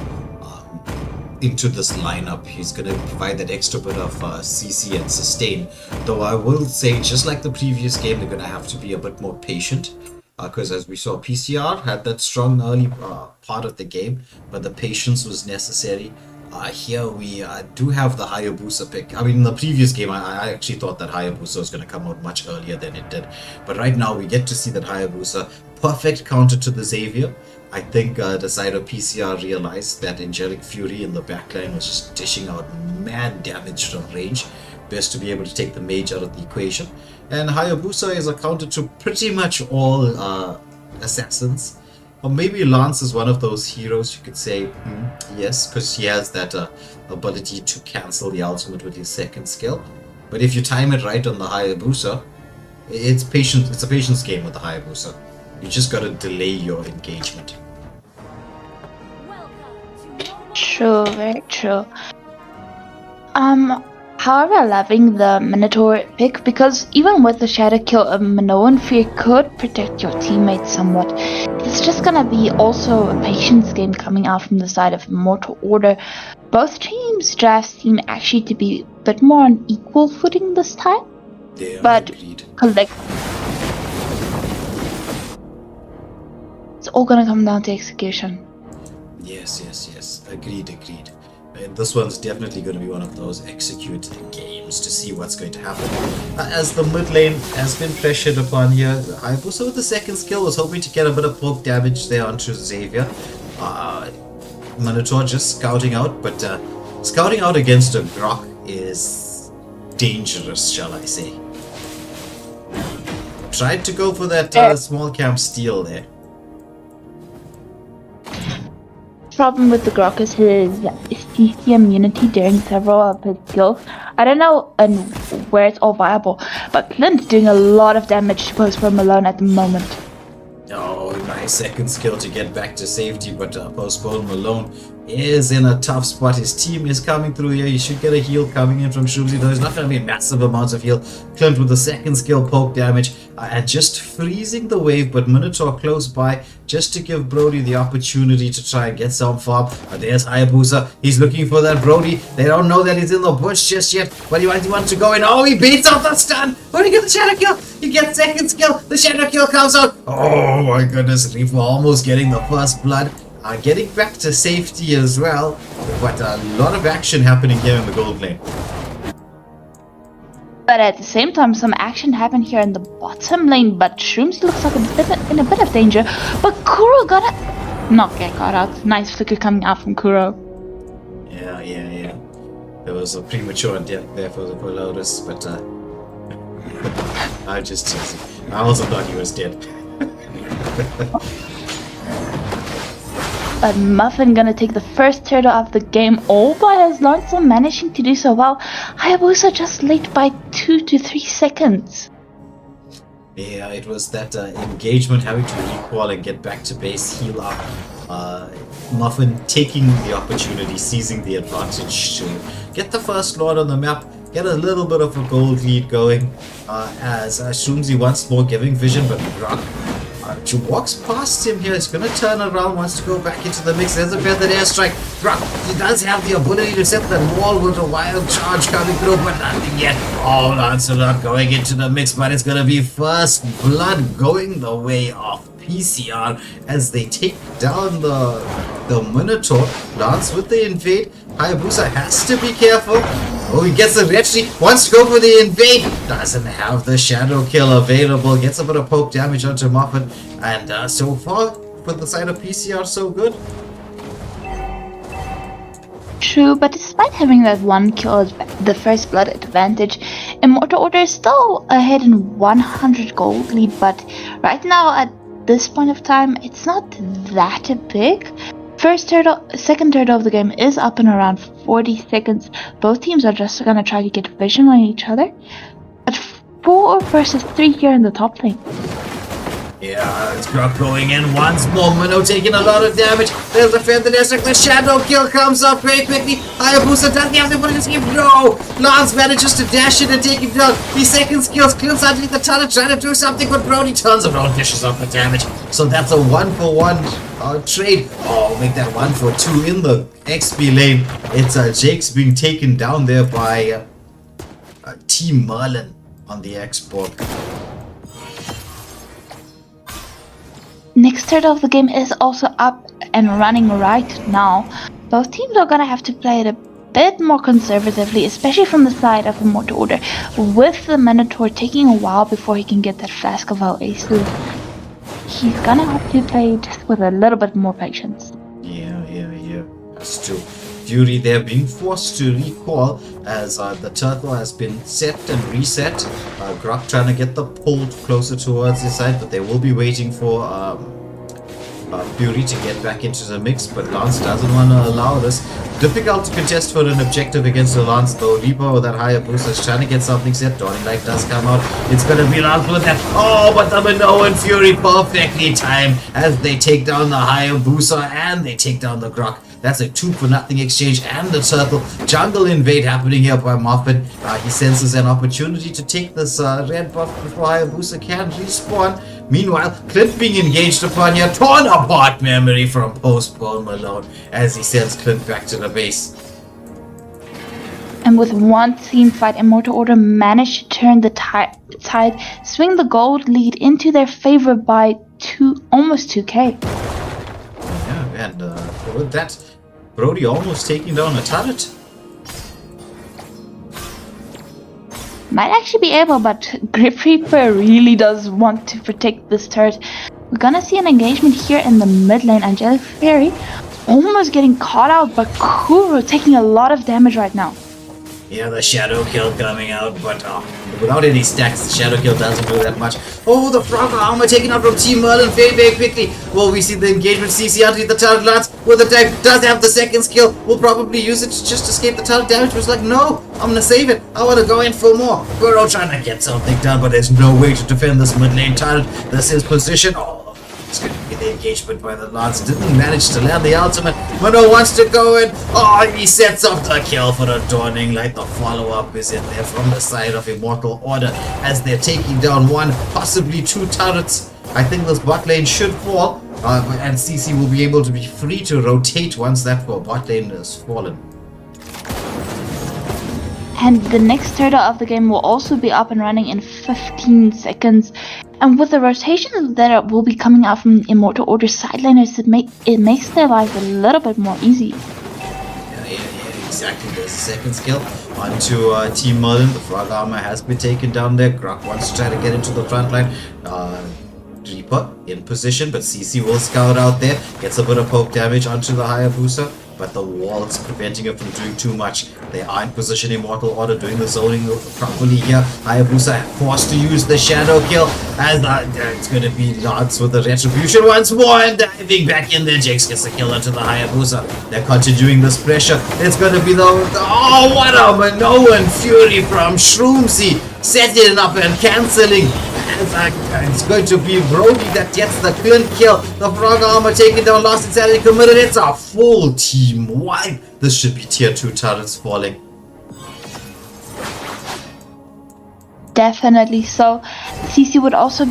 Into this lineup, he's going to provide that extra bit of CC and sustain. Though I will say, just like the previous game, they're going to have to be a bit more patient. Because as we saw, PCR had that strong early part of the game, but the patience was necessary. Here we do have the Hayabusa pick. I mean, in the previous game, I actually thought that Hayabusa was going to come out much earlier than it did. But right now, we get to see that Hayabusa, perfect counter to the Xavier. I think the side of PCR realized that Angelic Fury in the backline was just dishing out mad damage from range. Best to be able to take the mage out of the equation. And Hayabusa is a counter to pretty much all assassins. Or maybe Lance is one of those heroes you could say, yes, because he has that ability to cancel the ultimate with his second skill. But if you time it right on the Hayabusa, it's a patience game with the Hayabusa. You just gotta delay your engagement. True, very true. However, loving the Minotaur pick because even with the Shadow Kill, a Minoan Fear could protect your teammates somewhat. It's just gonna be also a patience game coming out from the side of Immortal Order. Both teams' drafts seem actually to be a bit more on equal footing this time. Yeah, but it's all gonna come down to execution. Yes. Agreed. And this one's definitely going to be one of those execute games to see what's going to happen. As the mid lane has been pressured upon here, Hayabusa with the second skill was hoping to get a bit of poke damage there onto Xavier. Minotaur just scouting out, but scouting out against a Grok is dangerous, shall I say. Tried to go for that small camp steal there. Problem with the Grok is his CC immunity during several of his skills. I don't know where it's all viable, but Clint's doing a lot of damage to Postpone Malone at the moment. Oh, nice second skill to get back to safety, but Postpone Malone is in a tough spot. His team is coming through here. He should get a heal coming in from Shubzi, though there's not going to be massive amounts of heal. Clint with the second skill poke damage and just freezing the wave, but Minotaur close by just to give Brody the opportunity to try and get some farm. There's Hayabusa. He's looking for that Brody. They don't know that he's in the bush just yet, but he wants to go in. Oh, he beats out the stun. Where did he get the shadow kill? He gets second skill. The shadow kill comes out. Oh my goodness, Reaper almost getting the first blood. Getting back to safety as well, but a lot of action happening here in the gold lane. But at the same time, some action happened here in the bottom lane, but Shrooms looks like in a bit of danger, but Kuro gotta not get caught out. Nice flicker coming out from Kuro. Yeah. There was a premature death there for Lotus, but I'm just teasing. I also thought he was dead. But Muffin gonna take the first turtle of the game all by his lonesome, managing to do so well. Hayabusa just late by 2 to 3 seconds. Yeah, it was that engagement having to recall and get back to base, heal up. Muffin taking the opportunity, seizing the advantage to get the first Lord on the map, get a little bit of a gold lead going, as Shroomsy once more giving vision, but Grok walks past him here. He's going to turn around, wants to go back into the mix. There's a feathered airstrike. Grok, he does have the ability to set that wall with a wild charge coming through, but nothing yet. Oh, Lancelot going into the mix, but it's going to be first blood going the way of PCR as they take down the Minotaur. Lance with the invade. Hayabusa has to be careful. Oh, he gets the retry, wants to go for the invade, doesn't have the shadow kill available, gets a bit of poke damage onto Muffin, and so far, for the side of PCR, so good. True, but despite having that one kill, the first blood advantage, Immortal Order is still ahead in 100 gold lead, but right now, at this point of time, it's not that big. Second turtle of the game is up in around 40 seconds. Both teams are just gonna try to get vision on each other. But 4 versus 3 here in the top lane. Yeah, it's Grok going in once more. Minnow taking a lot of damage. There's the feather district. The shadow kill comes up very quickly. Hayabusa doesn't have the ability to escape. No! Lance manages to dash in and take him down. His second skills clips underneath the tunnel, trying to do something, but Brody turns around, dishes off the damage. So that's a 1-for-1 trade. Oh, make that 1-for-2 in the XP lane. It's Jake's being taken down there by Team Merlin on the export. Next turtle of the game is also up and running right now. both teams are gonna have to play it a bit more conservatively, especially from the side of Immortal Order, with the Minotaur taking a while before he can get that Flask of Oasis. He's gonna have to play just with a little bit more patience. Yeah. That's true. Fury there being forced to recall as the turtle has been set and reset. Grok trying to get the pull closer towards his side, but they will be waiting for Fury to get back into the mix, but Lance doesn't want to allow this. Difficult to contest for an objective against the Lance though. Reaper with that higher boost is trying to get something set. Dawning Light does come out. It's going to be Lance with that. Oh, but the Minoan and Fury perfectly timed as they take down the higher booster and they take down the Grok. That's a 2-for-0 exchange and the turtle. Jungle invade happening here by Muffin. He senses an opportunity to take this red buff before Hayabusa can respawn. Meanwhile, Clint being engaged upon here, torn apart memory from Postpone Malone as he sends Clint back to the base. And with one team fight, Immortal Order managed to turn the tide, swing the gold lead into their favor by almost 2k. Yeah, and with that, Brody almost taking down a turret. Might actually be able, but Grip Reaper really does want to protect this turret. We're gonna see an engagement here in the mid lane. Angelic Fairy almost getting caught out, but Kuro taking a lot of damage right now. Yeah, the Shadow Kill coming out, but without any stacks, the Shadow Kill doesn't do that much. Oh, the Frog Armor taken out from Team Merlin very quickly. Well, we see the engagement. CC underneath the turret. Lance with the tag does have the second skill. We'll probably use it to just escape the turret damage. Was like, no, I'm gonna save it. I wanna go in for more. Burrow trying to get something done, but there's no way to defend this mid lane turret. This is position. Oh, it's going to be the engagement by the Lance. Didn't manage to land the ultimate. Mano wants to go in. Oh, he sets up the kill for the Dawning Light. The follow-up is in there from the side of Immortal Order as they're taking down one, possibly two turrets. I think this bot lane should fall, and CC will be able to be free to rotate once that bot lane is fallen. And the next turtle of the game will also be up and running in 15 seconds. And with the rotations that will be coming out from Immortal Order sideliners, it makes their life a little bit more easy. Yeah, exactly. There's a second skill onto Team Merlin. The Frog Armor has been taken down there. Grok wants to try to get into the front line. Reaper in position, but CC will scout out there. Gets a bit of poke damage onto the Hayabusa, but the wall is preventing it from doing too much. They are in position. Immortal Order doing the zoning properly here. Hayabusa forced to use the Shadow Kill as it's going to be Lance with the Retribution once more and diving back in there. Jax gets the kill onto the Hayabusa. They're continuing this pressure. It's going to be the... Oh, what a Minoan Fury from Shroomsy. Setting up and cancelling. It's going to be Brody that gets the Clint kill. The Frog Armor taking down Lost Insanity committed. It's a full team wipe. This should be tier 2 turrets falling. Definitely so. CC will also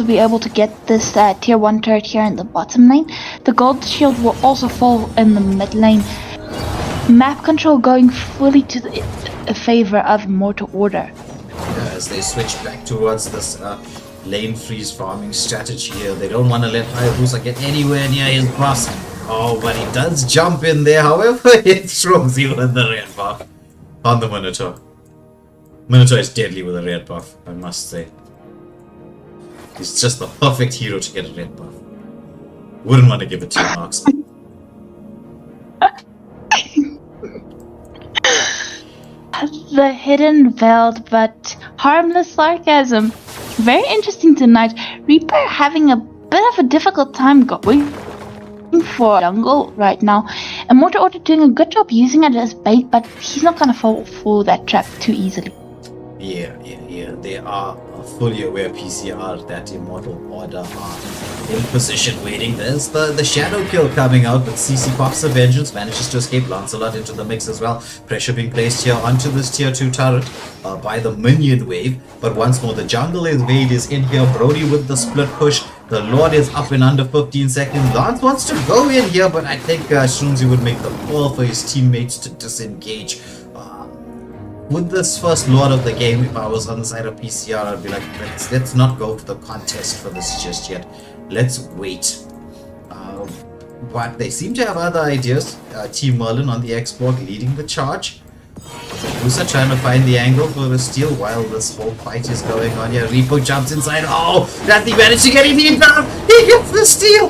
be able to get this tier 1 turret here in the bottom lane. The gold shield will also fall in the mid lane. Map control going fully to the favor of Immortal Order. As they switch back towards this lane freeze farming strategy here. They don't want to let Hayabusa get anywhere near his boss. Oh, but he does jump in there. However, it throws you with the red buff on the Minotaur. Minotaur is deadly with a red buff, I must say. He's just the perfect hero to get a red buff. Wouldn't want to give it 2 marks. The hidden veiled but harmless sarcasm. Very interesting tonight. Reaper having a bit of a difficult time going for jungle right now. Immortal Order doing a good job using it as bait, but he's not gonna fall for that trap too easily. Yeah. They are fully aware, PCR, that Immortal Order are in position waiting. There's the Shadow Kill coming out, but CC pops the Vengeance, manages to escape Lancelot into the mix as well. Pressure being placed here onto this tier 2 turret by the minion wave. But once more, the jungle invade is in here. Brody with the split push. The Lord is up in under 15 seconds. Lance wants to go in here, but I think Shroomsy would make the call for his teammates to disengage. With this first Lord of the game, if I was on the side of PCR, I'd be like, let's not go to the contest for this just yet. Let's wait. but they seem to have other ideas. Team Merlin on the Xbox leading the charge. Musa trying to find the angle for the steal while this whole fight is going on here. Reaper jumps inside. Oh, that he managed to get it down. He gets the steal.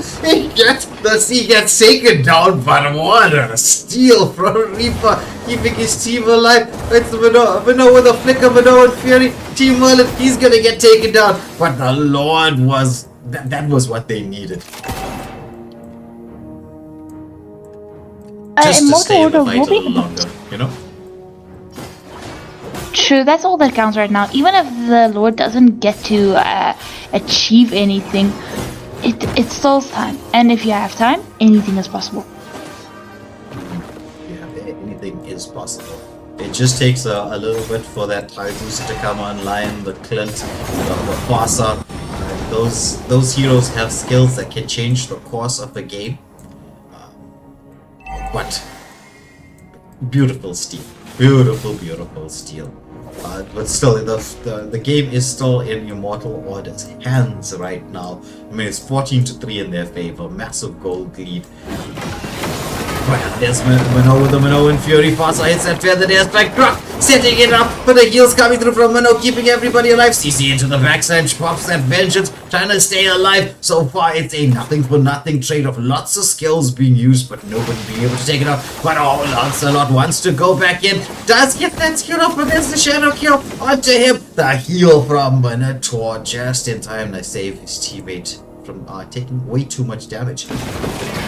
He gets taken down, but what a steal from Reaper, keeping his team alive. It's Minnow with a flicker, Minnow and Fury. Team Merlin, he's gonna get taken down. But the Lord was that was what they needed. Just to stay in the fight a little longer, you know? True, that's all that counts right now. Even if the Lord doesn't get to achieve anything, it stalls time. And if you have time, anything is possible. Yeah, anything is possible. It just takes a little bit for that tide booster to come online, the Clint, the Fossa. Those heroes have skills that can change the course of the game. But beautiful steal. Beautiful steal. But still, the game is still in Immortal Order's hands right now. I mean, it's 14-3 in their favor. Massive goal lead. Well, there's Minnow with the Minnow and Fury. Fossa hits that feather. There's Backdrop, setting it up. But the heals coming through from Minnow, keeping everybody alive. CC into the backside, pops that vengeance, trying to stay alive. So far, it's a nothing for nothing trade-off. Lots of skills being used, but nobody being able to take it out. But oh, Lancelot wants to go back in. Does get that skill up, but there's the shadow kill onto him. The heal from Minotaur just in time to save his teammate from taking way too much damage.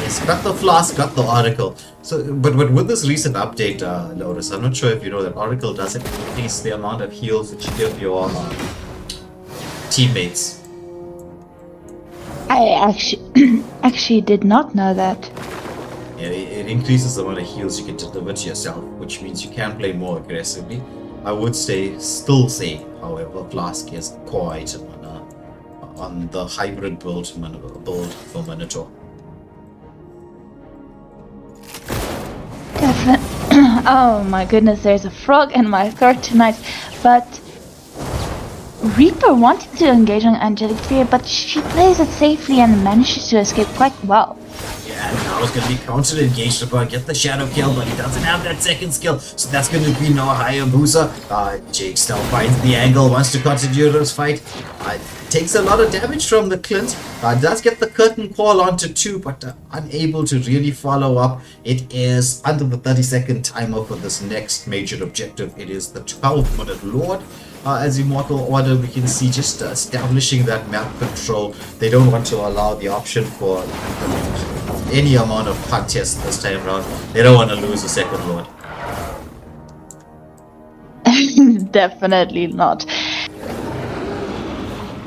He's got the flask, got the Oracle. So, but with this recent update, Lotus, I'm not sure if you know that Oracle doesn't increase the amount of heals that you give your teammates. I actually did not know that. Yeah, it increases the amount of heals you can deliver to yourself, which means you can play more aggressively. I would still say, however, Flask is the core item on the hybrid build for Minotaur. Oh my goodness, there's a frog in my throat tonight. But Reaper wanted to engage on Angelic Sphere, but she plays it safely and manages to escape quite well. Yeah, now it's going to be counter-engaged upon, get the shadow kill, but he doesn't have that second skill, so that's going to be no Hayabusa. Jake still finds the angle, wants to continue this fight. Takes a lot of damage from the Clint, does get the curtain call onto 2, but unable to really follow up. It is under the 30-second timer for this next major objective. It is the 12-minute Lord. As Immortal Order, we can see just establishing that map control. They don't want to allow the option for any amount of contest this time around. They don't want to lose a second Lord. Definitely not.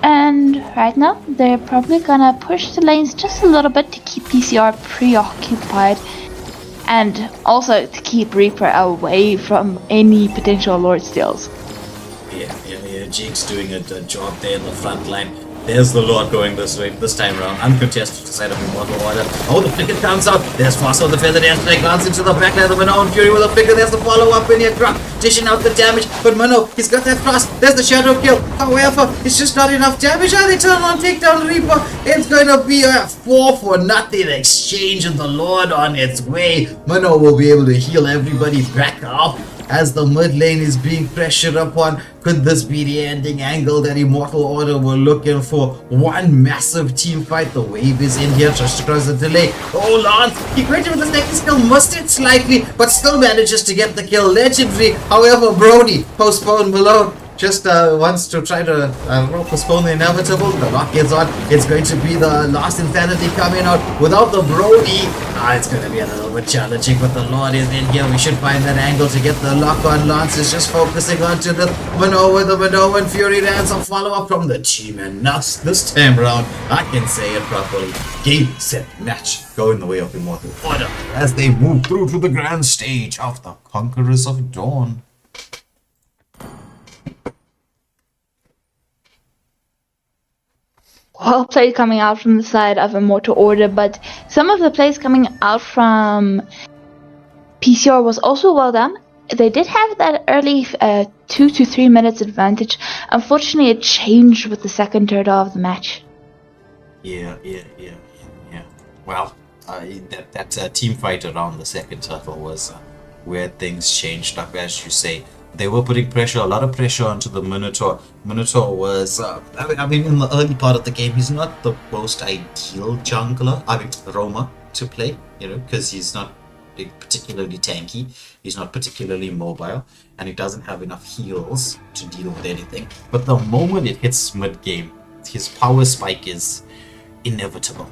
And right now, they're probably gonna push the lanes just a little bit to keep PCR preoccupied. And also to keep Reaper away from any potential Lord steals. Yeah, Jake's doing a job there in the front line. There's the Lord going this way, this time around. Uncontested to the side of Immortal Order. Oh, the flicker comes out. There's Fossa with the feather dance. They glance into the back line of Minnow and Fury with a flicker. There's the follow-up in here. Drop, dishing out the damage. But Minnow, he's got that frost. There's the shadow kill. However, it's just not enough damage. They turn on, take down Reaper. It's going to be a 4-for-0 exchange and the Lord on its way. Minnow will be able to heal everybody back up. As the mid lane is being pressured upon, could this be the ending angle that Immortal Order were looking for? One massive team fight. The wave is in here just across the delay. Oh, Lance, he created with the second skill, missed it slightly, but still manages to get the kill. Legendary. However, Brody postponed below. Just wants to try to postpone the inevitable. The lock is on. It's going to be the last Insanity coming out. Without the Brody, it's going to be a little bit challenging, but the Lord is in here. We should find that angle to get the lock on. Lance is just focusing onto the Minnow with the Minnow and Fury dance. A follow-up from the team, and nuts this time round. I can say it properly. Game, set, match. Go in the way of Immortal Order as they move through to the grand stage of the Conquerors of Dawn. Well played coming out from the side of Immortal Order, but some of the plays coming out from PCR was also well done. They did have that early 2 to 3 minutes advantage. Unfortunately, it changed with the second third of the match. Yeah. Well, that team fight around the second turtle was where things changed. Like as you say, they were putting a lot of pressure onto the Minotaur. Minotaur was, I mean, in the early part of the game, he's not the most ideal jungler, roamer to play, because he's not particularly tanky, he's not particularly mobile, and he doesn't have enough heals to deal with anything. But the moment it hits mid-game, his power spike is inevitable.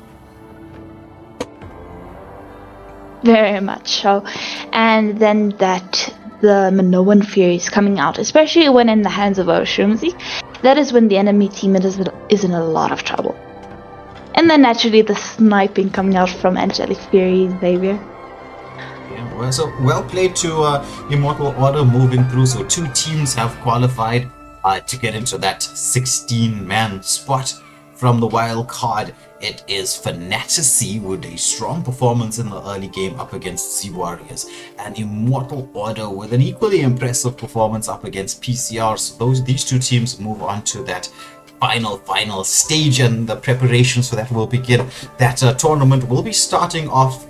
Very much so. And then the Minoan Fury is coming out, especially when in the hands of Oshunzi, that is when the enemy team is in a lot of trouble. And then naturally the sniping coming out from Angelic Fury Xavier. Yeah, well played to Immortal Order moving through. So 2 teams have qualified to get into that 16-man spot. From the wild card, it is Fnatic with a strong performance in the early game up against Z Warriors, and Immortal Order with an equally impressive performance up against PCR. So these 2 teams move on to that final stage, and the preparations for that will begin. That tournament will be starting off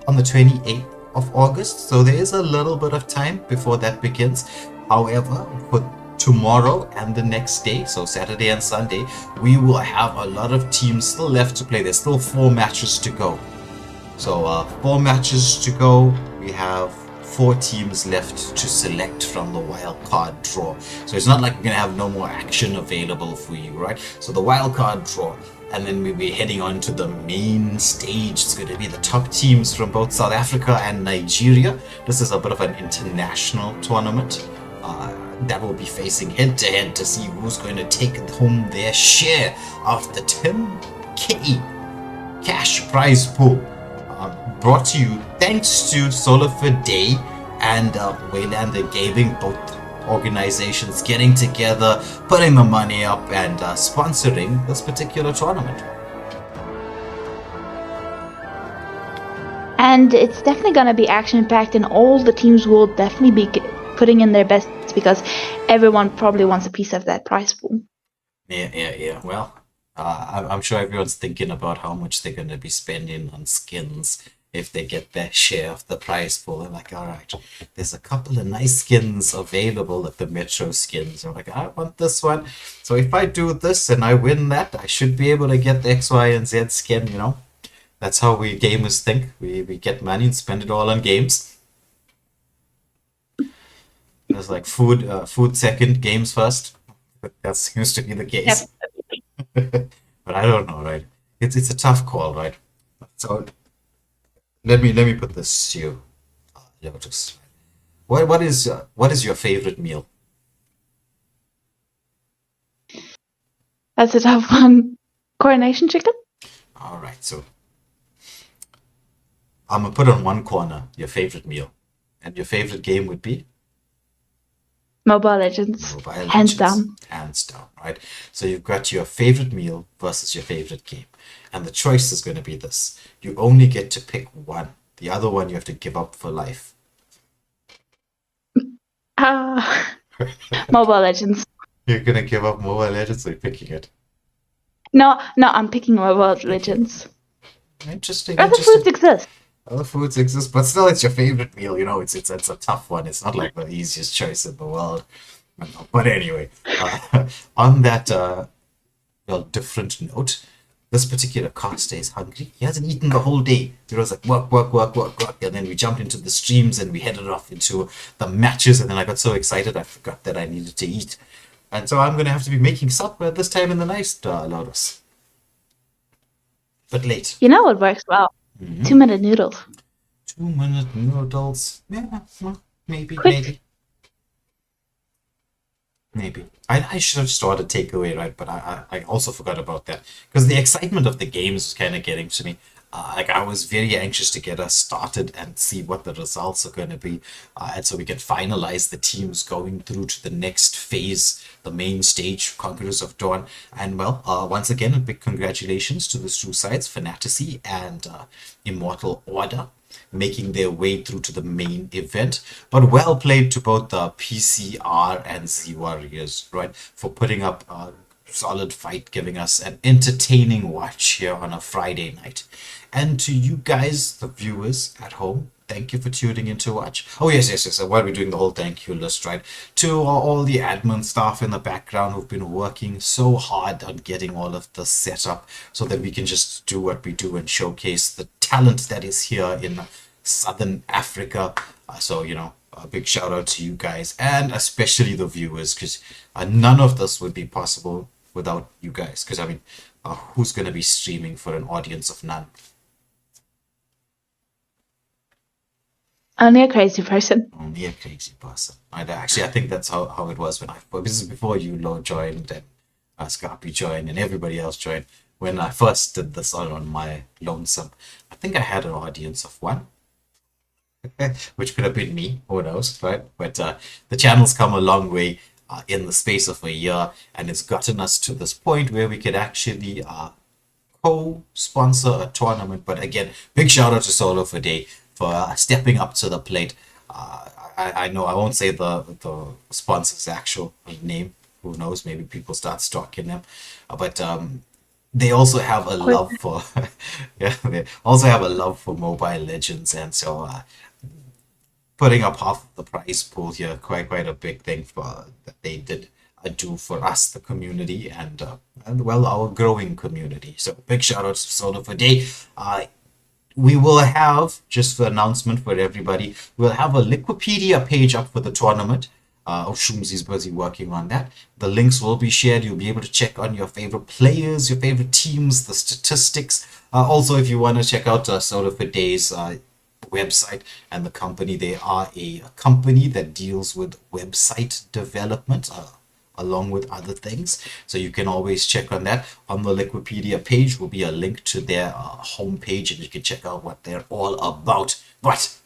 on the 28th of August, so there is a little bit of time before that begins. However, for tomorrow and the next day, so Saturday and Sunday, we will have a lot of teams still left to play. There's still 4 matches to go. So 4 matches to go. We have 4 teams left to select from the wild card draw. So it's not like we're gonna have no more action available for you, right? So the wild card draw, and then we'll be heading on to the main stage. It's going to be the top teams from both South Africa and Nigeria. This is a bit of an international tournament that will be facing head-to-head to see who's going to take home their share of the 10k cash prize pool. Brought to you thanks to Solar Day and Waylander Gaming, both organizations getting together, putting the money up, and sponsoring this particular tournament. And it's definitely going to be action-packed, and all the teams will definitely be putting in their best because everyone probably wants a piece of that prize pool. Yeah. Well, I'm sure everyone's thinking about how much they're going to be spending on skins if they get their share of the prize pool. They're like, all right, there's a couple of nice skins available at the Metro skins. I'm like, I want this one. So if I do this and I win that, I should be able to get the X, Y, and Z skin, That's how we gamers think. We get money and spend it all on games. There's like food second, games first. That seems to be the case. Yep. But I don't know, right? It's a tough call, right? So let me put this to you. What is your favorite meal? That's a tough one. Coronation chicken? All right, so I'm gonna put on one corner your favorite meal, and your favorite game would be Mobile Legends. Hands down. Hands down, right? So you've got your favorite meal versus your favorite game. And the choice is going to be this. You only get to pick one. The other one you have to give up for life. Mobile Legends. You're going to give up Mobile Legends, or you're picking it? No, I'm picking Mobile Legends. Interesting. Other foods exist. Other foods exist, but still, it's your favorite meal. It's a tough one. It's not like the easiest choice in the world. But anyway, on that different note, this particular caster is hungry. He hasn't eaten the whole day. He was like work, and then we jumped into the streams and we headed off into the matches. And then I got so excited I forgot that I needed to eat. And so I'm gonna have to be making supper this time in the night, Lotus. But late. You know what works well? 2-minute noodles. 2-minute noodles. Yeah, well, maybe. I should have started takeaway, right? But I also forgot about that because the excitement of the games was kind of getting to me. I was very anxious to get us started and see what the results are going to be, and so we can finalize the teams going through to the next phase, the main stage, Conquerors of Dawn. And well, once again, a big congratulations to the 2 sides, Fnatic and Immortal Order, making their way through to the main event. But well played to both the PCR and Z Warriors, right, for putting up solid fight, giving us an entertaining watch here on a Friday night. And to you guys, the viewers at home, thank you for tuning in to watch. Oh, yes. While we're doing the whole thank you list, right? To all the admin staff in the background who've been working so hard on getting all of this set up so that we can just do what we do and showcase the talent that is here in Southern Africa. So, you know, a big shout out to you guys and especially the viewers, because none of this would be possible without you guys. Because, I mean, who's going to be streaming for an audience of none? Only a crazy person. Only a crazy person. Actually, I think that's how it was when this is before you joined and Scarpy joined and everybody else joined. When I first did this all on my lonesome, I think I had an audience of 1. Which could have been me, who knows, right? But the channel's come a long way in the space of a year, and it's gotten us to this point where we could actually co-sponsor a tournament. But again, big shout out to Solo for Day for stepping up to the plate. I know I won't say the sponsor's actual name. Who knows? Maybe people start stalking them. But they also have a love for they also have a love for Mobile Legends, and so putting up half of the prize pool here, quite a big thing for that they did do for us, the community, and well, our growing community. So big shout out to Solo for Day. We will have, just for announcement for everybody, we'll have a Liquipedia page up for the tournament. Shumzi's busy working on that. The links will be shared. You'll be able to check on your favorite players, your favorite teams, the statistics. Also, if you want to check out Solo for Day's website and the company, they are a company that deals with website development along with other things, so you can always check on that. On the Liquipedia page will be a link to their homepage, and you can check out what they're all about. But